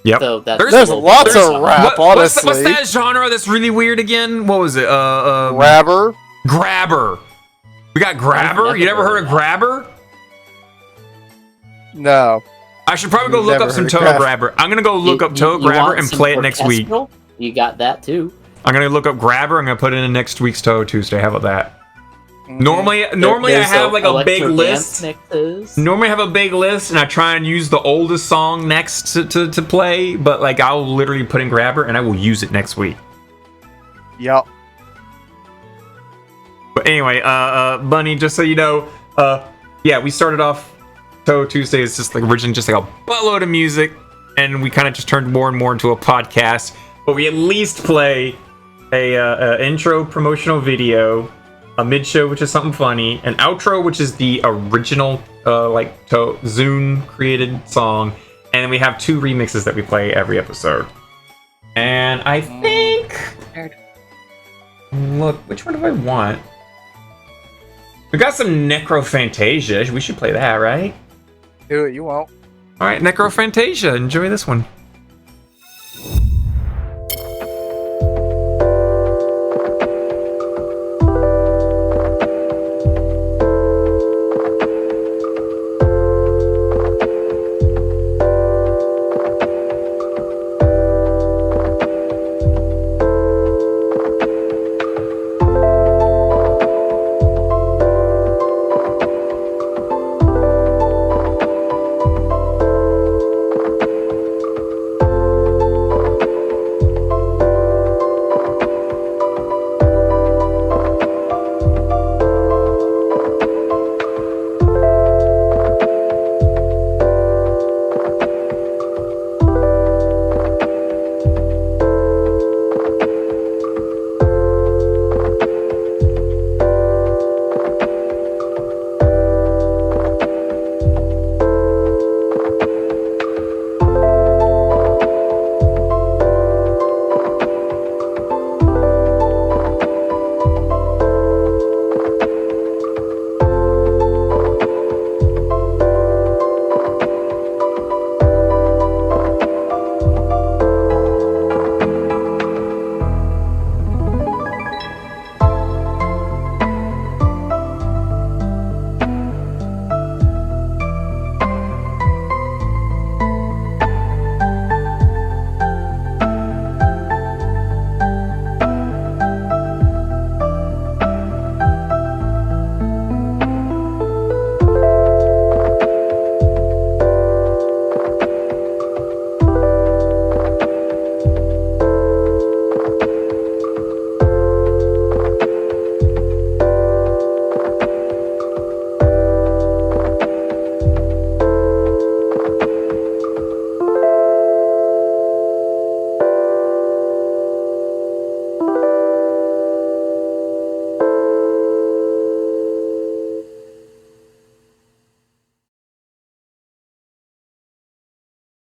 Yep. So there's lots of rap. Honestly, what's that genre that's really weird again? What was it? Grabber. Grabber. We got grabber. You never heard of grabber? No. I should probably go look up some Touhou Grabber. I'm gonna go look up Touhou Grabber and play it next week. You got that too. I'm gonna look up Grabber. I'm gonna put it in next week's Touhou Tuesday. How about that? Normally I have like a big list. Normally I have a big list, and I try and use the oldest song next to play. But like I'll literally put in Grabber, and I will use it next week. Yep. But anyway, Bunny, just so you know, yeah, we started off Touhou Tuesday is just like originally just like a buttload of music, and we kind of just turned more and more into a podcast. But we at least play a intro promotional video, a mid show which is something funny, an outro which is the original Zune created song, and then we have 2 remixes that we play every episode. And I think, look, which one do I want? We got some Necrophantasia. We should play that, right? Do it. You won't. All right, Necrophantasia. Enjoy this one.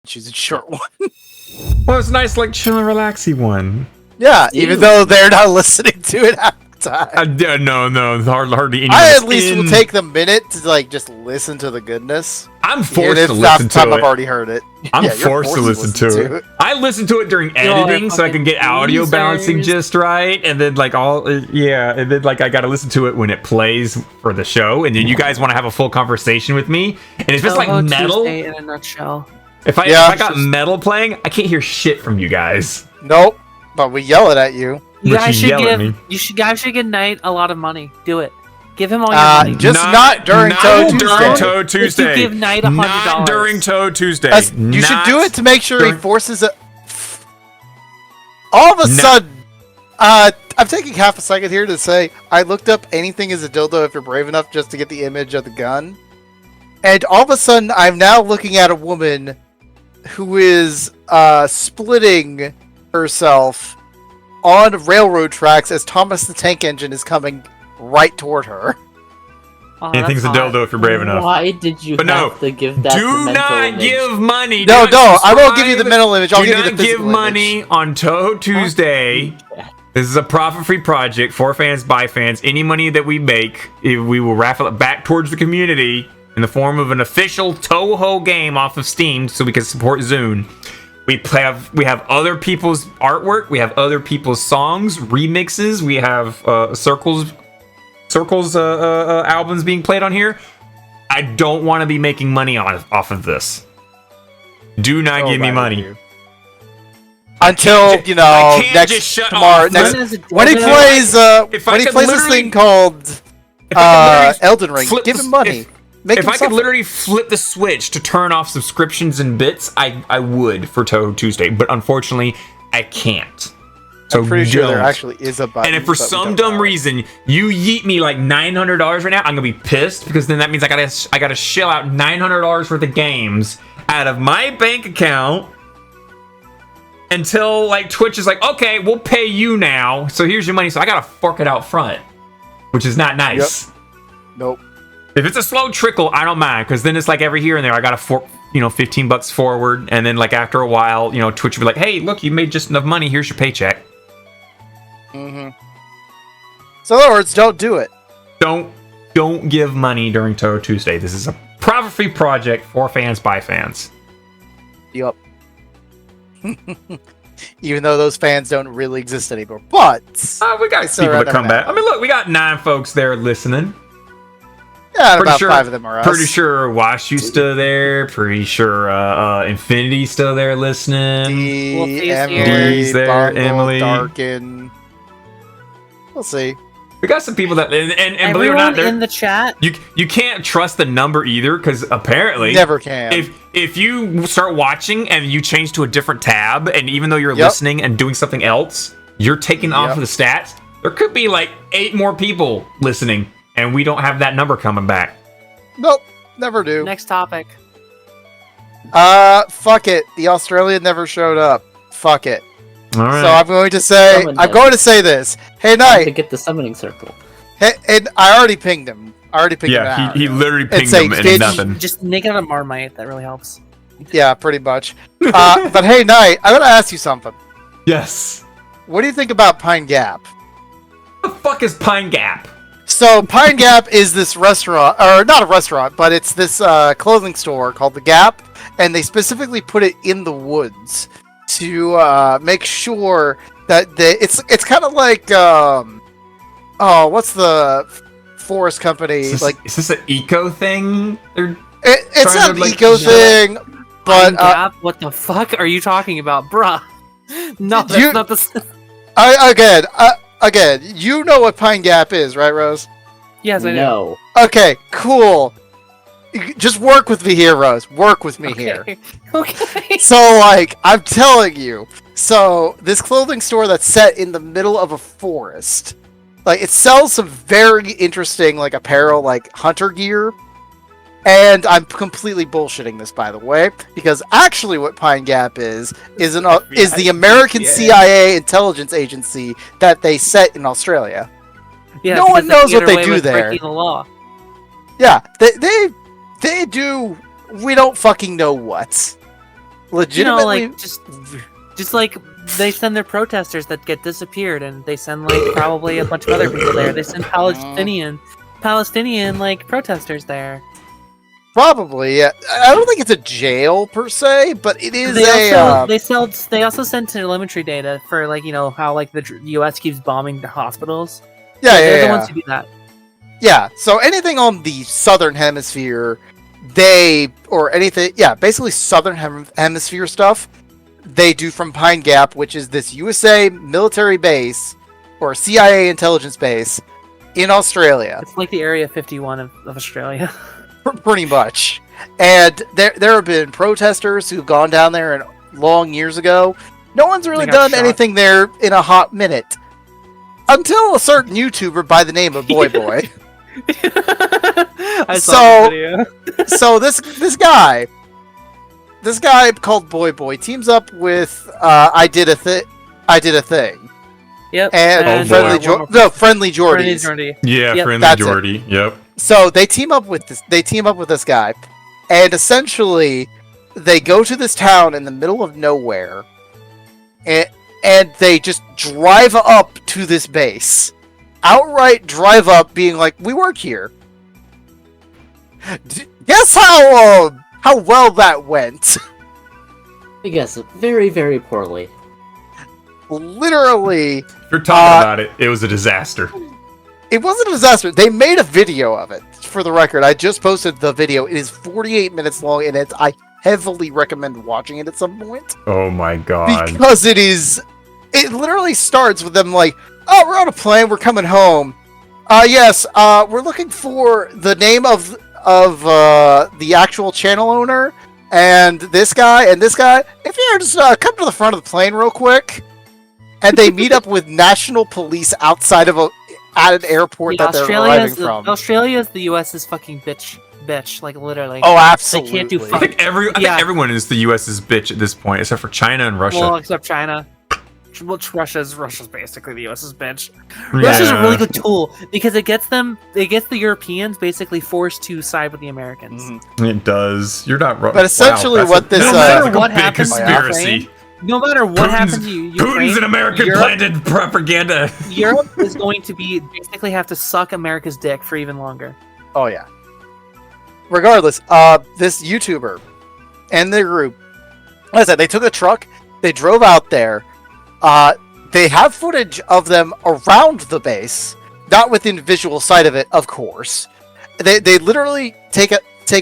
Choose a short one. Well, it's a nice, like, chill and relaxy one. Yeah, even though they're not listening to it time. No, hardly anyone. I at least will take the minute to like just listen to the goodness. I'm forced to listen to it. I've already heard it. I'm forced to listen to it. I listen to it during editing so I can get audio balancing just right, and then like and then like I gotta listen to it when it plays for the show, and then you guys want to have a full conversation with me, and if it's like metal, Tuesday in a nutshell. If I got metal playing, I can't hear shit from you guys. Nope, but we yell it at you. You guys should give Knight a lot of money. Do it. Give him all your money. Just not during Touhou Tuesday. If you give Knight $100. Not during Touhou Tuesday. You should do it to make sure he forces it. All of a sudden, I'm taking half a second here to say I looked up anything is a dildo if you're brave enough just to get the image of the gun. And all of a sudden, I'm now looking at a woman who is splitting herself on railroad tracks as Thomas the Tank Engine is coming right toward her. Anything's a dildo if you're brave enough. Why did you have to give that do not give money. No, I won't give you the mental image. I'll give you the physical give money on Touhou Tuesday. This is a profit-free project for fans, by fans. Any money that we make, we will raffle it back towards the community in the form of an official Touhou game off of Steam, so we can support Zune. We have other people's artwork. We have other people's songs, remixes. We have Circles albums being played on here. I don't want to be making money off of this. Do not give me money. Until tomorrow. When he plays this thing called Elden Ring, give him money. If I could literally flip the switch to turn off subscriptions and bits, I would for Touhou Tuesday, but unfortunately, I can't. So I'm pretty sure there actually is a button. And if for some dumb reason you yeet me like $900 right now, I'm gonna be pissed, because then that means I gotta shell out $900 worth of games out of my bank account until like Twitch is like, okay, we'll pay you now, so here's your money. So I gotta fork it out front, which is not nice. Yep. Nope. If it's a slow trickle, I don't mind, because then it's like every here and there I gotta fork, $15 forward, and then like after a while, Twitch will be like, hey, look, you made just enough money, here's your paycheck. So in other words, don't do it. Don't give money during Touhou Tuesday. This is a profit-free project for fans, by fans. Yup. Even though those fans don't really exist anymore, but we got people that come back. I mean, look, we got 9 folks there listening. Yeah, about 5 of them are us. Pretty sure Washu's still there. Pretty sure Infinity's still there listening. D's there. Emily. Darkin. We'll see. We got some people that and believe it or not, in the chat. You can't trust the number either, because apparently never can. If you start watching and you change to a different tab, and even though you're listening and doing something else, you're taking off of the stats. There could be like 8 more people listening, and we don't have that number coming back. Nope, never do. Next topic. Fuck it. The Australian never showed up. Fuck it. All right. So I'm going to say this. Hey, Knight. To get the summoning circle. Hey, and I already pinged him. Yeah, he literally pinged him and nothing. Just make it a Marmite. That really helps. Yeah, pretty much. But hey, Knight, I gotta ask you something. Yes. What do you think about Pine Gap? What the fuck is Pine Gap? So Pine Gap is this restaurant, or not a restaurant, but it's this clothing store called The Gap, and they specifically put it in the woods to make sure that it's kind of like what's the forest company? Is this an eco thing? It's an eco thing, but Pine Gap? What the fuck are you talking about, bruh? No, that's not the. Again, you know what Pine Gap is, right, Rose? Yes, I know. Okay, cool. Just work with me here, Rose. Work with me here. Okay. So, I'm telling you. So, this clothing store that's set in the middle of a forest, it sells some very interesting, apparel, hunter gear. And I'm completely bullshitting this, by the way, because actually what Pine Gap is the American CIA intelligence agency that they set in Australia. Yeah, no one knows what they do there. Breaking the law. Yeah, they do. We don't fucking know what. Legitimately, Just like they send their protesters that get disappeared, and they send like probably a bunch of other people there. They send Palestinian like protesters there. Probably, yeah. I don't think it's a jail per se, but it is they also send telemetry data for like how like the U.S. keeps bombing the hospitals. They're the ones who do that. Yeah. So anything on the southern hemisphere, basically southern hemisphere stuff, they do from Pine Gap, which is this USA military base or CIA intelligence base in Australia. It's like the Area 51 of Australia. Pretty much. And there have been protesters who've gone down there long years ago. No one's really done anything there in a hot minute. Until a certain YouTuber by the name of Boy Boy. I saw the video. So this guy called Boy Boy teams up with I did a thing. Yep. And Friendly Jordies. Yeah, yep. Friendly Jordy. Yep. So they team up with this guy, and essentially they go to this town in the middle of nowhere, and they just drive up to this base. Outright drive up, being like, "We work here." Guess how well that went? I guess very, very poorly. Literally. If you're talking about it, it was a disaster. It wasn't a disaster. They made a video of it. For the record, I just posted the video. It is 48 minutes long, and I heavily recommend watching it at some point. Oh my god. Because it literally starts with them like, "Oh, we're on a plane, we're coming home. Yes, we're looking for the name of the actual channel owner, and this guy. If you just come to the front of the plane real quick." And they meet up with national police outside of at an airport that they're arriving from. Australia is the U.S.'s fucking bitch, like literally. Oh, absolutely. They can't do I think everyone is the U.S.'s bitch at this point, except for China and Russia. Well, except China. Well, Russia's basically the U.S.'s bitch. Russia's a really good tool because it gets the Europeans basically forced to side with the Americans. Mm-hmm. It does. You're not wrong. But essentially, what this no matter what happens conspiracy. No matter what happens to you, Putin's an American planted propaganda. Europe is going to basically have to suck America's dick for even longer. Oh yeah. Regardless, this YouTuber and their group, like I said, they took a truck, they drove out there. They have footage of them around the base, not within visual sight of it, of course. They literally take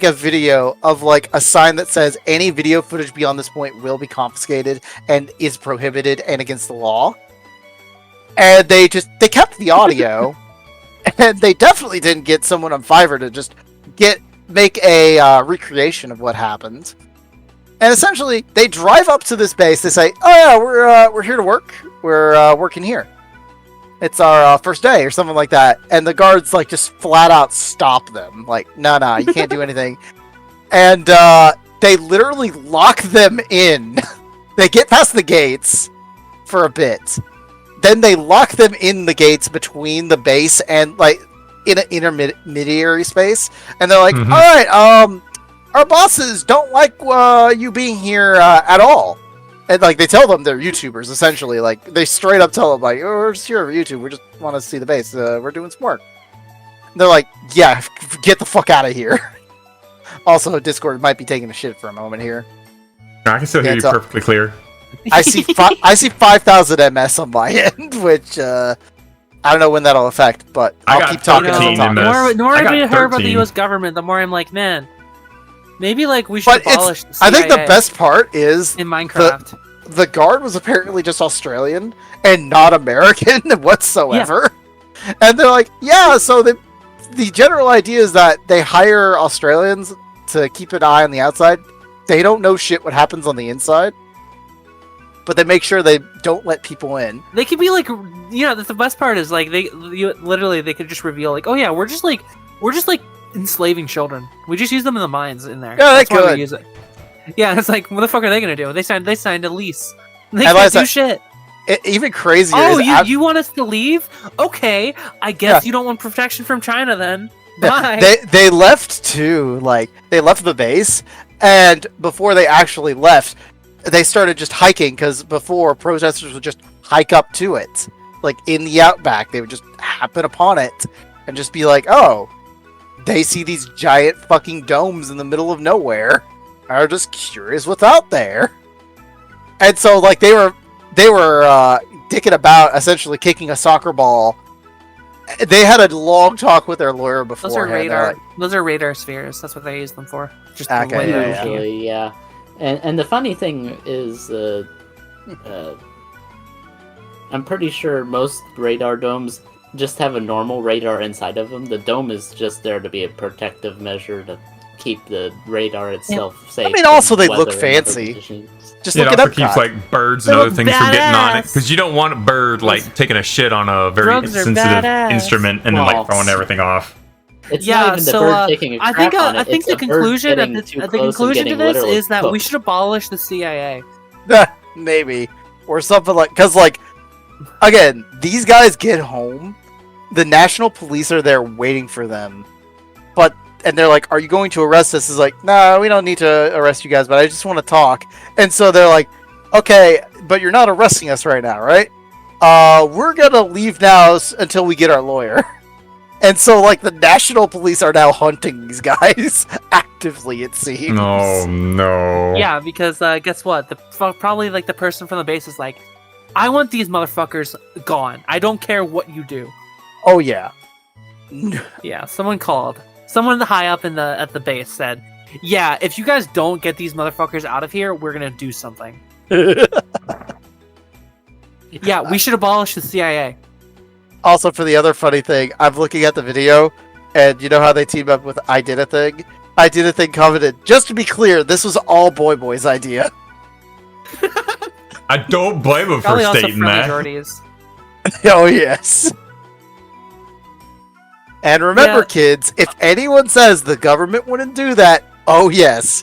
a video of like a sign that says any video footage beyond this point will be confiscated and is prohibited and against the law. And they kept the audio, and they definitely didn't get someone on Fiverr to just make a recreation of what happened. And essentially, they drive up to this base. They say, "Oh yeah, we're here to work. We're working here. It's our first day," or something like that. And the guards like just flat out stop them. Like, no, you can't do anything. And they literally lock them in. They get past the gates for a bit. Then they lock them in the gates between the base and like in an intermediary space. And they're like, "All right, our bosses don't like you being here at all." And like they tell them they're YouTubers, essentially. Like they straight up tell them like, "Oh, we're just here for YouTube. We just want to see the base. We're doing some work." And they're like, "Yeah, get the fuck out of here." Also, Discord might be taking a shit for a moment here. I can still hear you perfectly clear. I see 5,000 MS on my end, which I don't know when that'll affect, but I'll keep talking. The more I hear about the U.S. government, the more I'm like, man. Maybe like we should abolish the CIA. I think the best part is in Minecraft. The guard was apparently just Australian and not American whatsoever. Yeah. And they're like, yeah, so the general idea is that they hire Australians to keep an eye on the outside. They don't know shit what happens on the inside. But they make sure they don't let people in. They could be like, that's the best part is like they could just reveal like, oh yeah, we're just like enslaving children. We just use them in the mines in there. Yeah, that's why we use it. Yeah, it's like, what the fuck are they gonna do? They signed a lease. They can't do shit. Even crazier. Oh, you want us to leave? Okay, I guess you don't want protection from China then. Bye. They left too. Like they left the base, and before they actually left, they started just hiking, because before protesters would just hike up to it, like in the outback. They would just happen upon it and just be like, "Oh, they see these giant fucking domes in the middle of nowhere. Are just curious what's out there." And so, like, they were dicking about, essentially kicking a soccer ball. They had a long talk with their lawyer before. Those are radar spheres. That's what they use them for. Just usually, yeah. And the funny thing is, I'm pretty sure most radar domes just have a normal radar inside of them. The dome is just there to be a protective measure to keep the radar itself safe. I mean, also they look fancy. Just look it it also up. Keeps like birds and other things from getting on it, because you don't want a bird like taking a shit on a very sensitive instrument and then like throwing everything off. It's not even the bird taking a crap on it. I think the conclusion to this is that we should abolish the CIA. Maybe, or something like, because like, again, these guys get home, the national police are there waiting for them, and they're like, "Are you going to arrest us?" Is like, "No, we don't need to arrest you guys, but I just want to talk." And so they're like, "Okay, but you're not arresting us right now, right? We're gonna leave now until we get our lawyer." And so, like, the national police are now hunting these guys actively, it seems. Oh no. Yeah, because guess what? Probably like the person from the base is like, "I want these motherfuckers gone. I don't care what you do." Oh yeah. Yeah, someone called. Someone high up at the base said, "Yeah, if you guys don't get these motherfuckers out of here, we're gonna do something." Yeah, we should abolish the CIA. Also, for the other funny thing, I'm looking at the video, and you know how they team up with I Did a Thing? I Did a Thing commented, "Just to be clear, this was all Boy's idea." I don't blame him for stating that. Oh yes. And remember, kids, if anyone says the government wouldn't do that, oh yes,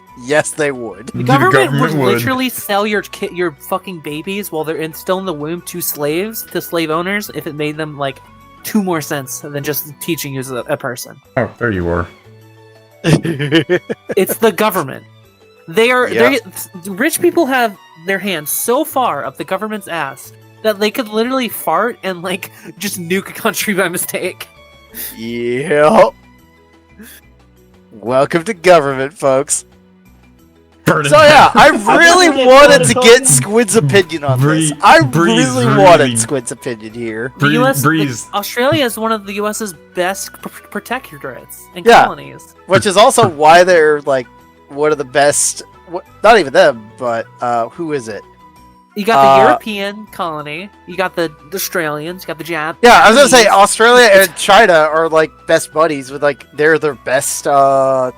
they would. The government would literally sell your fucking babies while they're still in the womb to slave owners, if it made them like 2 more cents than just teaching you as a person. Oh, there you were. It's the government. Rich people have their hands so far up the government's ass that they could literally fart and like just nuke a country by mistake. Yep. Welcome to government, folks. So yeah, I really wanted to get Squid's opinion on this. I really wanted Squid's opinion here. Australia is one of the US's best protectorates and colonies. Which is also why they're like one of the best. Not even them, but who is it? You got the European colony, you got the Australians, you got the Japanese. Yeah, I was gonna say Australia and China are like best buddies with like they're their best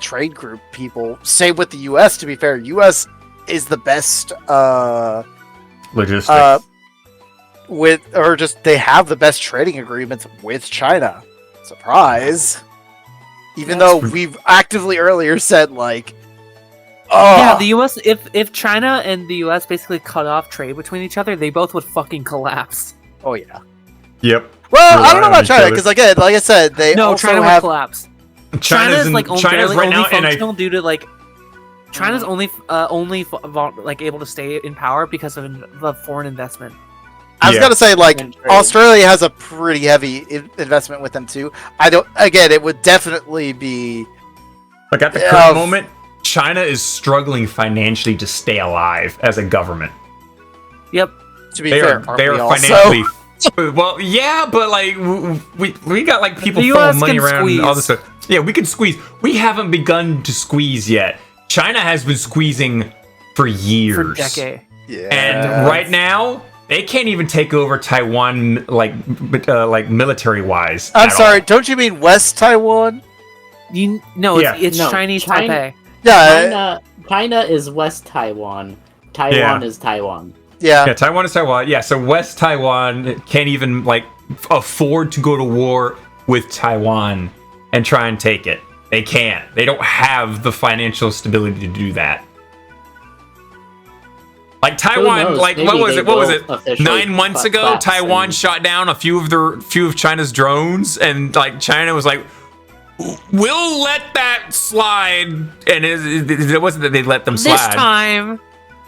trade group people. Same with the US, to be fair. US is the best logistics. They have the best trading agreements with China. Surprise. Even though we've actively earlier said like yeah, the US, if China and the US basically cut off trade between each other, they both would fucking collapse. Oh yeah. Yep. Well, I don't know about China, because again, like I said, China would collapse. China's like China's right now functional due to like China's only like able to stay in power because of the foreign investment. I was gonna say, like, Australia has a pretty heavy investment with them too. It would definitely be like at the current moment, China is struggling financially to stay alive as a government. Yep. To be fair, they're financially. Well, yeah, but like we got like people throwing money around and all this stuff. Yeah, we can squeeze. We haven't begun to squeeze yet. China has been squeezing for years. For decades. Yeah. And right now, they can't even take over Taiwan like military wise. I'm sorry, don't you mean West Taiwan? It's Chinese Taipei. Yeah, China is West Taiwan. Taiwan is Taiwan. Yeah, Taiwan is Taiwan. Yeah, so West Taiwan can't even like afford to go to war with Taiwan and try and take it. They can't. They don't have the financial stability to do that. Like Taiwan, like what was it? 9 months ago, Taiwan shot down a few of China's drones, and like China was like, "We'll let that slide," and it wasn't that they let them slide. This time.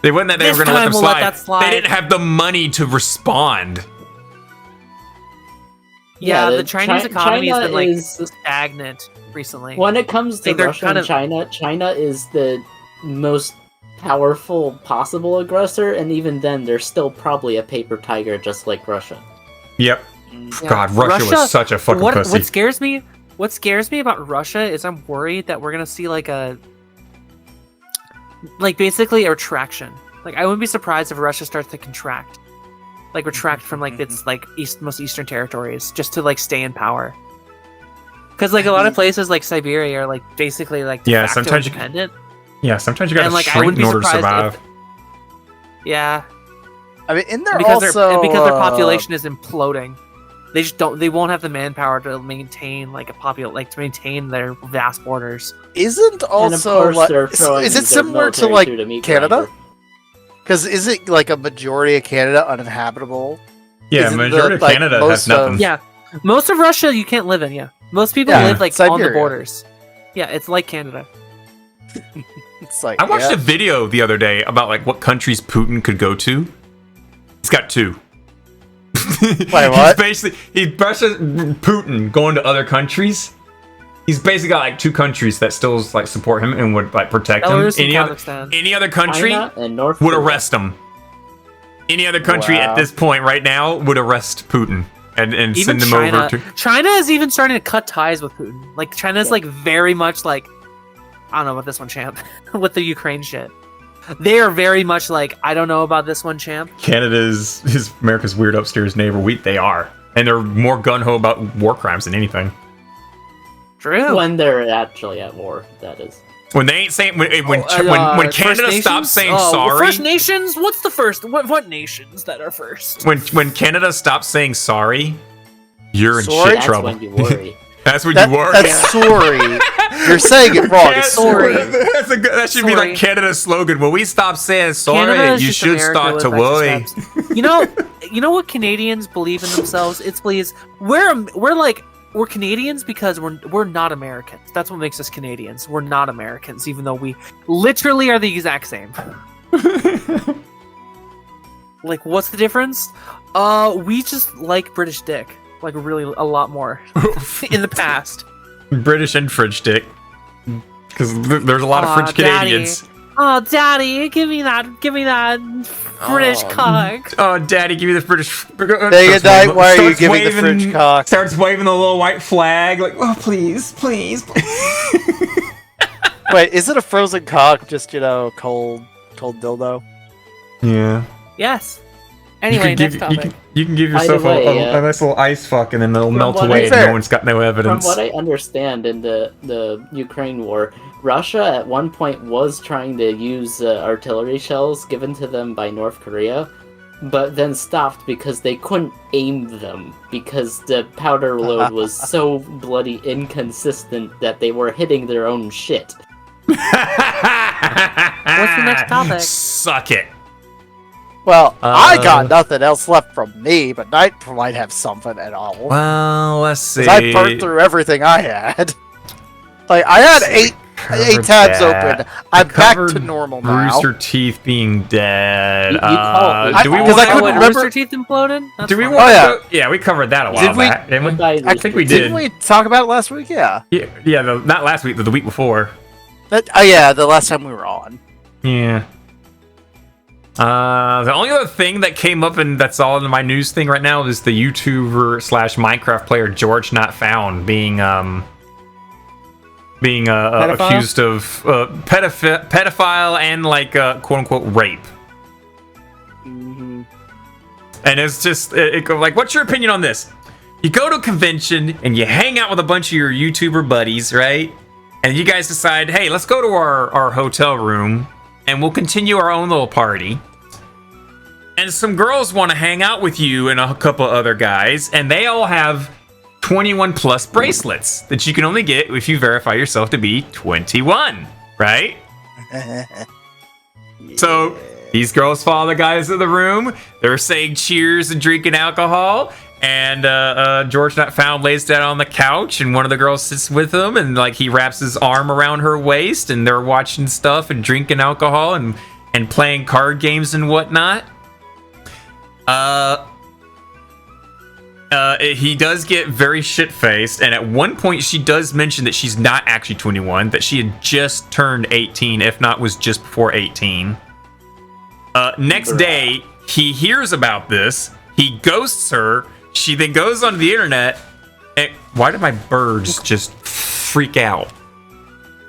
They wouldn't that they This were going to let time them we'll let that slide. They didn't have the money to respond. Yeah, the Chinese economy has been like is, stagnant recently. When it comes to Like, they're Russia and China, China is the most powerful possible aggressor, and even then, they're still probably a paper tiger, just like Russia. Yep. Yeah. God, Russia was such a fucking pussy. What scares me about Russia is I'm worried that we're gonna see like basically a retraction. Like, I wouldn't be surprised if Russia starts to contract, like retract from like its like most eastern territories just to like stay in power. Because like a lot of places like Siberia are like basically like de facto sometimes independent. Sometimes you gotta like, shrink in order to survive. Yeah. I mean, in there because also because their population is imploding. They just don't. They won't have the manpower to maintain like to maintain their vast borders. Isn't also is it similar to like Canada? Because is it like a majority of Canada uninhabitable? Yeah, majority of Canada has nothing. Yeah, most of Russia you can't live in. Yeah, most people live like on the borders. Yeah, it's like Canada. It's like I watched a video the other day about like what countries Putin could go to. He's got 2. Wait, what? He's Putin going to other countries. He's basically got like 2 countries that still like support him and would like protect him. Any other country would arrest him. Any other country at this point right now would arrest Putin and send him over to. China is even starting to cut ties with Putin. Like China's like very much like, I don't know about this one, champ, with the Ukraine shit. They are very much like, I don't know about this one, champ. Canada is America's weird upstairs neighbor. They are. And they're more gun-ho about war crimes than anything. True. When they're actually at war, that is. When they ain't saying... When Canada stops saying sorry... First Nations? What's the first? What nations that are first? When Canada stops saying sorry, you're in shit trouble. That's when you worry. That's when you worry. That's sorry. You're saying it wrong. It's sorry. That should be like Canada's slogan. When we stop saying sorry, you should start to worry. You know what Canadians believe in themselves? It's we're Canadians because we're not Americans. That's what makes us Canadians. We're not Americans, even though we literally are the exact same. Like, what's the difference? We just like British dick. Like, really, a lot more in the past. British and French dick. Because there's a lot of French Canadians. Oh, Daddy, give me that British cock. Oh, Daddy, give me the British. Day and night, why are you giving the French cock? Starts waving the little white flag, like, oh, please. Wait, is it a frozen cock? Just, cold dildo? Yeah. Yes. Anyway, next topic. You can give yourself a nice little ice fuck and then it'll melt away and no one's got no evidence. From what I understand in the Ukraine war, Russia at one point was trying to use artillery shells given to them by North Korea, but then stopped because they couldn't aim them because the powder load was so bloody inconsistent that they were hitting their own shit. What's the next topic? Suck it. Well, I got nothing else left from me, but Knight might have something at all. Well, let's see. I burnt through everything I had. Like, I had eight tabs open. I'm back to normal now. Rooster Teeth being dead. Do we because I couldn't remember. Rooster Teeth imploded? Do we want to? Yeah, we covered that a while back. I think we did. Didn't we talk about it last week? Yeah. Yeah, not last week, but the week before. Yeah, the last time we were on. Yeah. The only other thing that came up and that's all in my news thing right now is the YouTuber / Minecraft player George Not Found being accused of pedophile and like quote unquote rape. Mm-hmm. And it's just like, what's your opinion on this? You go to a convention and you hang out with a bunch of your YouTuber buddies, right? And you guys decide, hey, let's go to our hotel room and we'll continue our own little party. And some girls want to hang out with you and a couple other guys, and they all have 21 plus bracelets that you can only get if you verify yourself to be 21, right? So these girls follow the guys in the room. They're saying cheers and drinking alcohol. And George Not Found lays down on the couch, and one of the girls sits with him, and like he wraps his arm around her waist, and they're watching stuff and drinking alcohol, and and playing card games and whatnot. He does get very shit-faced, and at one point she does mention that she's not actually 21, that she had just turned 18, if not was just before 18. Next day, he hears about this, he ghosts her, she then goes onto the internet, and why did my birds just freak out?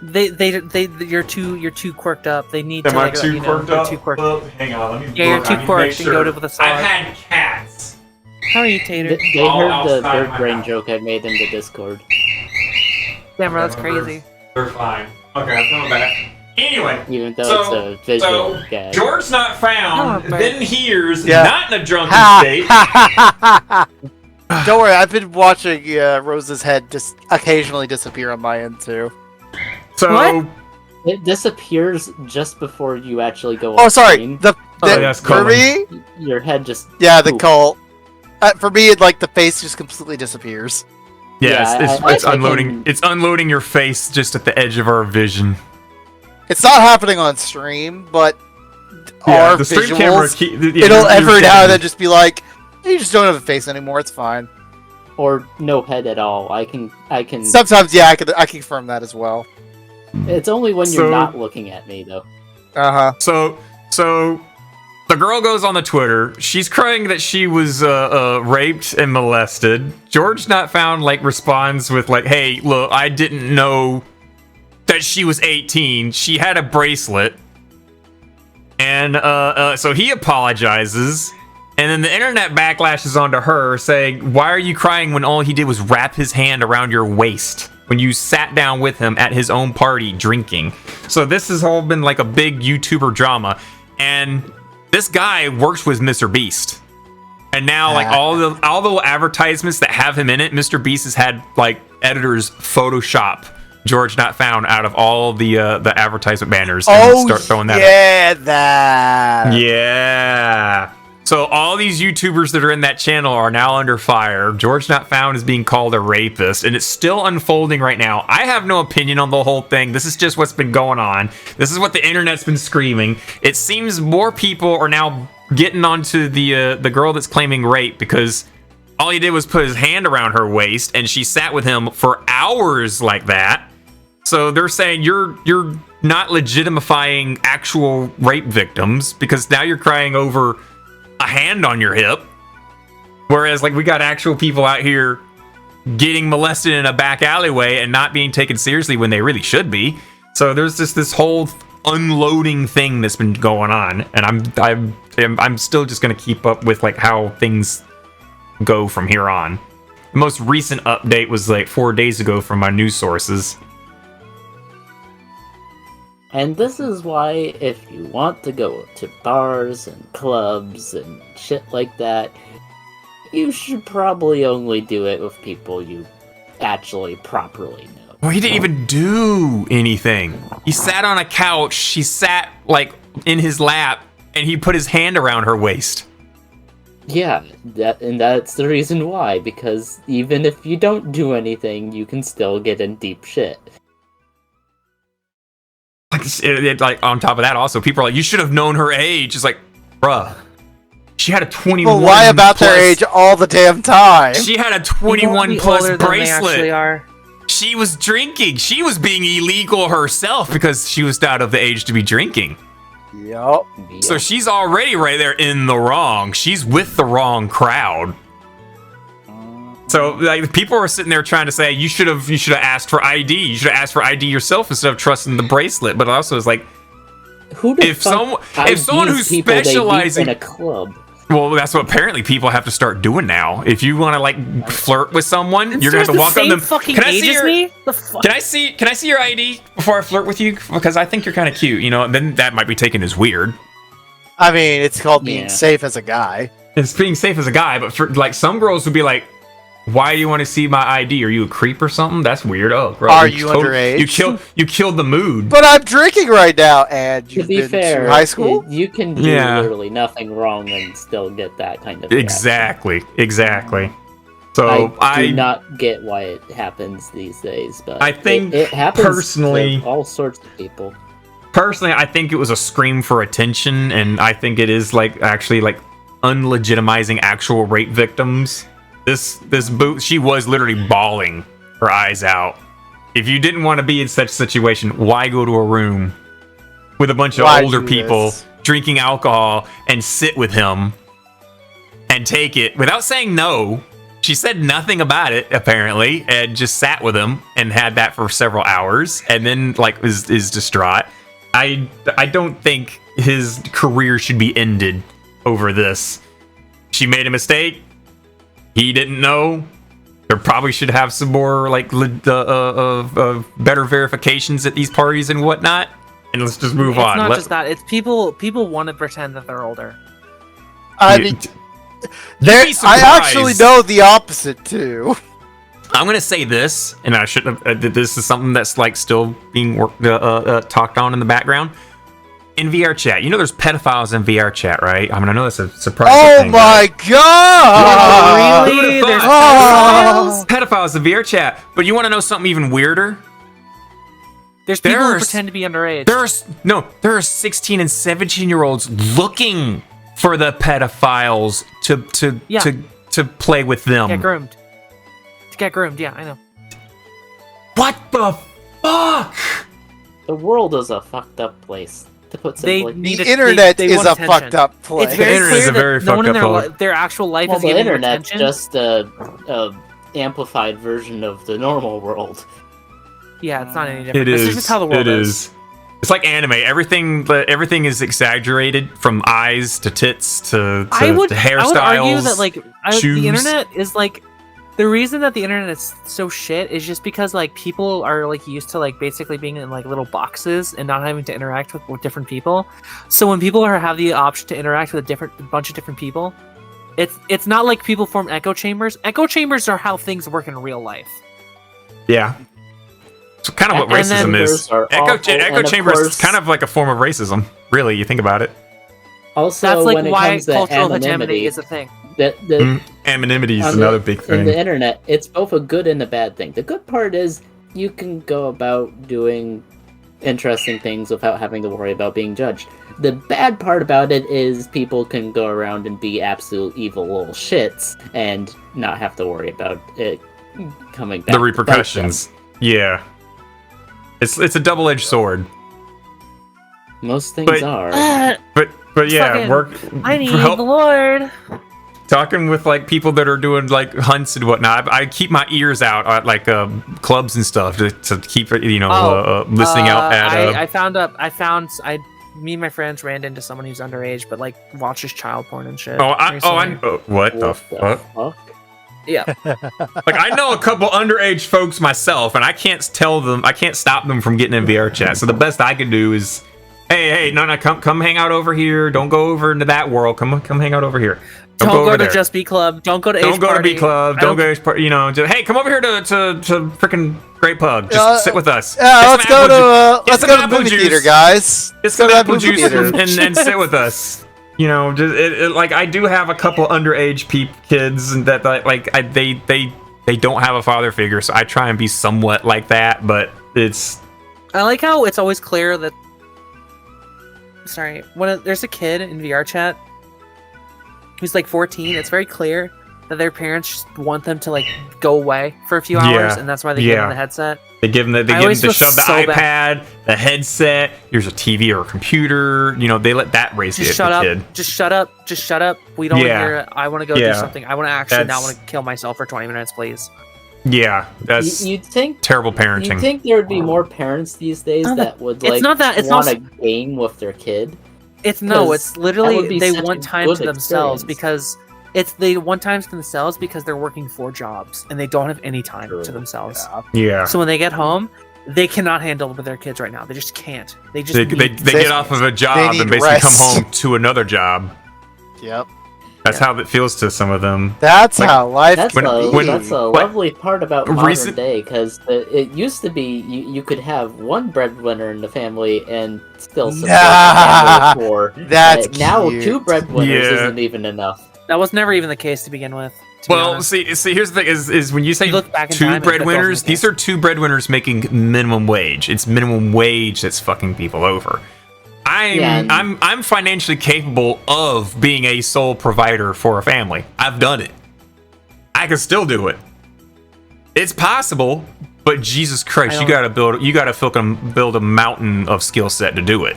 You're too quirked up. They need to Am I too quirked up? Too quirked. Hang on, let me Yeah, you're too quirked. Sure. Go to the side. I've had cats. How are you, Tater? They heard the bird brain joke I made in the Discord. Damn, bro, that's crazy. They're fine. Okay, I'm coming back. Anyway, even though it's a visual gag. George not found, then hears, Yeah. not in a drunken state. Don't worry, I've been watching Rose's head just occasionally disappear on my end too. So What? It disappears just before you actually go. Oh, on sorry. screen. that's For Colin. me, Your head just the poof. cult. For me, like the face just completely disappears. Yes, Yeah, it's I unloading. can- It's unloading your face just at the edge of our vision. It's not happening on stream, but Yeah, our the stream visuals, camera. it'll every now and then just be like, you just don't have a face anymore. It's fine. Or no head at all. I can. Sometimes, yeah, I can confirm that as well. It's only when So- you're not looking at me, though. Uh-huh. So the girl goes on the Twitter. She's crying that she was raped and molested. George not found responds with "Hey, look, I didn't know that she was 18. She had a bracelet." And so he apologizes. And then the internet backlashes onto her saying, "Why are you crying when all he did was wrap his hand around your waist when you sat down with him at his own party drinking?" So this has all been a big YouTuber drama. And this guy works with Mr. Beast. And now all the advertisements that have him in it, Mr. Beast has had editors Photoshop George not found out of all the advertisement banners and start throwing that yeah, that. Yeah. So all these YouTubers that are in that channel are now under fire. George Not Found is being called a rapist, and it's still unfolding right now. I have no opinion on the whole thing. This is just what's been going on. This is what the internet's been screaming. It seems more people are now getting onto the girl that's claiming rape because all he did was put his hand around her waist, and she sat with him for hours like that. So they're saying you're not legitimifying actual rape victims because now you're crying over a hand on your hip, whereas we got actual people out here getting molested in a back alleyway and not being taken seriously when they really should be. So there's just this whole unloading thing that's been going on, and I'm still just gonna keep up with how things go from here on. The most recent update was 4 days ago from my news sources. And this is why, if you want to go to bars and clubs and shit like that, you should probably only do it with people you actually properly know. Well, he didn't even do anything. He sat on a couch, she sat in his lap, and he put his hand around her waist. Yeah, that's the reason why, because even if you don't do anything, you can still get in deep shit. On top of that, also people are you should have known her age. It's bruh, she had a 21. Well, lie about their age all the damn time. She had a 21 plus bracelet. She She was drinking. She was being illegal herself because she was out of the age to be drinking. Yup. So she's already right there in the wrong. She's with the wrong crowd. So people are sitting there trying to say you should have asked for ID. You should have asked for ID yourself instead of trusting the bracelet. But also it's if someone who's specializing in a club. Well, that's what apparently people have to start doing now. If you want to flirt with someone, you're gonna have to walk up to them. Can I see your? Can I see your ID before I flirt with you? Because I think you're kind of cute. Then that might be taken as weird. I mean, it's called being safe as a guy. It's being safe as a guy, but for some girls would be like, "Why do you want to see my ID? Are you a creep or something? That's weird." Oh, bro, are you underage? You killed the mood. But I'm drinking right now, and you've to be been fair, to high school. You can do literally nothing wrong and still get that kind of Exactly. So I do not get why it happens these days, but I think it happens personally, to all sorts of people. personally, I think it was a scream for attention, and I think it is like actually like unlegitimizing actual rape victims. This boot, she was literally bawling her eyes out. If you didn't want to be in such a situation, why go to a room with a bunch of older people drinking alcohol and sit with him and take it without saying no? She said nothing about it, apparently, and just sat with him and had that for several hours, and then like is distraught. I don't think his career should be ended over this. She made a mistake. He didn't know. There probably should have some more like better verifications at these parties and whatnot. And let's just move on. It's not just that. It's people want to pretend that they're older. I mean, I actually know the opposite too. I'm gonna say this, and I shouldn't have. This is something that's like still being talked on in the background. In VR chat, you know there's pedophiles in VR chat, right? I mean, I know that's a surprising thing. Oh my god! Really? There's pedophiles in VR chat. But you want to know something even weirder? There's people who pretend to be underage. There are 16 and 17-year-olds looking for the pedophiles to play with them. Get groomed. To get groomed, yeah, I know. What the fuck? The world is a fucked up place. To put simply, the internet is a fucked up place. It's very clear that no one in their actual life is giving them attention. The internet's just a amplified version of the normal world. Yeah, it's not any different. It is. This is just how the world is. It's like anime. Everything is exaggerated, from eyes to tits to hairstyles. I would argue that like shoes. The internet is like the reason that the internet is so shit is just because like people are like used to like basically being in like little boxes and not having to interact with different people. So when people have the option to interact with a bunch of different people, it's not like people form echo chambers. Echo chambers are how things work in real life. Yeah. So kind of what racism is. Echo chambers is kind of like a form of racism, really. You think about it. Also, that's like when it why comes to cultural hegemony is a thing. Anonymity is another big thing. In the internet, it's both a good and a bad thing. The good part is you can go about doing interesting things without having to worry about being judged. The bad part about it is people can go around and be absolute evil little shits and not have to worry about it coming back. The repercussions. Yeah. It's a double-edged sword. Most things are. But yeah, I need the Lord. Talking with like people that are doing like hunts and whatnot. I keep my ears out at like clubs and stuff to keep listening out at. Me and my friends ran into someone who's underage, but like watches child porn and shit. What the fuck? Yeah. Like I know a couple underage folks myself, and I can't stop them from getting in VR chat. So the best I can do is, hey, no, come hang out over here. Don't go over into that world. Come hang out over here. Don't go to Just Be Club. Don't go to Don't go to B Club. Don't go to H Party. You know, hey, come over here to freaking Great Pug. Just sit with us. Yeah, let's go to the movie theater, guys. Let's go to apple juice and sit with us. You know, just like I do have a couple underage kids that like they don't have a father figure, so I try and be somewhat like that. But I like how it's always clear that. Sorry, when there's a kid in VR chat who's like 14, it's very clear that their parents just want them to like go away for a few hours, and that's why they give them the headset. They give them to shove the iPad, the headset. Here's a TV or a computer. You know, they let that race the kid. Just shut up. We don't want to hear it. I want to go do something. I want to actually not want to kill myself for 20 minutes, please. Yeah, that's you'd think terrible parenting. You'd think there would be more parents these days that would like want a game with their kid. It's literally they want time to themselves because they want time to themselves because they're working 4 jobs and they don't have any time to themselves. Yeah. So when they get home, they cannot handle with their kids right now. They just can't. They get off of a job and basically come home to another job. Yep. That's how it feels to some of them. That's how life can be. That's a lovely part about modern day, because it used to be you could have one breadwinner in the family and still support the family of 4. That's now cute. 2 breadwinners isn't even enough. That was never even the case to begin with. Well, see, here's the thing: is when you say two breadwinners, these are two breadwinners making minimum wage. It's minimum wage that's fucking people over. I'm financially capable of being a sole provider for a family. I've done it. I can still do it. It's possible, but Jesus Christ, you gotta build a mountain of skill set to do it.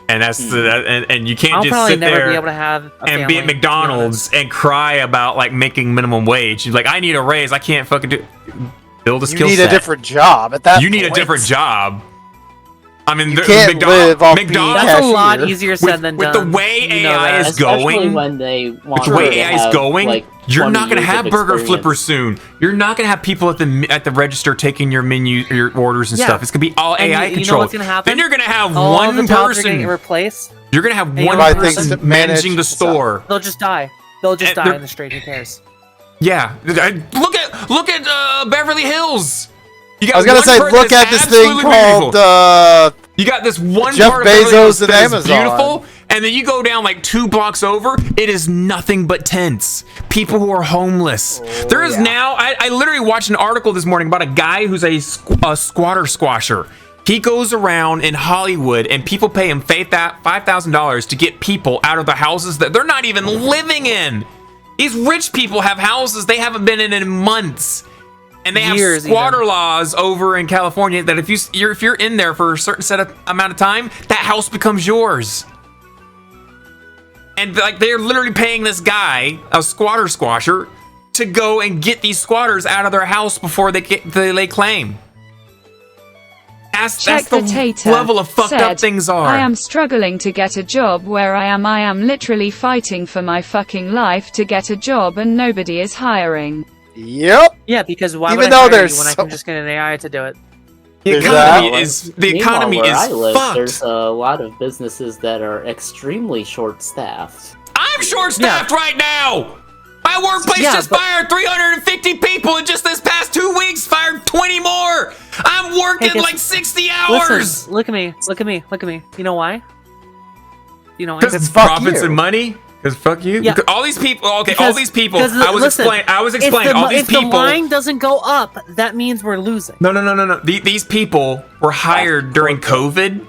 And that's and you can't just sit there and be at McDonald's and cry about like making minimum wage. You're like, I need a raise. I can't fucking build a skill set. You need a different job at that point. You need a different job. I mean, you can't live off McDonald's. That's a lot easier said than done. With the way AI is going, when they want you're not going to have burger flippers soon. You're not going to have people at the register taking your menu, your orders and stuff. It's going to be all AI controlled. You know what's going to happen? Then you're going to have one person. You're going to have one person managing the store. They'll just die. They'll just die in the street. Who cares? Yeah. Look at Beverly Hills. I was gonna say, look at this thing called you got this one Jeff part Bezos of and Amazon. Beautiful, and then you go down like 2 blocks over, it is nothing but tents. People who are homeless. There is now. I literally watched an article this morning about a guy who's a squatter squasher. He goes around in Hollywood and people pay him $5,000 to get people out of the houses that they're not even living in. These rich people have houses they haven't been in months. And they have squatter laws over in California that if you're in there for a certain amount of time, that house becomes yours. And like they're literally paying this guy, a squatter squasher, to go and get these squatters out of their house before they lay claim. That's the level of fucked up things are. I am struggling to get a job where I am literally fighting for my fucking life to get a job and nobody is hiring. Yep. Yeah, because why would I hire there's you when I can just get an AI to do it? The economy is fucked. There's a lot of businesses that are extremely short-staffed. I'm short-staffed right now. My workplace just fired 350 people in just this past 2 weeks. Fired 20 more. I'm working like 60 hours. Listen, look at me. Look at me. Look at me. You know why? You know why? Because it's profits and money. Because fuck you. Yeah. All these people. Okay, all these people. I was explaining. All these people. If the line doesn't go up, that means we're losing. No. These people were hired during COVID,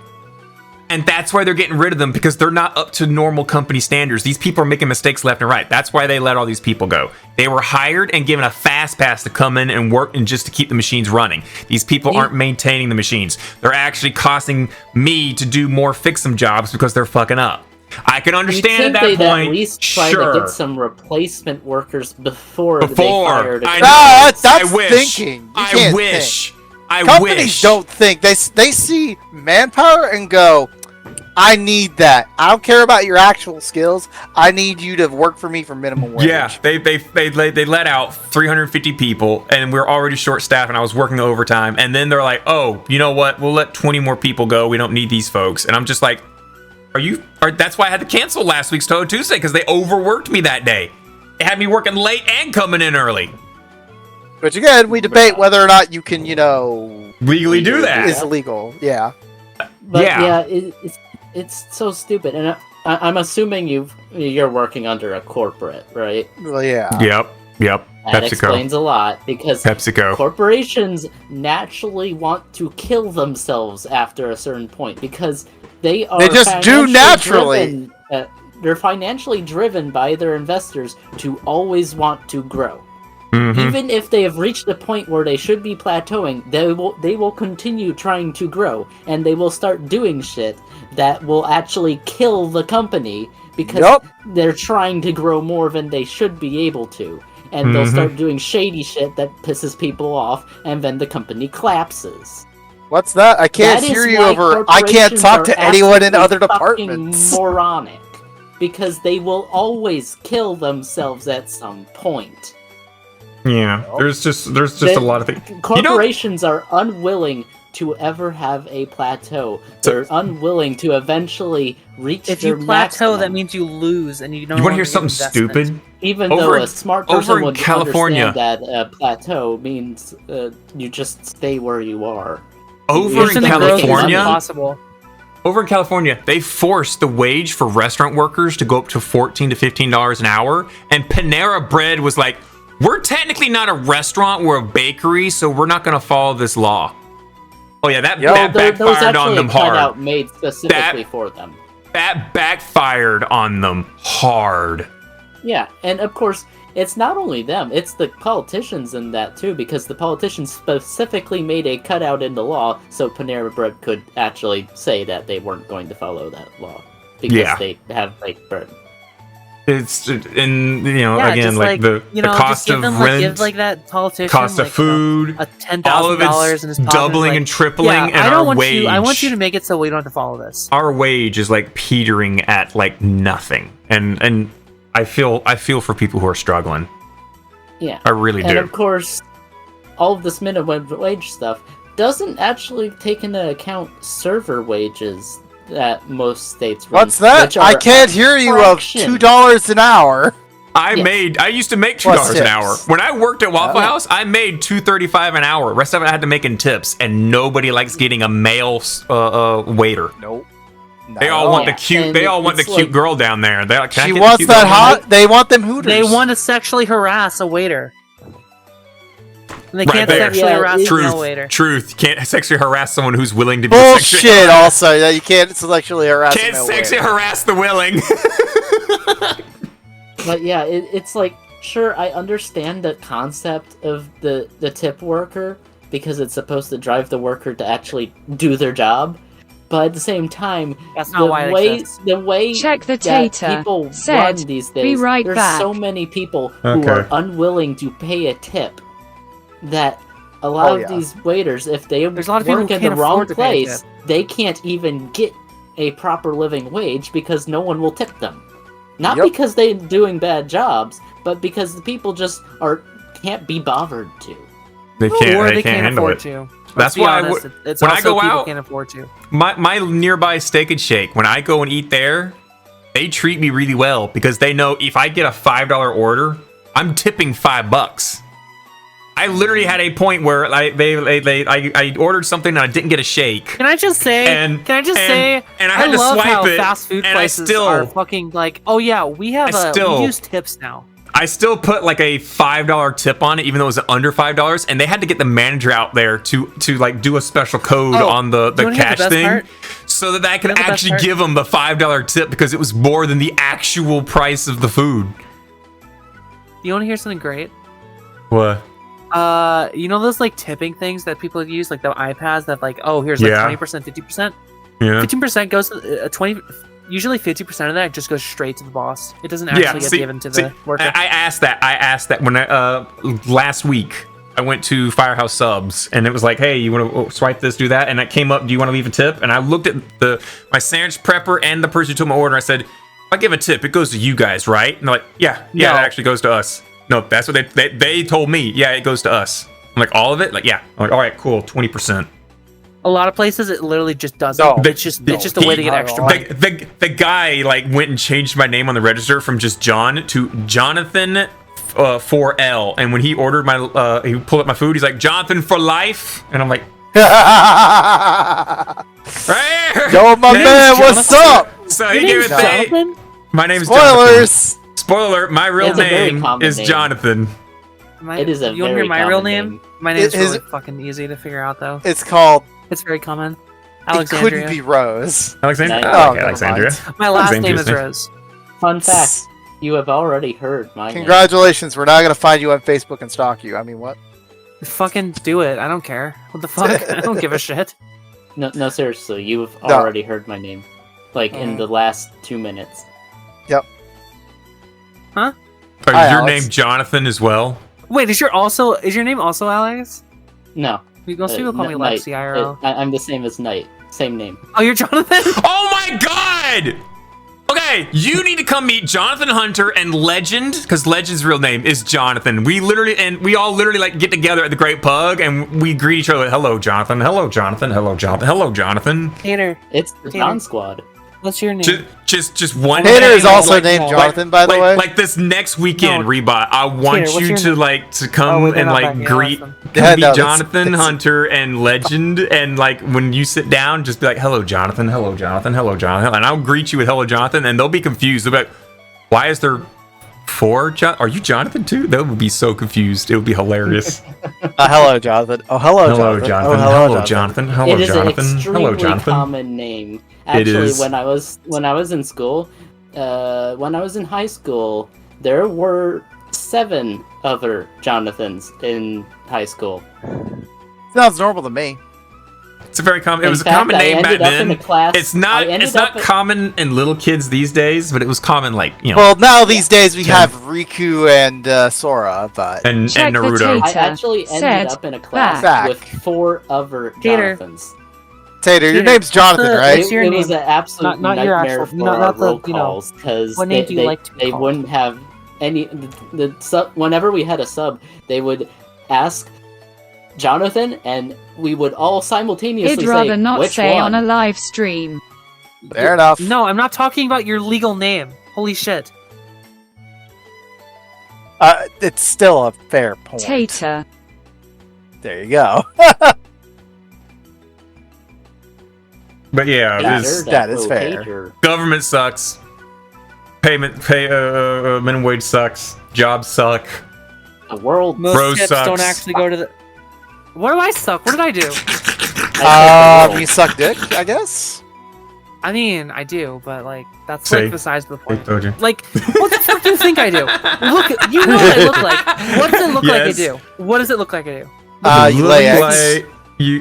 and that's why they're getting rid of them because they're not up to normal company standards. These people are making mistakes left and right. That's why they let all these people go. They were hired and given a fast pass to come in and work and just to keep the machines running. These people aren't maintaining the machines. They're actually costing me to do more fix-em jobs because they're fucking up. I can understand at that point. At least try to get some replacement workers before they fired. That's thinking. I wish. Companies don't think. They see manpower and go, I need that. I don't care about your actual skills. I need you to work for me for minimum wage. Yeah, they let out 350 people, and we're already short-staffed, and I was working overtime. And then they're like, oh, you know what? We'll let 20 more people go. We don't need these folks. And I'm just like, that's why I had to cancel last week's Touhou Tuesday, because they overworked me that day. They had me working late and coming in early. Which again, we debate whether or not you can, legally do that. Is illegal, yeah. But it's so stupid, and I'm assuming you're working under a corporate, right? Well, yeah. Yep. That PepsiCo. Explains a lot because PepsiCo. Corporations naturally want to kill themselves after a certain point because they just do naturally. They're financially driven by their investors to always want to grow. Mm-hmm. Even if they have reached a point where they should be plateauing, they will continue trying to grow, and they will start doing shit that will actually kill the company because they're trying to grow more than they should be able to. And they'll start doing shady shit that pisses people off, and then the company collapses. What's that? I can't hear you over. I can't talk to anyone in other departments. Moronic, because they will always kill themselves at some point. Yeah, there's just a lot of things. Corporations are unwilling to ever have a plateau. They're unwilling to eventually reach their maximum. If you plateau, that means you lose, and you don't. You want to hear something stupid? Even though a smart person would understand that a plateau means you just stay where you are. Over in California, Over in California, they forced the wage for restaurant workers to go up to $14 to $15 an hour. And Panera Bread was like, we're technically not a restaurant, we're a bakery, so we're not going to follow this law. Oh yeah, that backfired on them hard. Out made specifically for them. That backfired on them hard. Yeah, and of course, it's not only them, it's the politicians in that too, because the politicians specifically made a cutout in the law so Panera Bread could actually say that they weren't going to follow that law. Because they have fake bread. It's, and again, like the cost of rent, give like that politician, cost of food, a $10,000 in his pocket, doubling and tripling, and our wage. I want you to make it so we don't have to follow this. Our wage is like petering at like nothing, and I feel for people who are struggling. Yeah, I really do. And of course, all of this minimum wage stuff doesn't actually take into account server wages that most states run. What's that? I can't hear you. Of $2 an hour. I used to make $2 an hour when I worked at Waffle House. I made $2.35 an hour. The rest of it I had to make in tips, and nobody likes getting a male waiter. Nope. They all want the cute. They all want the cute girl down there. They she wants that hot. They want them Hooters. They want to sexually harass a waiter. And they can't sexually harass a male waiter. Truth. You can't sexually harass someone who's willing to be bullshit. Also, that you can't sexually harass. Can't sexually harass the willing. But yeah, it's like, sure, I understand the concept of the tip worker because it's supposed to drive the worker to actually do their job. But at the same time, that's not why the way Check the that tater. people Said, run these days, be right there's back. so many people who are unwilling to pay a tip that a lot of these waiters, if they work in the wrong place, they can't even get a proper living wage because no one will tip them. Not because they're doing bad jobs, but because the people just can't be bothered to. They can't handle it. That's why when I go out, can't afford to. My nearby Steak and Shake, when I go and eat there, they treat me really well because they know if I get a $5 order, I'm tipping $5. I literally had a point where I ordered something and I didn't get a shake. Can I just say? And I had to love swipe how it, fast food and prices are fucking like, oh yeah, we use tips now. I still put like a $5 tip on it, even though it was under $5, and they had to get the manager out there to like do a special code on the cash thing, so that I could actually give them the $5 tip because it was more than the actual price of the food. You want to hear something great? What? You know those like tipping things that people use, like the iPads that like, oh, here's like 20%, 50%. Yeah. 15% goes to 20. Usually 50% of that just goes straight to the boss. It doesn't actually get given to the worker. I asked that when last week I went to Firehouse Subs and it was like, hey, you want to swipe this, do that, and it came up, do you want to leave a tip? And I looked at my sandwich prepper and the person who took my order. I said, if I give a tip, it goes to you guys, right? And they're like, yeah, it actually goes to us. No, that's what they told me. Yeah, it goes to us. I'm like, all of it? Like, yeah. I'm like, all right, cool, 20%. A lot of places it literally just doesn't. It's just a way to get extra money. The guy like went and changed my name on the register from just John to Jonathan 4L, and when he ordered he pulled up my food, he's like, Jonathan for life, and I'm like, right? Yo, my man, what's up? So he gave it. My name's Spoilers. Jonathan. Spoiler: my real name is Jonathan. It is a you want to hear my real name? My name is really fucking easy to figure out, though. It's called. It's very common. Alexandria. It couldn't be Rose. Alexandria. Oh, Alexandria. My last name is Rose. Fun fact: you have already heard my name. Congratulations! We're not gonna find you on Facebook and stalk you. I mean, what? Fucking do it! I don't care. What the fuck? I don't give a shit. No, seriously, you have already heard my name, like in the last 2 minutes. Yep. Huh? Is your name Jonathan as well? Wait, is your name also Alex? No. Most people call me Lexi IRL. I'm the same as Knight. Same name. Oh, you're Jonathan? Oh my god! Okay, you need to come meet Jonathan Hunter and Legend, because Legend's real name is Jonathan. We all literally like get together at the Great Pug and we greet each other. Hello, Jonathan. Hello, Jonathan. Hello, Jonathan. Hello, Jonathan. Tater. It's the John Squad. What's your name? Just one. Tater is also like, named Jonathan, by the way. Like this next weekend, Rebot, I want Tater, you to come and like greet, Yeah, be no, Jonathan that's- Hunter and Legend, and like when you sit down, just be like, "Hello, Jonathan. Hello, Jonathan. Hello, Jonathan," and I'll greet you with "Hello, Jonathan," and they'll be confused. They'll be like, "Why is there 4? Are you Jonathan too?" They would be so confused. It would be hilarious. Hello, Jonathan. Oh, hello, Hello, Jonathan. Jonathan. Oh, Hello, Jonathan. Hello, It is Jonathan. an extremely Hello, Jonathan. common name. It Actually, is. when I was in school, when I was in high school, there were 7 other Jonathans in high school. Sounds normal to me. It's a very common. It In was a fact, common I name back ended up in then. a class- It's not. I ended It's not up in- common in little kids these days, but it was common, like Well, now these days we have Riku and Sora, but and Check the Naruto. tape. I actually ended Said up in a class back. with 4 other Tater. Jonathans. Tater, your Tater, name's Jonathan, what's the- right? What's your It was name? an absolute Not your nightmare actual- for not our the, roll you know, calls because what name do you like to be they called? wouldn't have any. The sub, whenever we had a sub, they would ask Jonathan, and we would all simultaneously He'd rather say not which say one. on a live stream. Fair enough. No, I'm not talking about your legal name. Holy shit. It's still a fair point. Tater. There you go. But yeah, Yeah, this that is fair. Tater. government sucks. Minimum wage sucks. Jobs suck. The world. Most Bro tips sucks. don't actually go to the. What do I suck? What did I do? I said the You suck dick, I guess? I mean, I do, but like that's Say. like besides the I point. told you. Like, what the fuck do you think I do? Look, you know what I look like. What does it look like I Yes. do? What does it look like I do? You lay eggs. Like, you.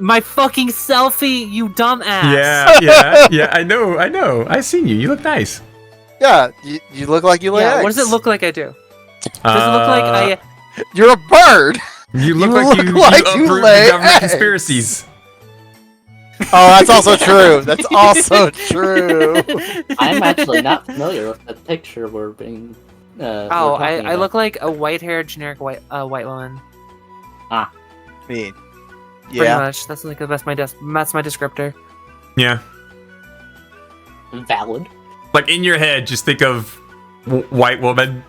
My fucking selfie, you dumbass. yeah. I know. I seen you. You look nice. Yeah, you look like you lay eggs. What does it look like I do? Does it look like I? You're a bird! You look You like look you like you uproot lay the government eggs. conspiracies. Oh, that's also true. That's also true. I'm actually not familiar with the picture we're being. Oh, we're talking I about. look like a white-haired generic white woman. I mean, Pretty yeah. much. That's like that's my descriptor. Yeah. valid. Like in your head, just think of white woman.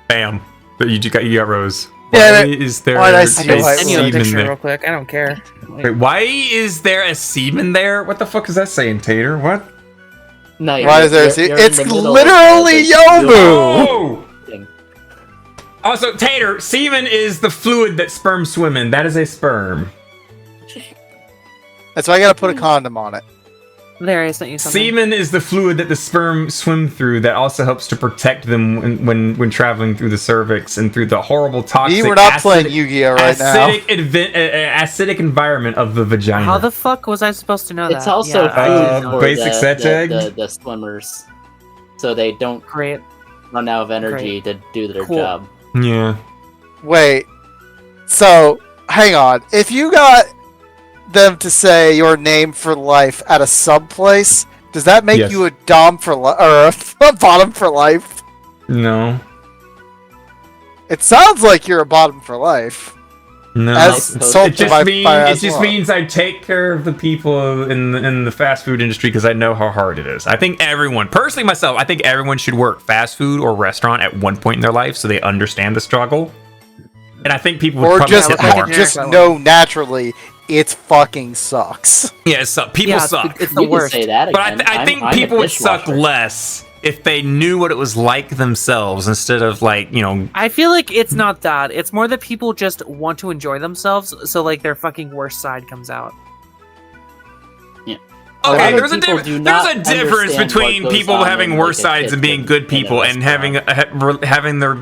Bam. But you got Rose. Yeah, Why is there why'd I a see a white Send you a woman? semen picture real there? quick. I don't care. Wait, why is there a semen there? What the fuck is that saying, Tater? What? No, Why is there a you're in It's the middle of literally the- Yomu! Oh! Thing. Also, Tater, semen is the fluid that sperm swim in. That is a sperm. That's why I gotta put a condom on it. There, I sent you something. Semen is the fluid that the sperm swim through that also helps to protect them when traveling through the cervix and through the horrible toxic We're not playing Yu-Gi-Oh right now. acidic environment of the vagina. How the fuck was I supposed to know that? It's also Yeah, food for basic sex egg? the swimmers, so they don't great. run out of energy to do their Cool. job. Yeah. Wait. So, hang on. If you got them to say your name for life at a sub place, does that make Yes. you a dom for life or a bottom for life? No. It sounds like you're a bottom for life. No. As It sold It to just, my it just means I take care of the people in the fast food industry because I know how hard it is. I think everyone, personally myself, I think everyone should work fast food or restaurant at one point in their life so they understand the struggle. And I think people would Or probably just tip like more. a just generic know naturally it fucking sucks. Yeah, so people Yeah, suck. it's the You can worst. say that But again. I think I'm a people would suck dishwasher. less if they knew what it was like themselves instead of like, you know, I feel like it's not that. It's more that people just want to enjoy themselves, so like their fucking worst side comes out. okay, lot of there's a people do there's not a difference understand between what goes people on having in, worse like, a sides and being kitchen good in a people and having their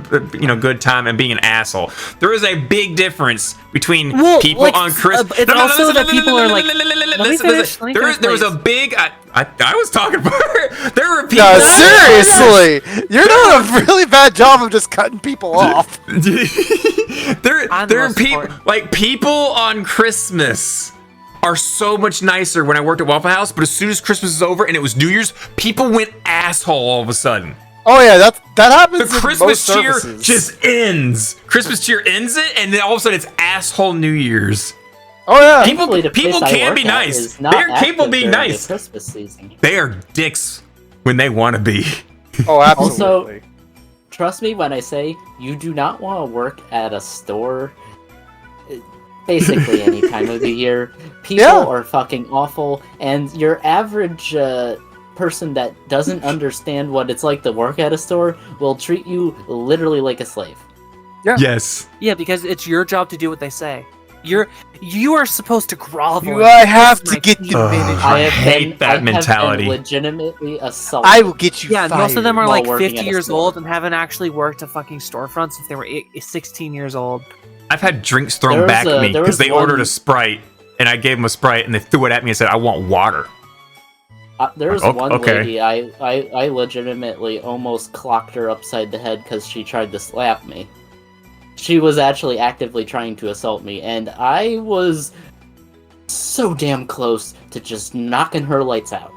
good time and being an asshole. There is a big difference between Well, people like, on Christmas. it's also that people are like, let me finish, There was a please. big. I was talking about. There were people. No, seriously! You're doing a really bad job of just cutting people off. I'm there the are most people important. like people on Christmas are so much nicer when I worked at Waffle House, but as soon as Christmas is over and it was New Year's, people went asshole all of a sudden. Oh yeah, that The happens in Christmas most cheer services. just ends. Christmas cheer ends it, and then all of a sudden it's asshole New Year's. Oh yeah. People can be nice. They're capable of being nice. Christmas season. They are dicks when they want to be. Oh, absolutely. Also, trust me when I say you do not want to work at a store. Basically, any time of the year, people are fucking awful, and your average person that doesn't understand what it's like to work at a store will treat you literally like a slave. Yeah. Yes. Yeah, because it's your job to do what they say. You are supposed to grovel. I have to get the manager. I hate that mentality. I have been legitimately assaulted. I will get you Yeah, fired. most of them are like 50 working at a years store. old and haven't actually worked a fucking storefront since they were 16 years old. I've had drinks thrown back at me because they ordered a Sprite, and I gave them a Sprite, and they threw it at me and said, I want water. There was one lady, I legitimately almost clocked her upside the head because she tried to slap me. She was actually actively trying to assault me, and I was so damn close to just knocking her lights out.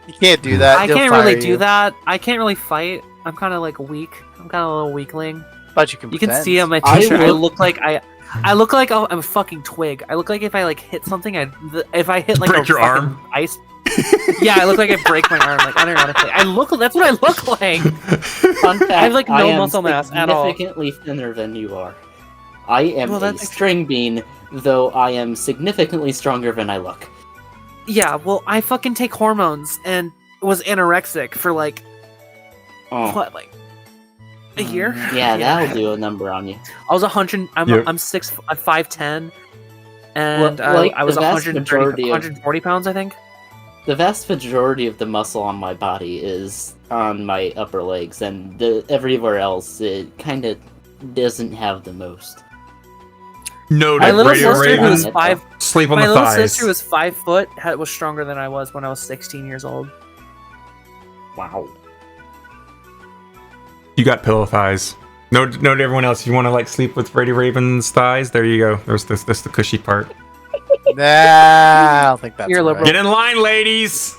You can't do that. I They'll can't fire really you. do that. I can't really fight. I'm kind of like weak. I'm kind of a little weakling. But you can. You can pretend. see on my t-shirt. I look like I'm a fucking twig. I look like if I like hit something, if I hit like break your arm. Ice. Yeah, I look like I break my arm. Like unironically, that's what I look like. Fun fact, I have like no muscle mass at all. Significantly thinner than you are. I am a string bean, though I am significantly stronger than I look. Yeah, well, I fucking take hormones and was anorexic for like what, like a year? Yeah, that'll do a number on you. I was 100. I'm 5'10", and I was 140 pounds, I think. The vast majority of the muscle on my body is on my upper legs, and everywhere else it kind of doesn't have the most. No, my little sister who was sleep on my the little thighs. sister was 5 foot. Was stronger than I was when I was 16 years old. Wow. You got pillow thighs. No, to everyone else. You want to like sleep with Brady Raven's thighs? There you go. There's this the cushy part. Nah, I don't think that's You're right. liberal. Get in line, ladies.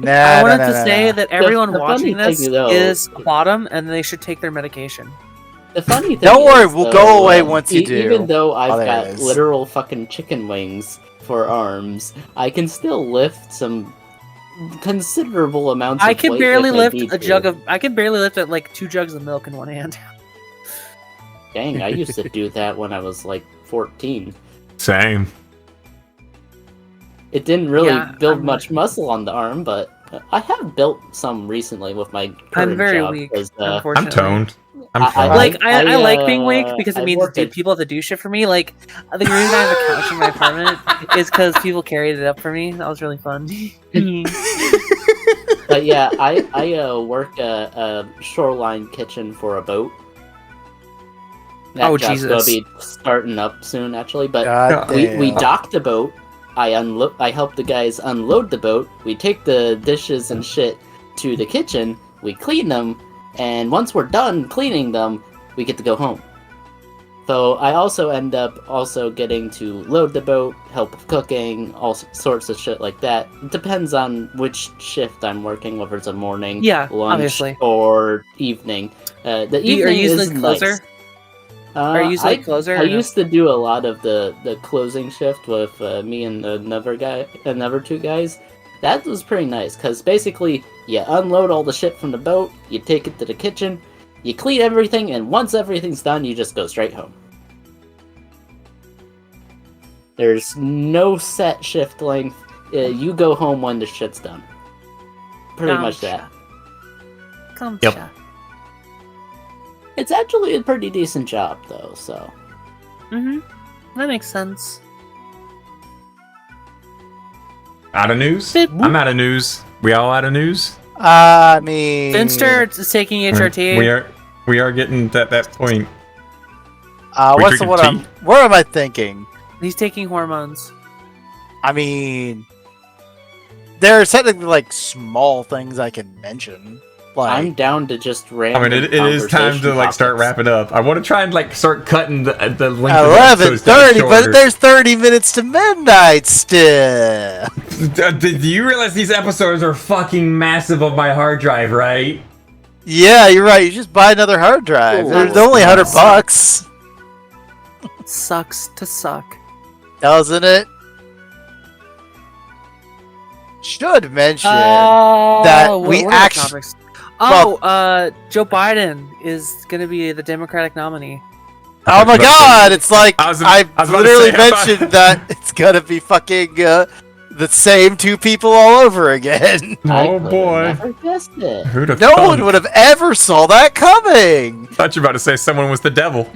I wanted to say that everyone watching this though, is bottom, and they should take their medication. The funny thing Don't worry, is, we'll though, go away once you do. Even though I've there got it is. literal fucking chicken wings for arms, I can still lift some considerable amounts. I of can weight barely if I lift need a to. jug of. I can barely lift like 2 jugs of milk in one hand. Dang, I used to do that when I was like 14. Same. It didn't really build I'm much muscle on the arm, but I have built some recently with my current I'm very job. weak. 'Cause, Unfortunately, I'm toned. I'm I- fine. I like being weak because it I means worked at- people have to do shit for me. Like the reason I have a couch in my apartment is because people carried it up for me. That was really fun. But yeah, I work a shoreline kitchen for a boat. That Oh, job's Jesus. gonna be starting up soon, actually. But God we damn. dock the boat. I help the guys unload the boat. We take the dishes and shit to the kitchen. We clean them, and once we're done cleaning them, we get to go home. So I also end up getting to load the boat, help with cooking, all sorts of shit like that. It depends on which shift I'm working, whether it's a morning, Yeah, lunch, obviously. or evening. The evening Are you is usually closer? nice. Are you usually closer? I or no? used to do a lot of the closing shift with me and another 2 guys. That was pretty nice, because basically, you unload all the shit from the boat, you take it to the kitchen, you clean everything, and once everything's done, you just go straight home. There's no set shift length. You go home when the shit's done. Pretty much that. Yep. It's actually a pretty decent job, though, so... That makes sense. Out of news? I'm out of news. We all out of news? I mean, Finster is taking HRT. We are getting to that point. what am I thinking? He's taking hormones. I mean, there are technically like small things I can mention. Like, I'm down to just random. I mean, it is time to like start wrapping up. I want to try and like start cutting the length of the episodes down 11:30, shorter. but there's 30 minutes to midnight still. Do you realize these episodes are fucking massive on my hard drive, right? Yeah, you're right. You just buy another hard drive. Ooh, There's only $100. Sucks to suck. Doesn't it? Should mention that we what actually. Joe Biden is gonna be the Democratic nominee. Oh my god! It's like I was literally about to say, mentioned that it's gonna be fucking the same two people all over again. Oh boy! Never guessed it. Who'd have No thunk? one would have ever saw that coming. Thought you were about to say someone was the devil.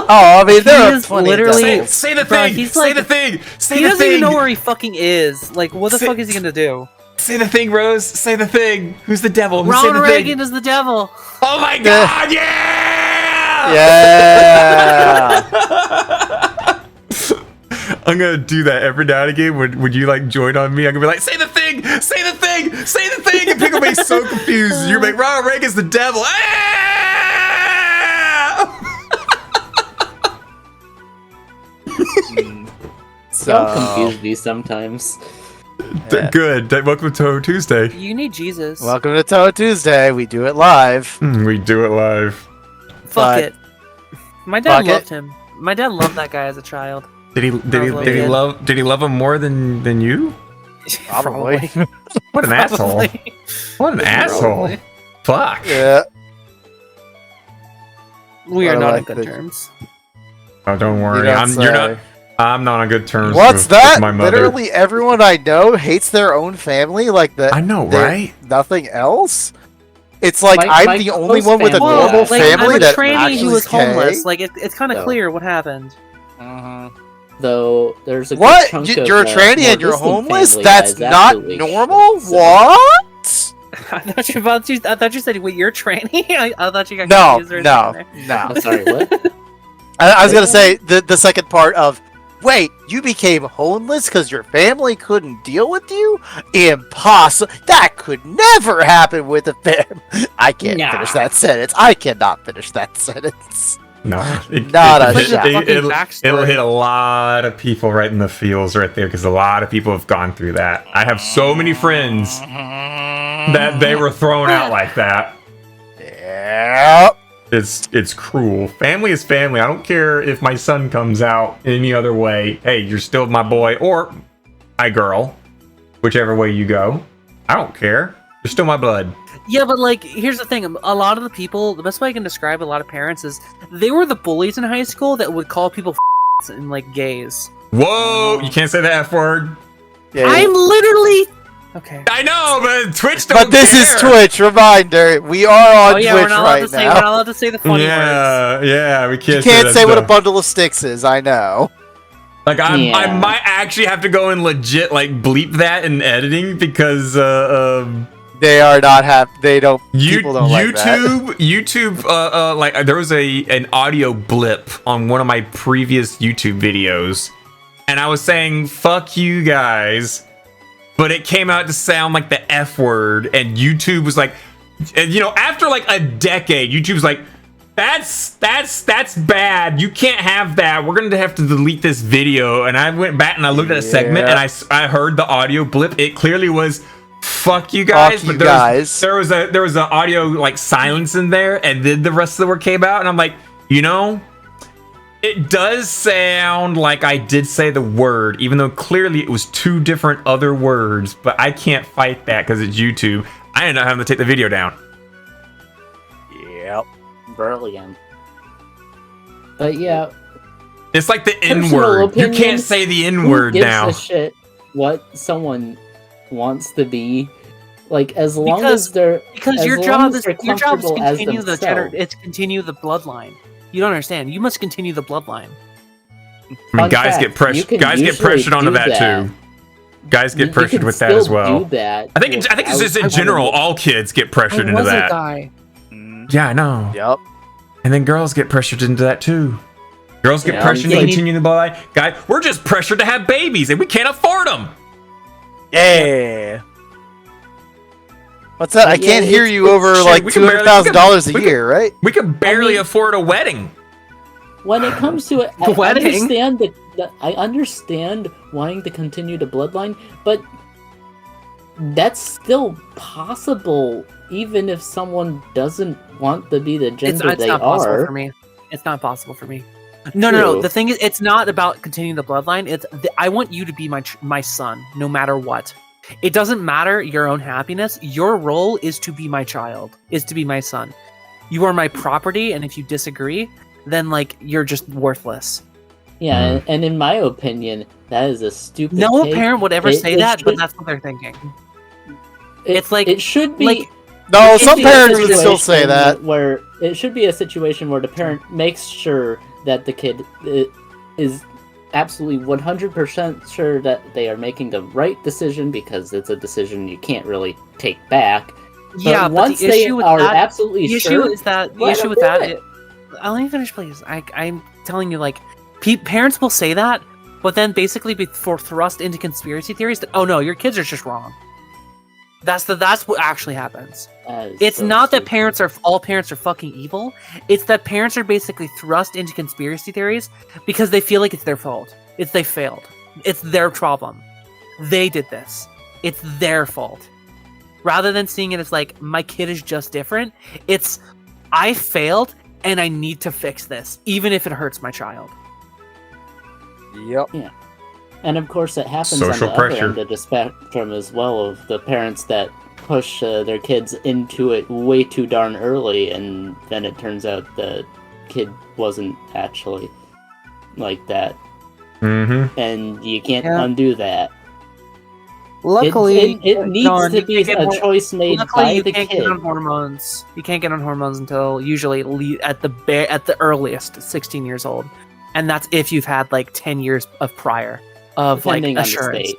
Oh, I mean, there are is plenty literally- of Say the Bro, thing. he's Say like- the thing. Say He the doesn't thing. even know where he fucking is. Like, what the Say- fuck is he gonna do? Say the thing, Rose. Say the thing. Who's the devil? Who say Ronald the Reagan thing? is the devil. Oh my god! Yeah! Yeah. I'm gonna do that every now and again. Would you like join on me? I'm gonna be like, say the thing, say the thing, say the thing, and people be so confused. You're like, Ronald Reagan's the devil. Y'all confuse me sometimes. Yeah. Good. Welcome to Touhou Tuesday. You need Jesus. Welcome to Touhou Tuesday. We do it live. We do it live. Fuck but- it. My dad Fuck it. loved him. My dad loved that guy as a child. Did he love him more than you? Probably. What an asshole. Probably. What an asshole. Fuck. Yeah. We are I not like on good this. terms. Oh, don't worry. You don't You're not. say. I'm not on good terms. What's with that? my mother. Literally everyone I know hates their own family like that. I know, they're right? Nothing else. It's like My I'm the only close one with a family, normal yeah. family I'm a that tranny actually who was is gay. homeless. Like it's kind of So. clear what happened. Though there's a good What? chunk You're a of, tranny more and you're distant homeless? family That's that is not absolutely normal? shit, so- What? I thought you said, wait, you're tranny? I thought you got No, confused or no, something. no. I'm sorry, what? I was gonna say the second part of wait, you became homeless because your family couldn't deal with you? Impossible. That could never happen with a family. I can't Nah. finish that sentence. I cannot finish that sentence. No. Not a It's like a shot. fucking It'll backstory. hit a lot of people right in the feels right there because a lot of people have gone through that. I have so many friends that they were thrown out like that. Yep. It's cruel. Family is family. I don't care if my son comes out any other way. Hey, you're still my boy or my girl, whichever way you go. I don't care. You're still my blood. Yeah, but like, here's the thing. A lot of the people, the best way I can describe a lot of parents is they were the bullies in high school that would call people and like gays. Whoa! You can't say the F word. Yeah, I'm literally okay. I know, but Twitch don't but this care. is Twitch. Reminder: we are on Oh yeah, Twitch we're not allowed right to say. We're not now. allowed to say the funny words. Yeah, we You can't. can't that say what a stuff. bundle of sticks is. I know. Like I Yeah. might actually have to go and legit like bleep that in editing because They are not They don't. People don't like that. YouTube like there was an audio blip on one of my previous YouTube videos, and I was saying "fuck you guys," but it came out to sound like the F word, and YouTube was like, and, you know, after like a decade, YouTube's like, that's bad. You can't have that. We're gonna have to delete this video. And I went back and I looked at a segment, and I heard the audio blip. It clearly was "fuck you guys," Fuck you but guys. there was an audio like silence in there, and then the rest of the word came out, and I'm like, you know, it does sound like I did say the word, even though clearly it was two different other words. But I can't fight that because it's YouTube. I ended up having to take the video down. Yep. Brilliant. But yeah, It's like the Personal N word. You opinions, can't say the N who word gives now. a shit what someone wants to be? Like as long Because- as they're Because as your long job as is they're your job is comfortable as continue the themselves. it's continue the bloodline. You don't understand. You must continue the bloodline. I mean, Fun guys fact, get pressured. you can Guys get usually pressured onto do that, that. too. Guys get You pressured can with that as still well. do that I think it's just in without- general. All kids get pressured I into was a that. guy. Yeah, I know. Yep. And then girls get pressured into that too. Girls get Yeah, pressured they to need- continue the bloodline. Guys, we're just pressured to have babies, and we can't afford them. Yeah. What's that? I Yeah, can't hear it's- you it's- over shit, like we can barely- $200,000 a we can- year, right? We can barely mean- afford a wedding. When it comes to it, I Wedding? understand that I understand wanting to continue the bloodline, but that's still possible even if someone doesn't want to be the It's gender not they possible are. for me. It's not possible for me. No. The thing is, it's not about continuing the bloodline. I want you to be my son, no matter what. It doesn't matter your own happiness. Your role is to be my child, is to be my son. You are my property, and if you disagree, then like you're just worthless. Yeah, and in my opinion, that is a stupid. No parent would ever say that, but that's what they're thinking. It's like it should be. Like, no, some parents would still say that. Where it should be a situation where the parent makes sure that the kid is absolutely 100% sure that they are making the right decision, because it's a decision you can't really take back. Yeah, but once the they issue with are that, absolutely the sure, issue is that the issue with that. Let me finish, please. I'm telling you, like, parents will say that, but then basically be thrust into conspiracy theories that, oh no, your kids are just wrong. That's what actually happens. It's so not stupid. That all parents are fucking evil. It's that parents are basically thrust into conspiracy theories because they feel like it's their fault. They failed. It's their problem. They did this. It's their fault. Rather than seeing it as like, my kid is just different, it's, I failed and I need to fix this, even if it hurts my child. Yep. Yeah. And of course it happens Social on the pressure. other end of the spectrum as well, of the parents that push their kids into it way too darn early, and then it turns out the kid wasn't actually like that. Mm-hmm. And you can't undo that. Luckily, it needs to be a choice made by the kid. You can't get on hormones. You can't get on hormones until usually at the earliest 16 years old, and that's if you've had like 10 years of prior of Depending like on assurance.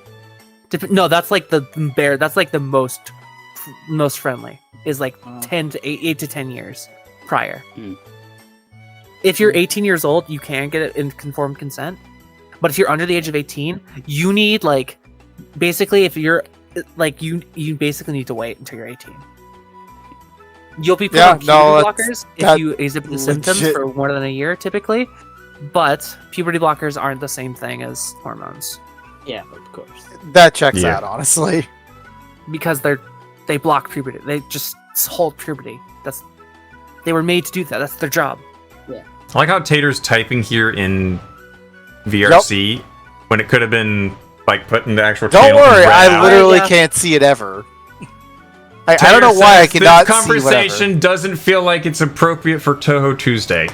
the state. No, that's like that's like the most friendly is like 10 to 8 to 10 years prior. If you're 18 years old, you can get it in informed consent, but if you're under the age of 18, you need like. Basically, if you're like you basically need to wait until you're 18. You'll be put on puberty blockers if you exhibit the symptoms for more than a year, typically. But puberty blockers aren't the same thing as hormones. Yeah, of course. That checks out, honestly. Because they block puberty. They just hold puberty. They were made to do that. That's their job. Yeah. I like how Tater's typing here in VRC when it could have been. Like putting the actual. Don't worry, I literally can't see it ever. I don't know why I cannot see whatever. This conversation doesn't feel like it's appropriate for Touhou Tuesday.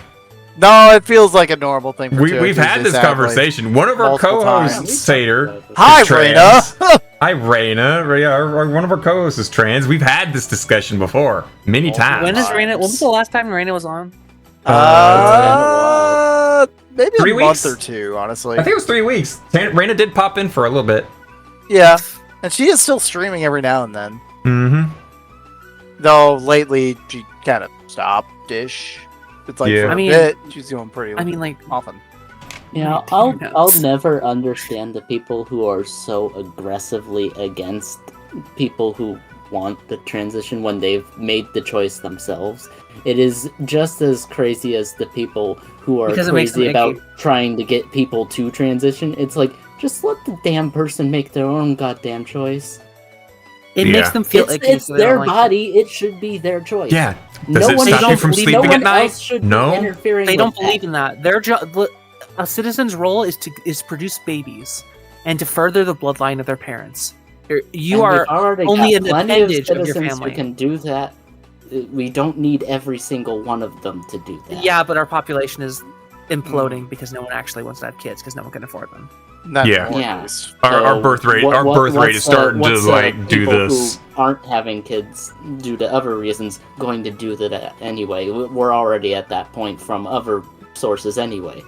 No, it feels like a normal thing for We've had this conversation. One of our co-hosts, Tater. Hi, Raina. Hi, Raina. One of our co-hosts is trans. We've had this discussion before, many times. When was the last time Raina was on? Maybe 3 a weeks? month or two, honestly. I think it was 3 weeks. Raina did pop in for a little bit. Yeah, and she is still streaming every now and then. Mm-hmm. Though lately she kind of stopped-ish. It's like for a bit, she's doing pretty. Often. Yeah, I'll never understand the people who are so aggressively against people who want the transition when they've made the choice themselves. It is just as crazy as the people who are crazy about trying to get people to transition. It's like, just let the damn person make their own goddamn choice. It makes them feel it's their body. It should be their choice. Yeah. Does it stop you from sleeping at night? No. They don't believe in that. Their a citizen's role is to produce babies and to further the bloodline of their parents. You are only an appendage of your family. We can do that. We don't need every single one of them to do that. Yeah, but our population is imploding because no one actually wants to have kids because no one can afford them. Our birth rate is starting to do this. Who aren't having kids due to other reasons going to do that anyway. We're already at that point from other sources anyway.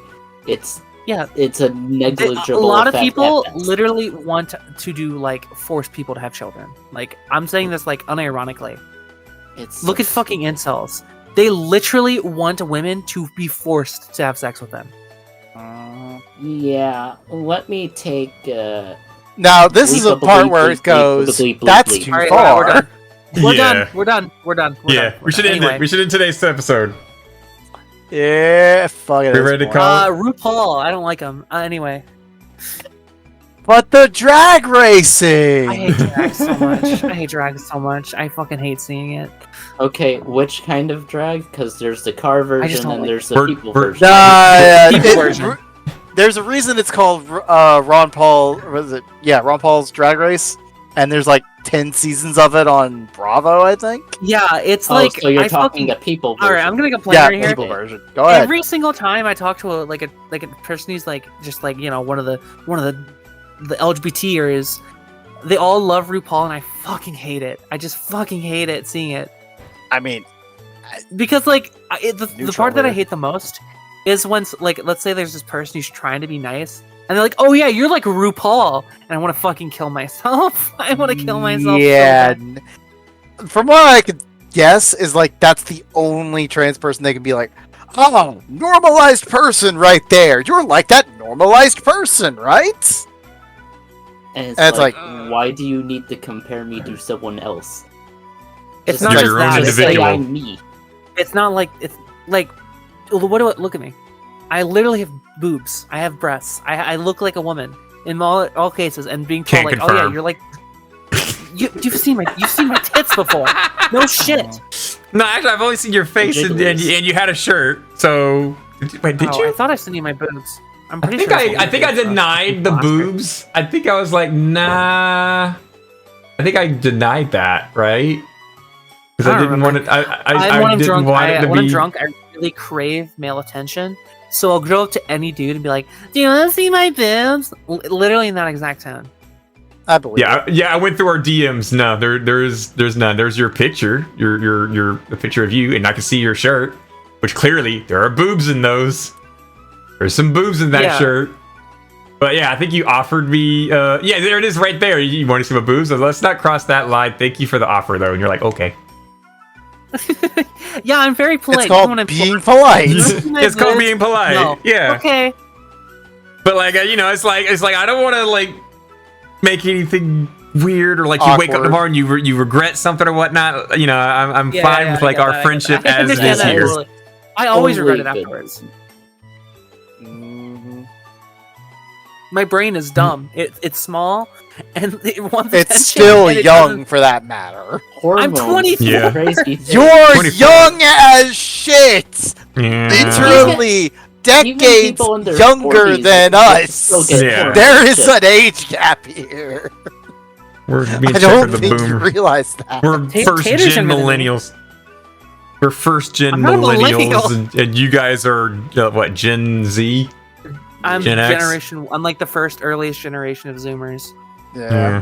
It's a negligible. A lot of people literally want to do force people to have children. I'm saying this unironically. Look at fucking incels. They literally want women to be forced to have sex with them. Yeah, let me take. Now this is a part where it goes. That's too far. We're done. We should end it. We should end today's episode. Yeah, fuck it. We ready to call it? RuPaul. I don't like him. Anyway. But the drag racing! I hate drag so much. I hate drag so much. I fucking hate seeing it. Okay, which kind of drag? Because there's the car version and there's the people version. People version. There's a reason it's called Ron Paul. What is it? Yeah, Ron Paul's Drag Race, and there's like 10 seasons of it on Bravo, I think. Yeah, it's like so you're talking the people version. All right, I'm gonna complain right here. People version. Go ahead. Every single time I talk to a person who's like just like one of the LGBT areas, they all love RuPaul, and I fucking hate it. I just fucking hate it seeing it. I mean, because like the part that I hate the most is when, like, let's say there's this person who's trying to be nice, and they're like, "Oh yeah, you're like RuPaul," and I want to fucking kill myself. I want to kill myself. Yeah. So from what I could guess, is like that's the only trans person they can be like, "Oh, normalized person right there. You're like that normalized person, right?" And it's like, why do you need to compare me to someone else? It's not just that. Just say I'm me. It's not like it's like. Look at me. I literally have boobs. I have breasts. I look like a woman in all cases, and being told like, "Oh yeah, you're like." You've seen my tits before. No shit. No, actually, I've only seen your face, and you had a shirt. So wait, did you? I thought I seen my boobs. I'm pretty sure. I think I denied the boobs. I think I was like, nah. I think I denied that, right? Because I didn't want it. I didn't want it to be. When I'm drunk, I really crave male attention. So I'll go up to any dude and be like, "Do you want to see my boobs?" Literally in that exact tone. I believe. Yeah. I went through our DMs. No, there's none. There's your picture, a picture of you, and I can see your shirt, which clearly there are boobs in those. There's some boobs in that shirt. But yeah, I think you offered me. Yeah, there it is, right there. You want to see my boobs? So let's not cross that line. Thank you for the offer, though. And you're like, okay. Yeah, I'm very polite. It's called being polite. It's called being polite. No. Yeah. Okay. But like, it's like I don't want to like make anything weird or like you wake up tomorrow and you regret something or whatnot. I'm fine with like our friendship as it is here. Totally. I always regret it afterwards. My brain is dumb. It's small, and it wants attention. It's still young, for that matter. I'm 24. Yeah. You're young as shit. Yeah. Literally decades younger than us. Yeah. There is an age gap here. We're being I don't think you realize that. We're first-gen millennials. We're first-gen millennials, and you guys are what, Gen Z? I'm Gen X? generation. I'm like the first earliest generation of Zoomers. Yeah.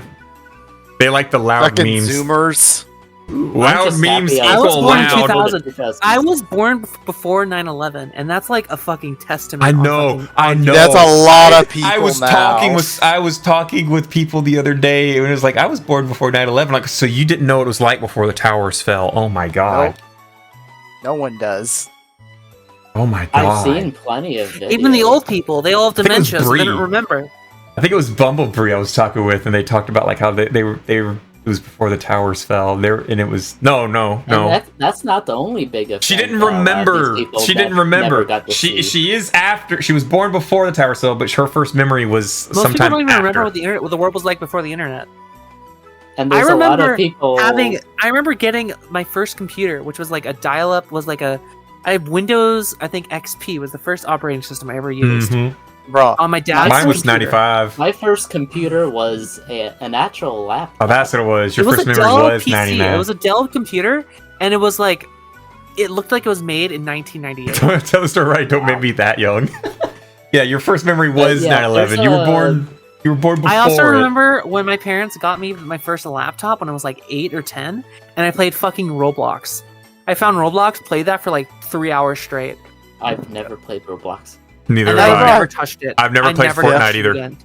They like the loud fucking memes. Zoomers. Loud memes I was equal born in loud. 2000. I was born before 9/11, and that's like a fucking testament. I know. That's a lot of people. I was talking with people the other day, and it was like, I was born before 9/11. Like, so you didn't know what it was like before the towers fell? Oh my god. No one does. Oh my god. I've seen plenty of videos. Even the old people, they all have dementia, so they don't remember. I think it was Bumblebee I was talking with, and they talked about like how they were. It was before the towers fell. And it was no. And that's not the only big event. She didn't remember. She didn't remember. She is after. She was born before the towers fell, but her first memory was sometime Most people don't even after. remember what the world was like before the internet. And there's a lot of people. I remember getting my first computer, which was like a dial-up. I had Windows. I think XP was the first operating system I ever used. Mm-hmm. Bro, on my dad's mine was computer. 95. My first computer was an actual laptop. Oh, that's what it was. Your first memory was PC. 99. It was a Dell computer, and it was like, it looked like it was made in 1998. Tell the story right. Don't make me that young. Yeah, your first memory was 9/11. You were born before. I also remember when my parents got me my first laptop when I was like 8 or 10, and I played fucking Roblox. I found Roblox, played that for like 3 hours straight. I've never played Roblox. Neither have I. I've never touched it. I've never played Fortnite either.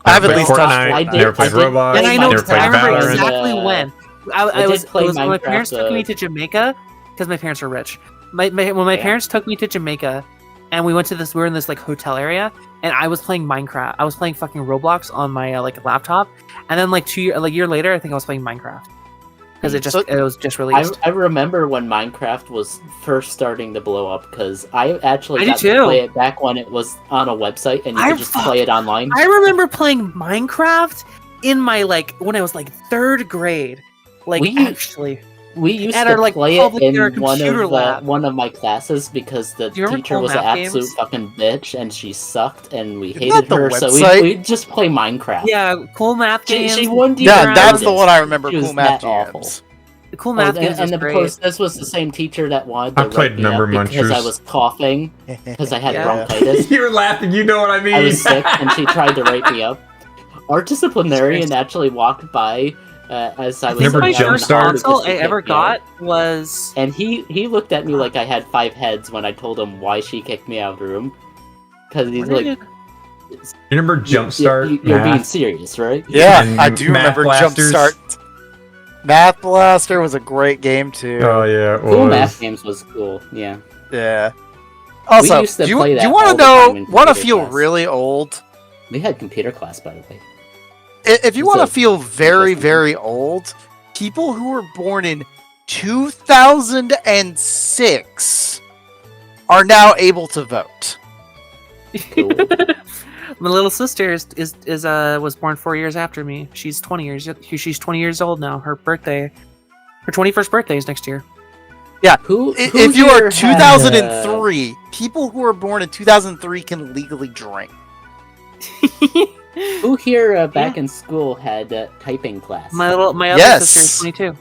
I have at least touched Fortnite. Never played Roblox. And I know. Never played I remember Valorant. exactly when. It was when my parents took me Minecraft, to Jamaica, because my parents are rich. When my parents took me to Jamaica, and we went to we were in this like hotel area, and I was playing Minecraft. I was playing fucking Roblox on my like laptop, and then like a year later, I think I was playing Minecraft. because it was just released. I remember when Minecraft was first starting to blow up, because I actually got to play it back when it was on a website and you could just play it online. I remember playing Minecraft in my when I was third grade. We used to play it in one of my classes because the teacher was an absolute fucking bitch and she sucked and we hated her, so we'd just play Minecraft. Yeah, cool math games. That's the one I remember. Cool math games. The cool math games and of course, this was the same teacher that wanted to write me up because I was coughing because I had bronchitis. You were laughing. You know what I mean. I was sick, and she tried to write me up. Our disciplinarian actually walked by. As I was Remember Jumpstart? Console I ever got was, and he looked at me like I had 5 heads when I told him why she kicked me out of the room. Because he's like, you remember Jumpstart? You're being serious, right? Yeah, I do remember Jumpstart. Math Blaster was a great game too. Oh yeah, it was. Cool math games was cool. Yeah. Yeah. Also, do you want to feel really old? We had computer class, by the way. If you want to feel very, very old, people who were born in 2006 are now able to vote. Cool. My little sister was born 4 years after me. She's 20 years. She's 20 years old now. Her 21st birthday is next year. Yeah. If you are 2003, people who are born in 2003 can legally drink. Who here back in school had typing class? My other sister is 22.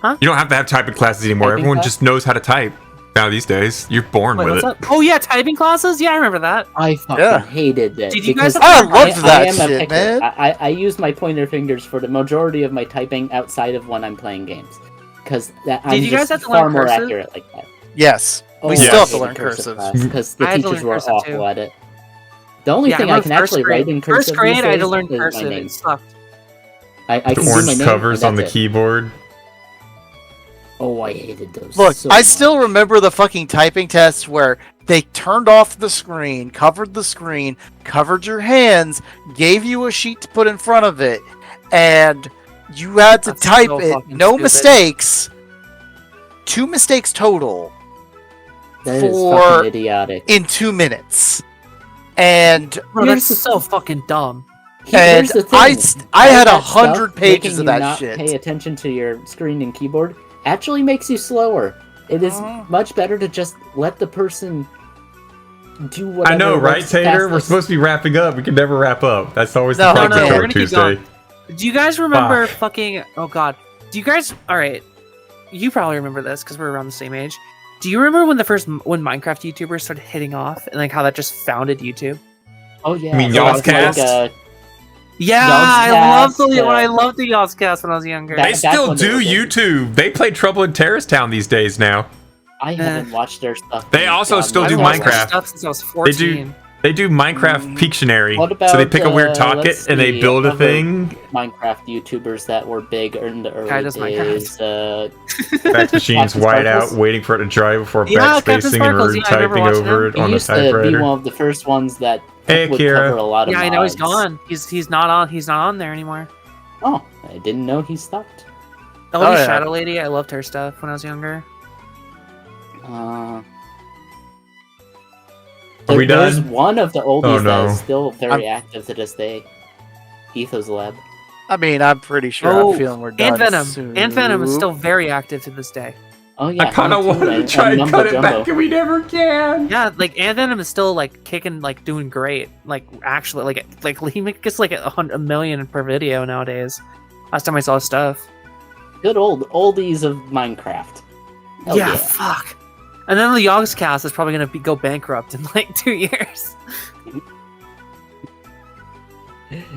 Huh? You don't have to have typing classes anymore. Typing Everyone class? just knows how to type now these days. You're born with it. Up? Oh yeah, typing classes? Yeah, I remember that. I fucking hated it. Did you guys I loved that shit, man. I use my pointer fingers for the majority of my typing outside of when I'm playing games. Because I'm just far more accurate like that. Yes. We still have to learn cursive. Because the teachers were awful at it. The only thing I can actually write in cursive first grade, I had to learn is cursive. my name. It sucked. I can The do my orange name, covers and on the that's it. keyboard. Oh, I hated those. Look, so I much. still remember the fucking typing tests where they turned off the screen, covered the screen, covered your hands, gave you a sheet to put in front of it, and you had to type it, no mistakes, 2 mistakes total, That is fucking idiotic. in 2 minutes. And Bro, that's so fucking dumb. And Here's the thing. I had All that 100 stuff pages making of you that not shit. Pay attention to your screen and keyboard actually makes you slower. It is much better to just let the person do whatever. I know, right, works Tater? We're fastest. supposed to be wrapping up. We can never wrap up. That's always the No, problem no, with we're Touhou gonna keep Tuesday. Do you guys remember fucking... Oh god. Do you guys... Alright. You probably remember this, because we're around the same age. Do you remember when when Minecraft YouTubers started hitting off, and how that just founded YouTube? Oh yeah. You mean so Y'all's it's like, Cast? Yeah, I loved the Y'all's Cast when I was younger. They Back still when they do were big. YouTube. They play Trouble in Terrace Town these days now. I haven't watched their stuff. They in also God still knows do I've watched their Minecraft. stuff since I was 14. They do Minecraft Pictionary. What about, So they pick a weird topic let's and they see, build a other thing. Minecraft YouTubers that were big in the early Guy does days. Fax Machine's Captain white out, Sparkles? waiting for it to dry before Yeah, Captain backspacing and Sparkles, yeah, I remember typing watching over him. it on He a used to be typewriter. one of the first ones that Hey, would Kira. cover a lot of Yeah, I know he's mods. gone. He's not on. He's not on there anymore. Oh, I didn't know he stopped. The Oh, yeah. Shadow Lady, I loved her stuff when I was younger. Are we There's done? one of the oldies Oh, that no. is still very active to this day. Ethos Lab. I mean, I'm pretty sure I'm feeling we're done and Venom. soon. And Venom is still very active to this day. Oh yeah, I kind of him too, want to and try and Mumbo cut it Jumbo. back and we never can. Yeah, like and Venom is still like kicking, like doing great. Like actually, like he gets like a million per video nowadays. Last time I saw his stuff. Good old oldies of Minecraft. Hell Yeah, fuck. And then the Yogg's cast is probably gonna go bankrupt in like 2 years.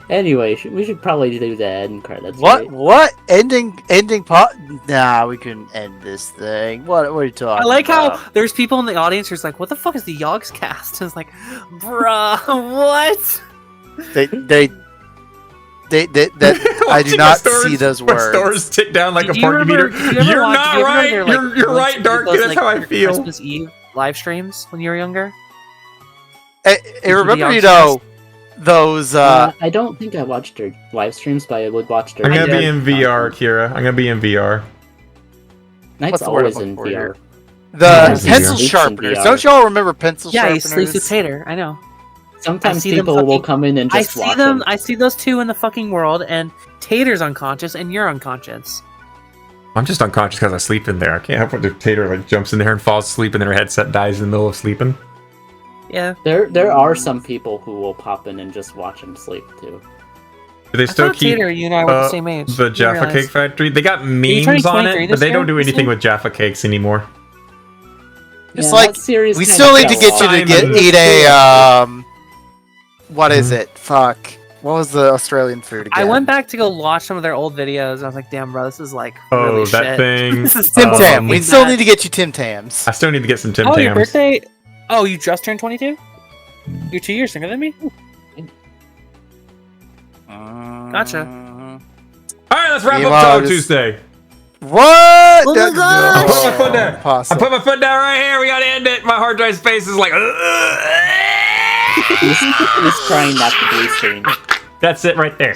Anyway, we should probably do the end credits. What? Right? What? Ending pot? Nah, we couldn't end this thing. What are you talking I like about? how there's people in the audience who's like, "What the fuck is the Yogg's cast?" And it's like, bruh, what? I do not see those words. Stores tick down like Did a you parking remember- meter. did you ever You're watch- not did you ever right. hear, like, You're right, Dark. those, That's like, how I feel. Christmas Eve live streams when you were younger. Hey, remember, you know, those. I don't think I watched their live streams, but I would watch their. I'm gonna be in VR, Kira. I'm gonna be in VR. Knight's always in VR. The pencil sharpeners. Don't y'all remember pencil sharpeners? Yeah, he sleeps with Tater. I know. Sometimes people will come in and just watch them. I see those two in the fucking world, and Tater's unconscious, and you're unconscious. I'm just unconscious because I sleep in there. I can't help it if Tater like jumps in there and falls asleep, and their headset dies in the middle of sleeping. Yeah. There are some people who will pop in and just watch him sleep too. Do they still keep Tater, you and I were the same age. The Jaffa Cake Factory? They got memes on it, but they don't do anything with Jaffa Cakes anymore. It's like we still need to get you to eat a what is it? Fuck. What was the Australian food again? I went back to go watch some of their old videos. And I was like, damn, bro, this is like really that shit. thing. This is Tim Tam. We still need to get you Tim Tams. I still need to get some Tim Tams. Tams. Oh, your birthday? Oh, you just turned 22? You're 2 years younger than me? Gotcha. Alright, let's wrap up Touhou Tuesday. What? Oh my I put my gosh! foot down. I put my foot down right here. We gotta end it. My hard drive space is like. He's trying not to blue screen. That's it right there.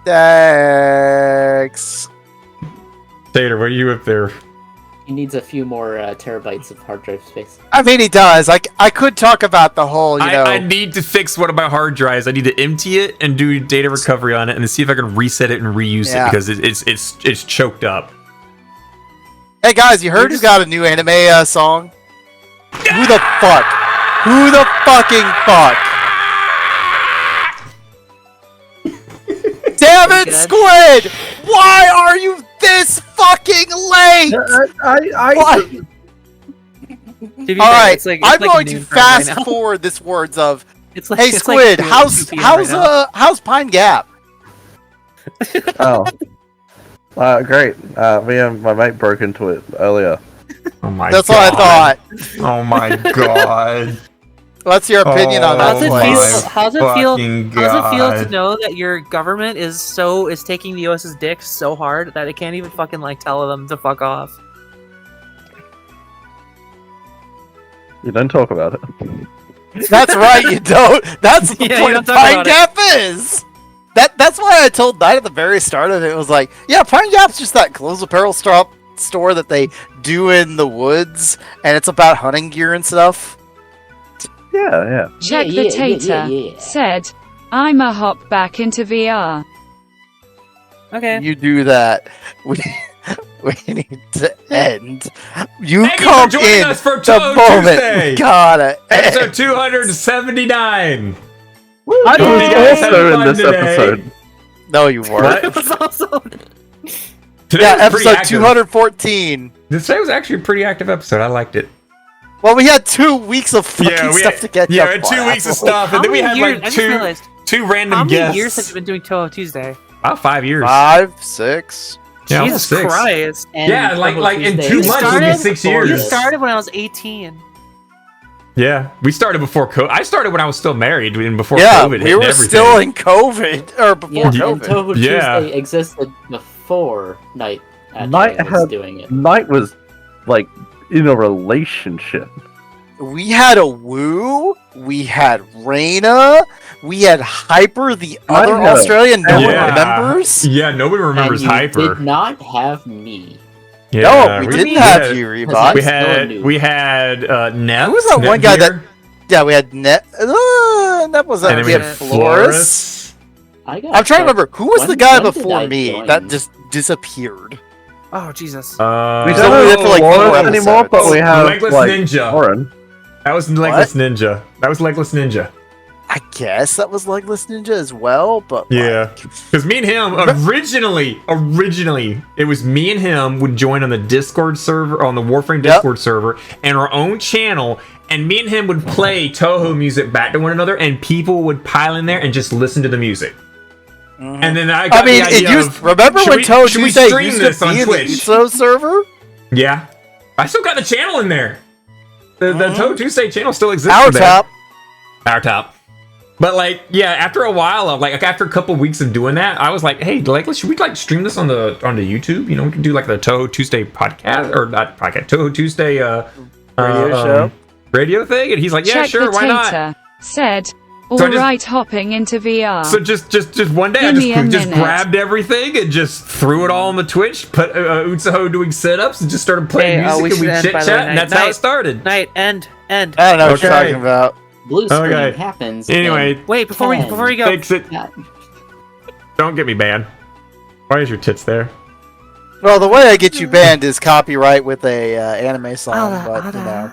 Thanks. Tater, what are you up there? He needs a few more terabytes of hard drive space. I mean, he does. I could talk about the whole, you know. I need to fix one of my hard drives. I need to empty it and do data recovery on it, and then see if I can reset it and reuse it because it's choked up. Hey guys, you heard who got a new anime song? Who the fuck? Who the fucking fuck? Damn it, Squid! Why are you this fucking late? Alright, I'm going to fast forward this words of hey Squid, how's Pine Gap? Oh. Great. Me and my mate broke into it earlier. Oh my That's what I thought. Oh my god. What's your opinion on that? How's it feel to know that your government is taking the US's dick so hard that it can't even fucking like tell them to fuck off? You don't talk about it. That's right, you don't. That's the point of Pine Gap is. That's why I told Knight at the very start of it. It was like, yeah, Pine Gap's just that clothes apparel store that they do in the woods, and it's about hunting gear and stuff. Yeah. Check the Tater said, "I'ma hop back into VR." Okay. You do that. We need to end. You come in us for the moment. Tuesday. We gotta Episode end. 279. I was also in this episode. No, you weren't. It was also. Yeah, episode 214. Today was actually a pretty active episode. I liked it. Well, we had 2 weeks of fucking stuff to get. Yeah, we had 2 weeks of stuff, and then we had like two random guests. How many years have you been doing Touhou Tuesday? About 5 years. 5, 6. Yeah, Jesus Christ! Yeah, like in 2 months it'll be 6 years. You started when I was 18. Yeah, we started before COVID. I started when I was still married, and before COVID hit. We were still in COVID, or before COVID. And Touhou Tuesday existed before Knight was doing it. Knight was like in a relationship. We had a Woo, we had Reina, we had Hyper, the other Australian no one remembers. Yeah, nobody remembers and you Hyper. Did not have me. Yeah, no, we didn't have you, Rebot. We had Net. Who was that one guy that? Yeah, we had Net. That was we had Flores. I'm trying to remember who was the guy before me that just disappeared. Oh Jesus! We don't have like Flores anymore, but we have Legless like Ninja. Lauren. That was Legless Ninja. That was Legless Ninja. I guess that was Legless Ninja as well, but yeah, because me and him originally, it was me and him would join on the Discord server, on the Warframe Discord server, and our own channel, and me and him would play Touhou music back to one another, and people would pile in there and just listen to the music. And then I got the idea remember when Touhou Tuesday used to be on Twitch server? Yeah, I still got the channel in there. The Touhou Tuesday channel still exists. Our top. But like, yeah, after a while of like after a couple weeks of doing that, I was like, hey, like, should we like stream this on the YouTube? You know, we can do like the Touhou Tuesday podcast or not podcast, Touhou Tuesday radio show, radio thing. And he's like, yeah, Check sure, why not? Said, Alright, hopping into VR. So just one day, Give me I a just minute. grabbed everything and just threw it all on the Twitch. Put Utsuho doing setups and just started playing music and we chit chat, and that's how it started. End. I don't know what you're talking about. Blue screen Okay. happens. Anyway, Wait, before we go. fix it. Don't get me banned. Why is your tits there? Well, the way I get you banned is copyright with a anime song, but you know.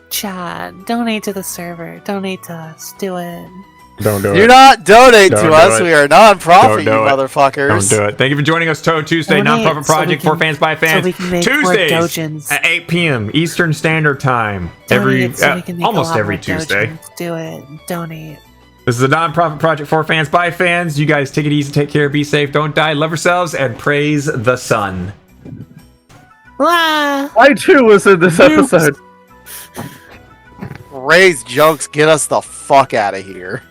Chad, donate to the server. Donate to us. Do it. Don't do Do it. not donate Don't to do us. it. We are non-profit, Don't do you it. motherfuckers. Don't do it. Thank you for joining us, Touhou Tuesday, Donate nonprofit so we project can- for fans by so fans. we can make more Tuesdays dojins. at 8 p.m. Eastern Standard Time. Donate so we can make a Almost lot every more Tuesday. dojins. Do it. Donate. This is a nonprofit project for fans by fans. You guys take it easy, take care, be safe, don't die, love yourselves, and praise the sun. I too was in this episode. Raise jokes, get us the fuck out of here.